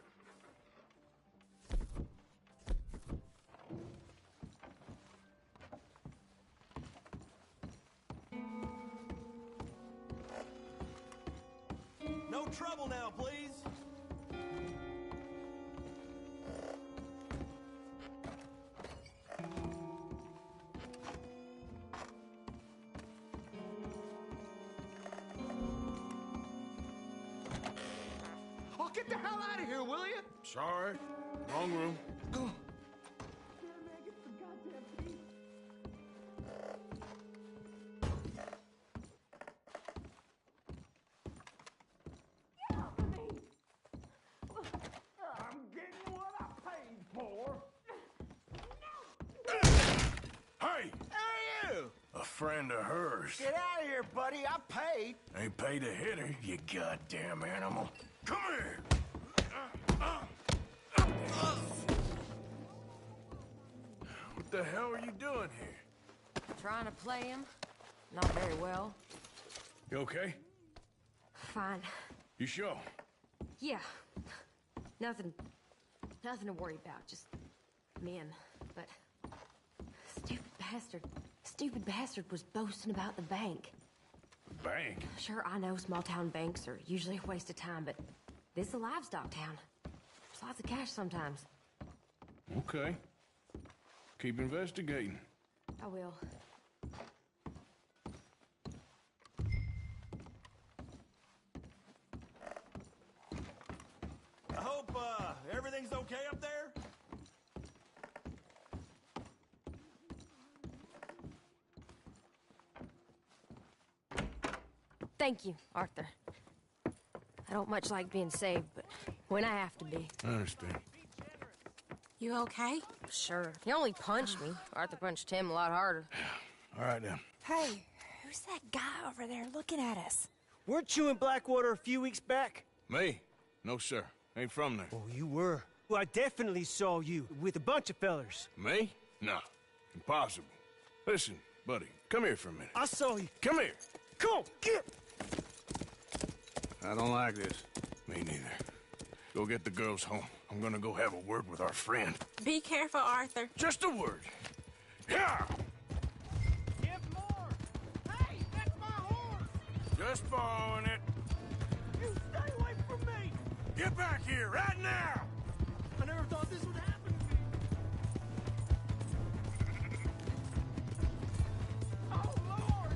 No trouble now, please. Oh, get the hell out of here, will you? Sorry. Wrong room. I'm getting what I paid for. Hey! Who are you? A friend of hers. Get out of here, buddy. I paid. Ain't paid to hit her, you goddamn animal. Come here! What the hell are you doing here? Trying to play him. Not very well. You okay? Fine. You sure? Yeah. Nothing to worry about. Just men. But stupid bastard was boasting about the bank. Bank? Sure, I know small town banks are usually a waste of time, but this is a livestock town. There's lots of cash sometimes. Okay. Keep investigating. I will. I hope, everything's okay up there? Thank you, Arthur. I don't much like being saved, but when I have to be. I understand. You okay? Sure. He only punched me. Arthur punched him a lot harder. All right, then. Hey, who's that guy over there looking at us? Weren't you in Blackwater a few weeks back? Me? No, sir. Ain't from there. Oh, you were. Well, I definitely saw you with a bunch of fellers. Me? No. Impossible. Listen, buddy, come here for a minute. I saw you. Come here. Come on, get! I don't like this. Me neither. Go get the girls home. I'm gonna go have a word with our friend. Be careful, Arthur. Just a word. Yeah! Give more! Hey, that's my horse! Just borrowing it. You stay away from me! Get back here, right now! I never thought this would happen to me. Oh, Lord!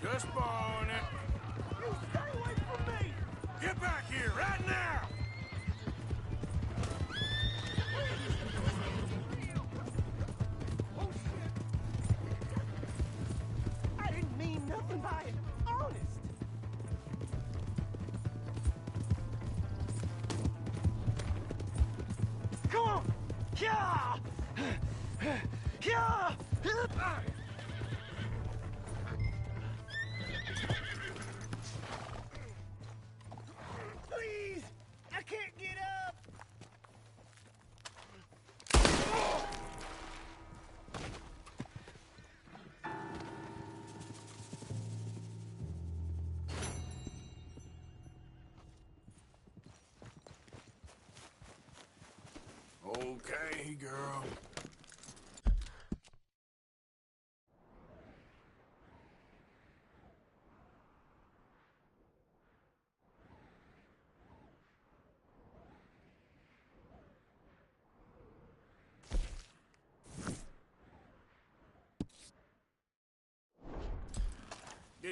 Just borrowing it. You stay away from me! Get back here, right now! Oh, shit! I didn't mean nothing by it. Honest. Come on! Yeah! Yeah! Please! I can't get up! Okay, girl. Yeah.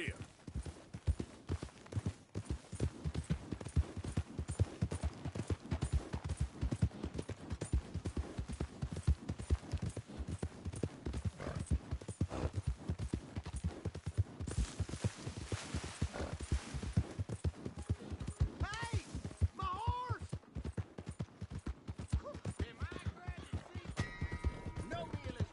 Hey! My horse! Am I glad to see you? No realism.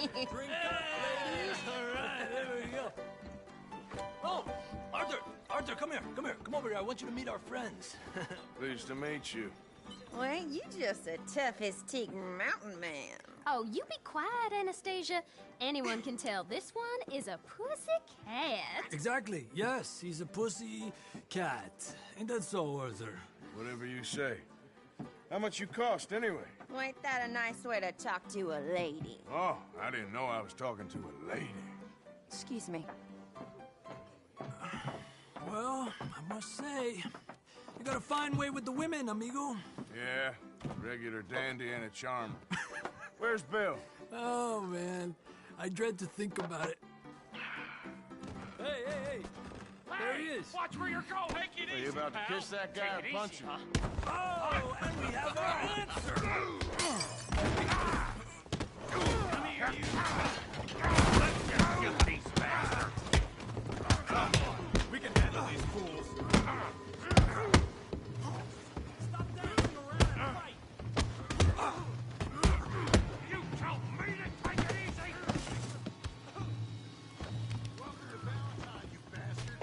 Drink up, ladies. All right, there we go. Oh, Arthur! Arthur, come here. Come here. Come over here. I want you to meet our friends. Pleased to meet you. Well, ain't you just a tough-as-teak mountain man? Oh, you be quiet, Anastasia. Anyone can tell this one is a pussy cat. Exactly. Yes, he's a pussy cat. Ain't that so, Arthur? Whatever you say. How much you cost, anyway? Well, ain't that a nice way to talk to a lady? Oh, I didn't know I was talking to a lady. Excuse me. Well, I must say, you got a fine way with the women, amigo. Yeah, regular dandy and a charmer. Where's Bill? Oh, man. I dread to think about it. Hey! There he is. Watch where you're going! Take it Are you about to kiss that guy or punch him? Oh, and we have our answer. Come here, you! Let's just kill these bastards! Come on, we can handle these fools. Stop dancing around and fight! You tell me to take it easy! Welcome to Valentine, you bastard!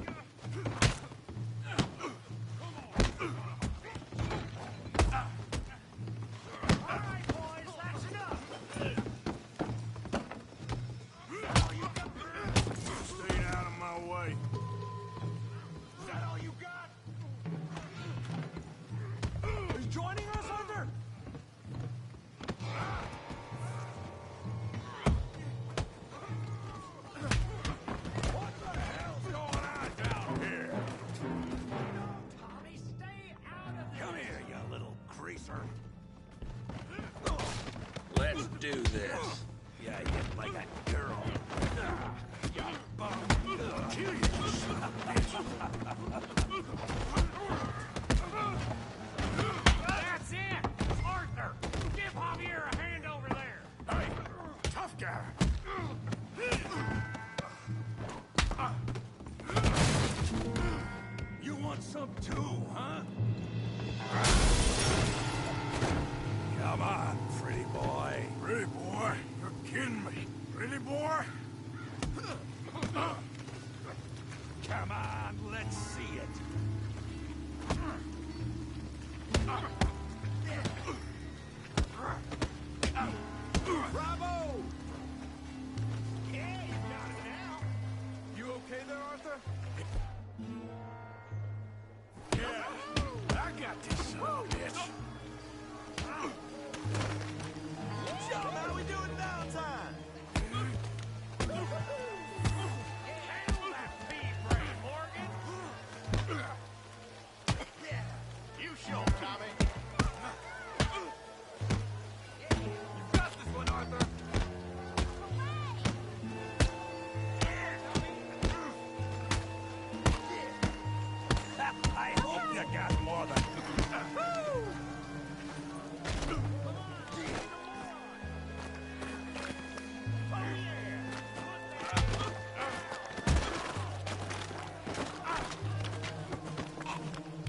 All right, boys, that's enough! Stay out of my way. Is that all you got? Are you joining us, Arthur? What the hell's going on down here? Tommy, stay out of this. Come here, you little greaser. Let's do this. Yeah, you like a girl. You bum. Kill you, son of a bitch. That's it! Arthur! Give Javier a hand over there! Hey, tough guy! You want some too, huh? Come on, pretty boy. Pretty boy? You're kidding me. Pretty boy? Come on, let's see it. Bravo! Yeah, you got it now. You okay there, Arthur? Yeah, I got this son of a bitch. Show 'em how we do it downtown. Handle that pea-brain, Morgan. You show 'em, Tommy. You got this one, Arthur. I hope you got more than...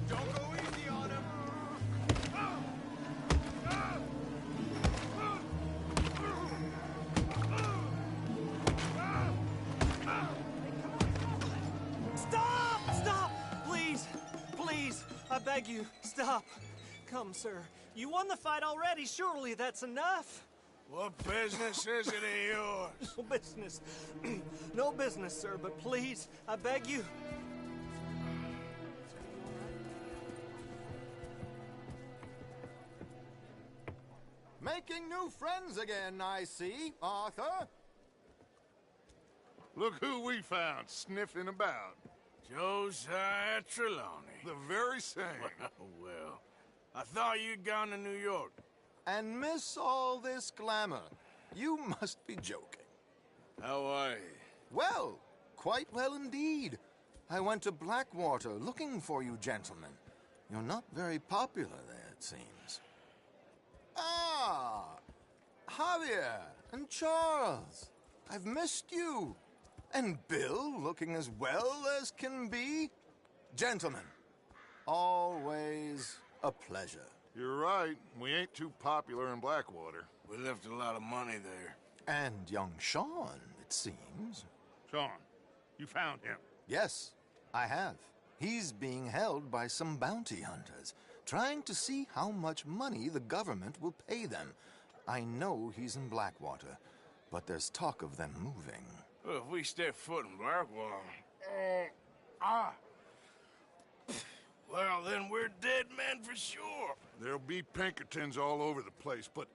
Don't go easy on him. Stop! Stop! Please! Please! I beg you, stop. Come, sir. You won the fight already. Surely that's enough. What business is it of yours? No business. No business, sir, but please, I beg you. Making new friends again, I see, Arthur. Look who we found sniffing about. Josiah Trelawney. The very same. Well, I thought you'd gone to New York. And miss all this glamour. You must be joking. How are you? Well, quite well indeed. I went to Blackwater looking for you gentlemen. You're not very popular there, it seems. Ah! Javier and Charles. I've missed you. And Bill looking as well as can be. Gentlemen, always a pleasure. You're right. We ain't too popular in Blackwater. We left a lot of money there. And young Sean, it seems. Sean, you found him? Yes, I have. He's being held by some bounty hunters, trying to see how much money the government will pay them. I know he's in Blackwater, but there's talk of them moving. Well, if we step foot in Blackwater... Well, then we're dead men for sure. There'll be Pinkertons all over the place, but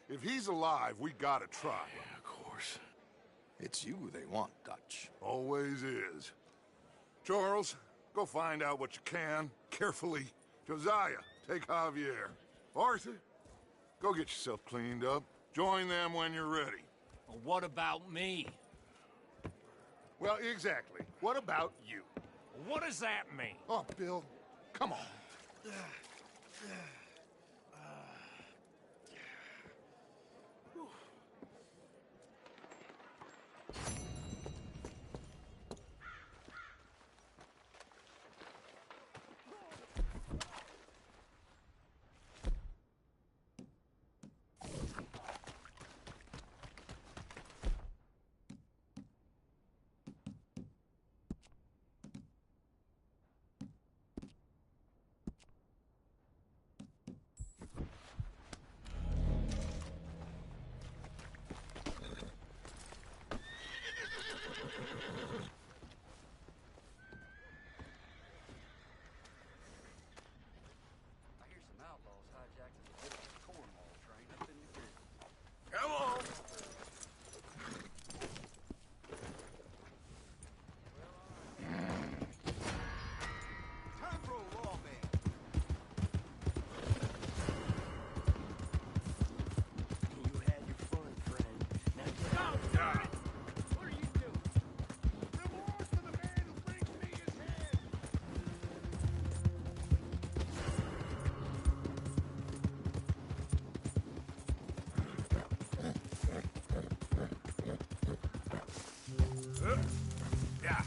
if he's alive, we gotta try. Yeah, of course. It's you they want, Dutch. Always is. Charles, go find out what you can, carefully. Josiah, take Javier. Arthur, go get yourself cleaned up. Join them when you're ready. Well, what about me? Well, exactly. What about you? What does that mean? Oh, Bill, come on. Come on. Time for a law man. You had your fun, friend. Now get out. What are you doing? Reward to the man who brings me his head. Yeah.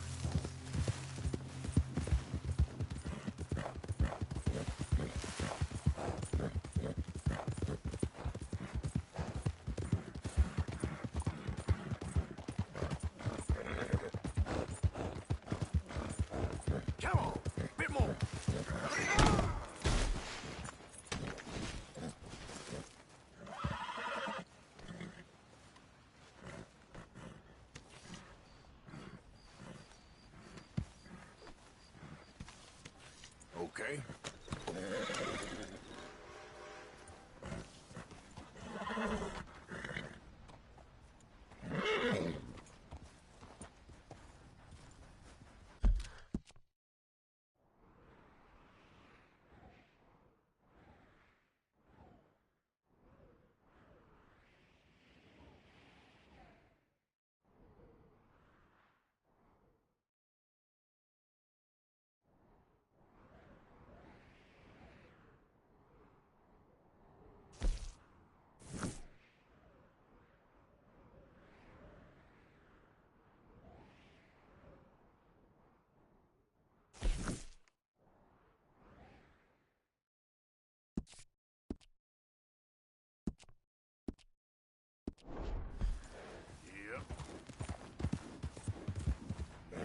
Come on, bit more. Okay.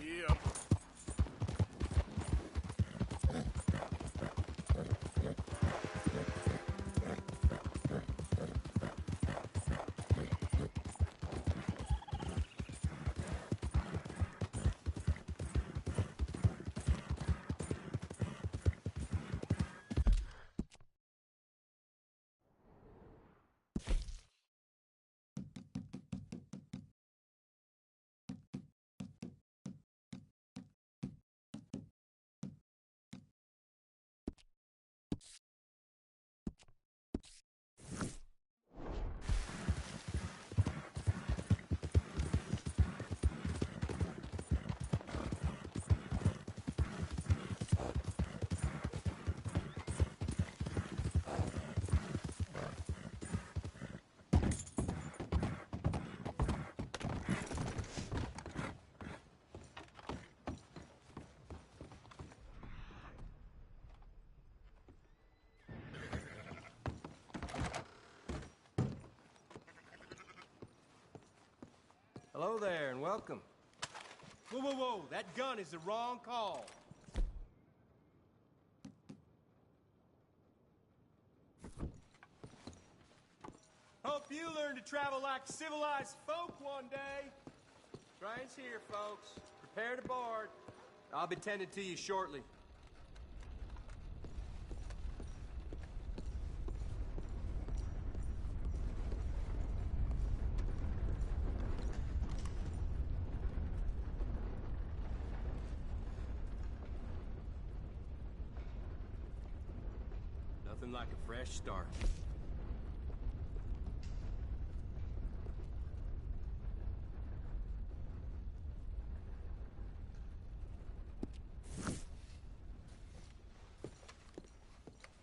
Yep. Hello there, and welcome. Whoa, whoa, whoa! That gun is the wrong call. Hope you learn to travel like civilized folk one day. Train's here, folks. Prepare to board. I'll be tending to you shortly. Nothing like a fresh start.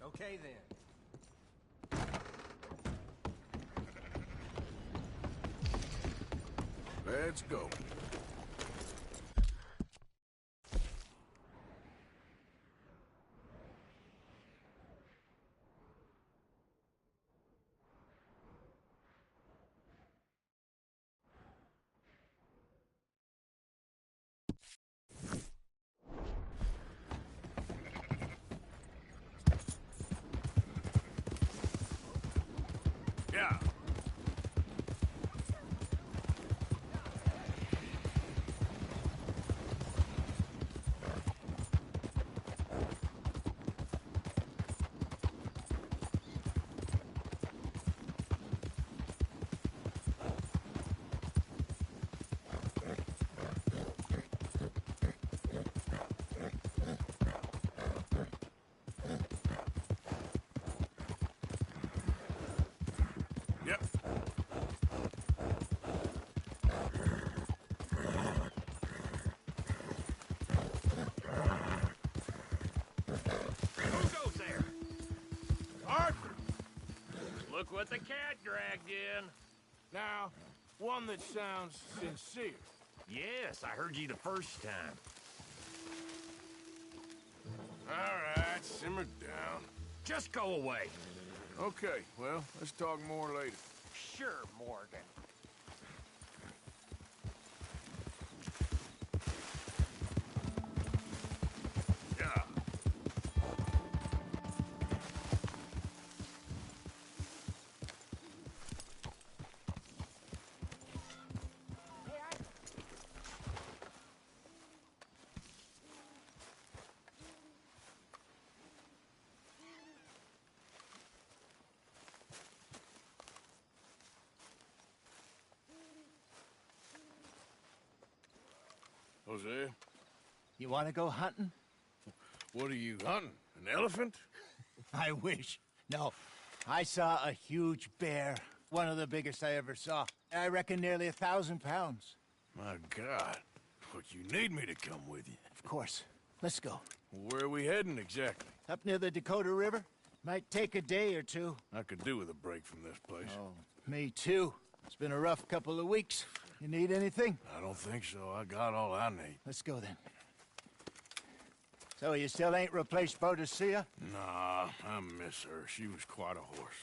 Okay, then. Let's go. Yeah. Yep. Who goes there? Arthur! Look what the cat dragged in. Now, one that sounds sincere. Yes, I heard you the first time. All right, simmer down. Just go away. Okay, well, let's talk more later. Sure, Morgan. Yeah. Jose. You want to go hunting? What are you hunting? An elephant? I wish. No. I saw a huge bear. One of the biggest I ever saw. I reckon nearly 1,000 pounds. My God. But you need me to come with you. Of course. Let's go. Where are we heading exactly? Up near the Dakota River. Might take a day or two. I could do with a break from this place. Oh, me too. It's been a rough couple of weeks. You need anything? I don't think so. I got all I need. Let's go then. So you still ain't replaced Boadicea? Nah, I miss her. She was quite a horse.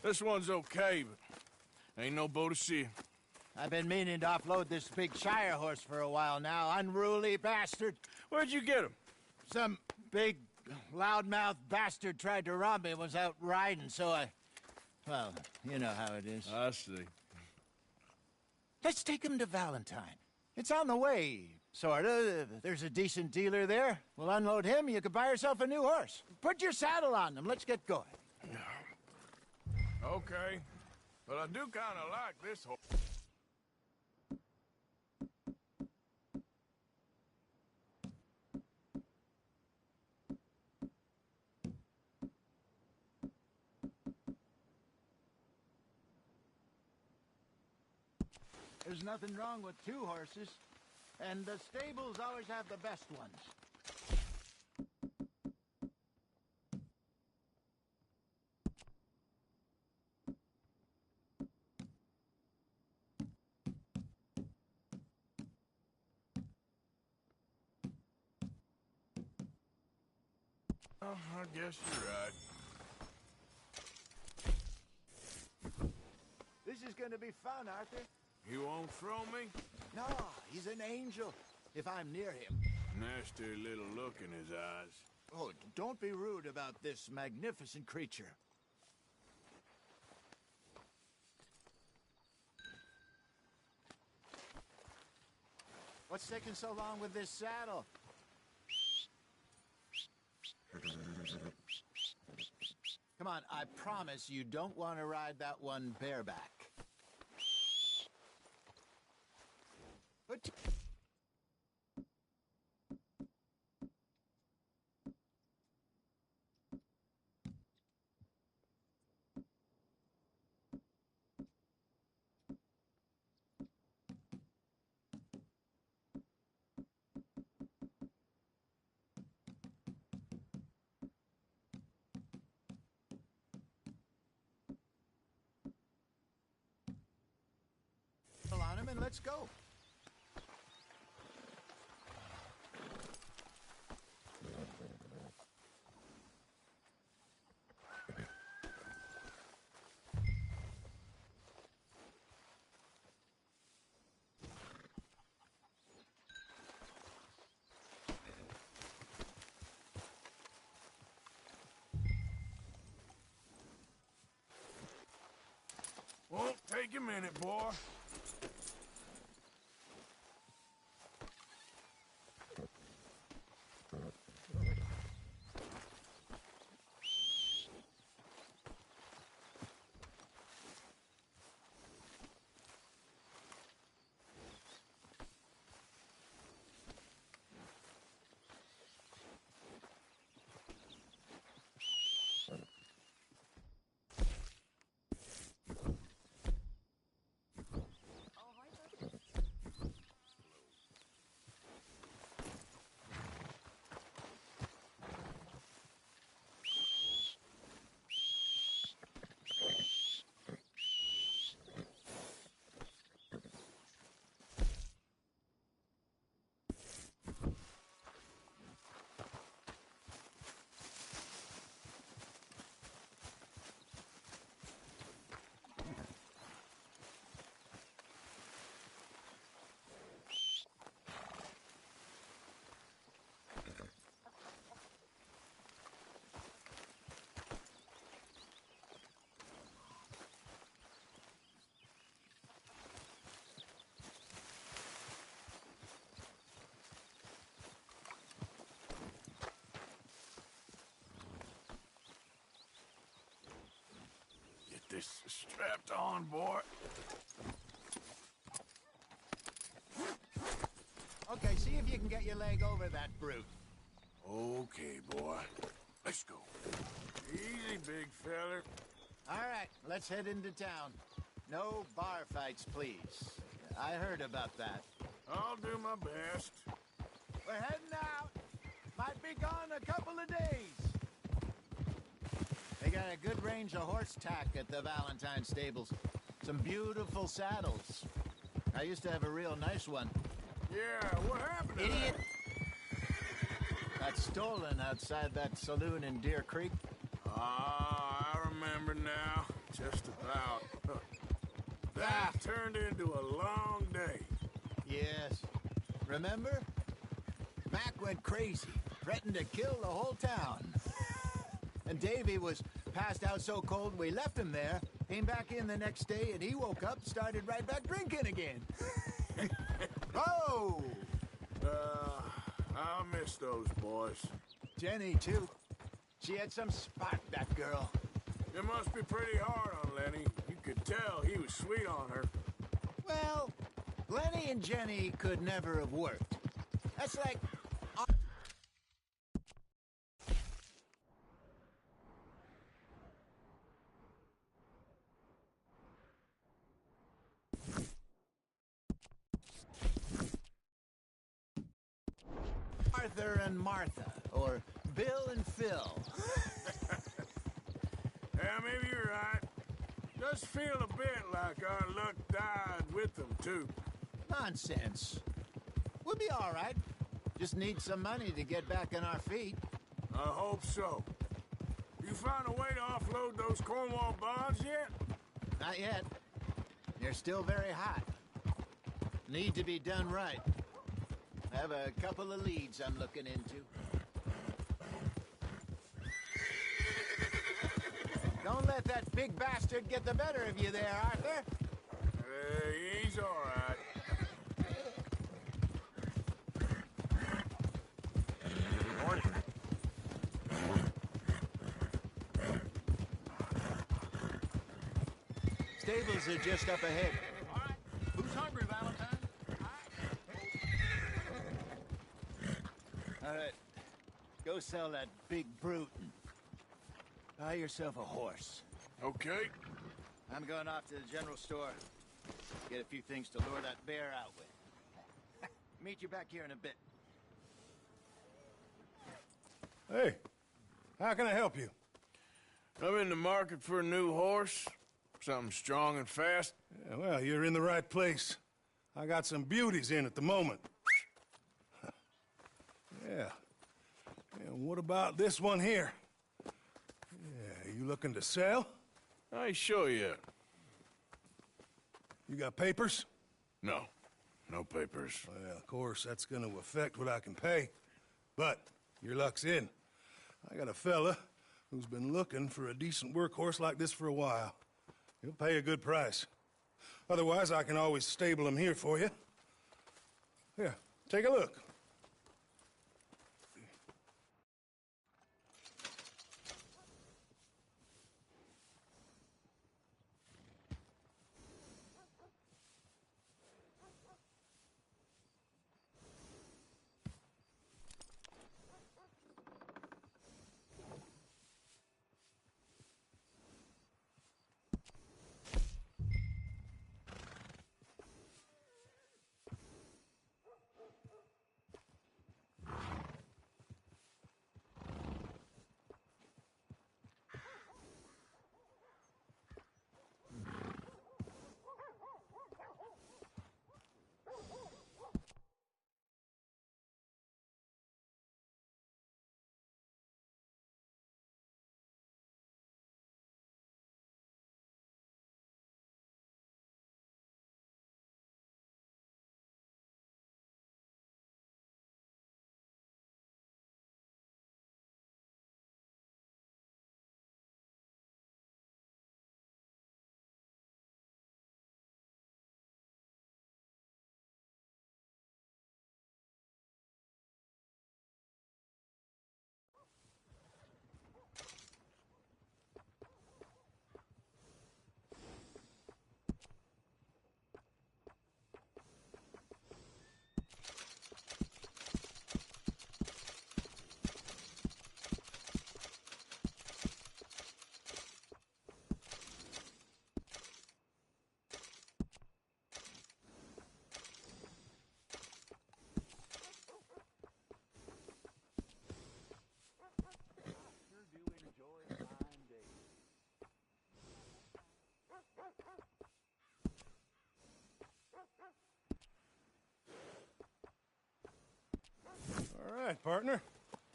This one's okay, but ain't no Boadicea. I've been meaning to offload this big Shire horse for a while now. Unruly bastard. Where'd you get him? Some big, loudmouth bastard tried to rob me and was out riding, so I... Well, you know how it is. I see. Let's take him to Valentine. It's on the way, sorta. There's a decent dealer there. We'll unload him, you could buy yourself a new horse. Put your saddle on him, let's get going. Okay, but I do kind of like this horse. There's nothing wrong with two horses, and the stables always have the best ones. Oh, I guess you're right. This is gonna be fun, Arthur. You won't throw me? No, he's an angel, if I'm near him. Nasty little look in his eyes. Oh, don't be rude about this magnificent creature. What's taking so long with this saddle? Come on, I promise you don't want to ride that one bareback. But... on him and let's go. Won't take a minute, boy. This strapped on, boy. Okay, see if you you can get your leg over that brute. Okay, boy. Let's go. Easy, big feller. All right, let's head into town. No bar fights, please. I heard about that. I'll do my best. We're heading out. Might be gone a couple of days. They got a good range of horse tack at the Valentine stables. Some beautiful saddles. I used to have a real nice one. Yeah, what happened to Idiot! Got stolen outside that saloon in Deer Creek. Ah, I remember now. Just about. That turned into a long day. Yes. Remember? Mac went crazy, threatened to kill the whole town. And Davy was passed out so cold we left him there, came back in the next day, and he woke up, started right back drinking again. Oh! I'll miss those boys. Jenny, too. She had some spark, that girl. It must be pretty hard on Lenny. You could tell he was sweet on her. Well, Lenny and Jenny could never have worked. That's like... Arthur and Martha, or Bill and Phil. Yeah, maybe you're right. Does feel a bit like our luck died with them, too. Nonsense. We'll be all right. Just need some money to get back on our feet. I hope so. You found a way to offload those Cornwall bonds yet? Not yet. They're still very hot. Need to be done right. I have a couple of leads I'm looking into. Don't let that big bastard get the better of you there, Arthur. He's all right. Morning. Stables are just up ahead. All right. Who's hungry, Valentine? All right. Go sell that big brute and buy yourself a horse. Okay. I'm going off to the general store. Get a few things to lure that bear out with. Meet you back here in a bit. Hey, how can I help you? I'm in the market for a new horse. Something strong and fast. Yeah, well, you're in the right place. I got some beauties in at the moment. Yeah. And what about this one here? Yeah, you looking to sell? I ain't sure yet. You got papers? No. No papers. Well, of course, that's gonna affect what I can pay. But your luck's in. I got a fella who's been looking for a decent workhorse like this for a while. He'll pay a good price. Otherwise, I can always stable him here for you. Here, take a look.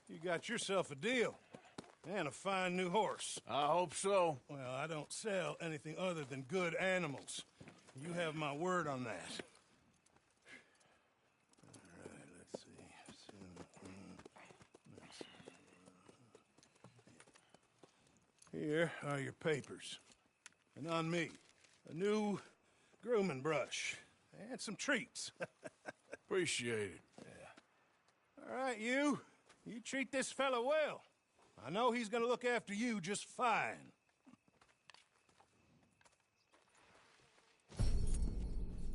You got yourself a deal. And a fine new horse. I hope so. Well, I don't sell anything other than good animals. You have my word on that. All right, let's see. Here are your papers. And on me, a new grooming brush. And some treats. Appreciate it. Yeah. All right, you. You treat this fella well. I know he's gonna look after you just fine.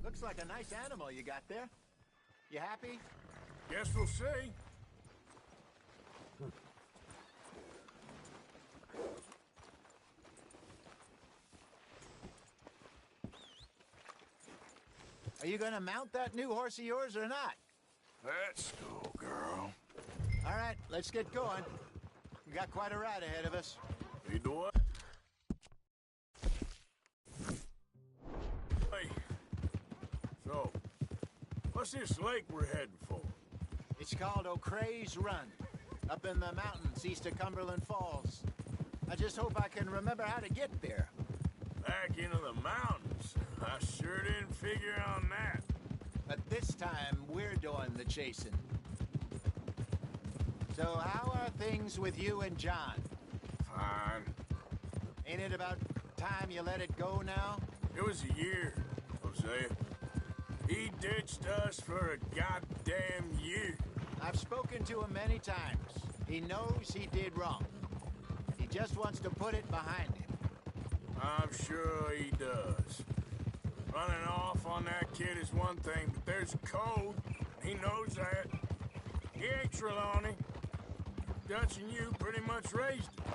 Looks like a nice animal you got there. You happy? Guess we'll see. Are you gonna mount that new horse of yours or not? Let's go, girl. All right, let's get going. We got quite a ride ahead of us. You do what? Hey. So, what's this lake we're heading for? It's called O'Creagh's Run, up in the mountains east of Cumberland Falls. I just hope I can remember how to get there. Back into the mountains? I sure didn't figure on that. But this time, we're doing the chasing. So how are things with you and John? Fine. Ain't it about time you let it go now? It was a year, Hosea. He ditched us for a goddamn year. I've spoken to him many times. He knows he did wrong. He just wants to put it behind him. I'm sure he does. Running off on that kid is one thing, but there's a code. He knows that. He ain't Trelawney. Dutch and you pretty much raised him.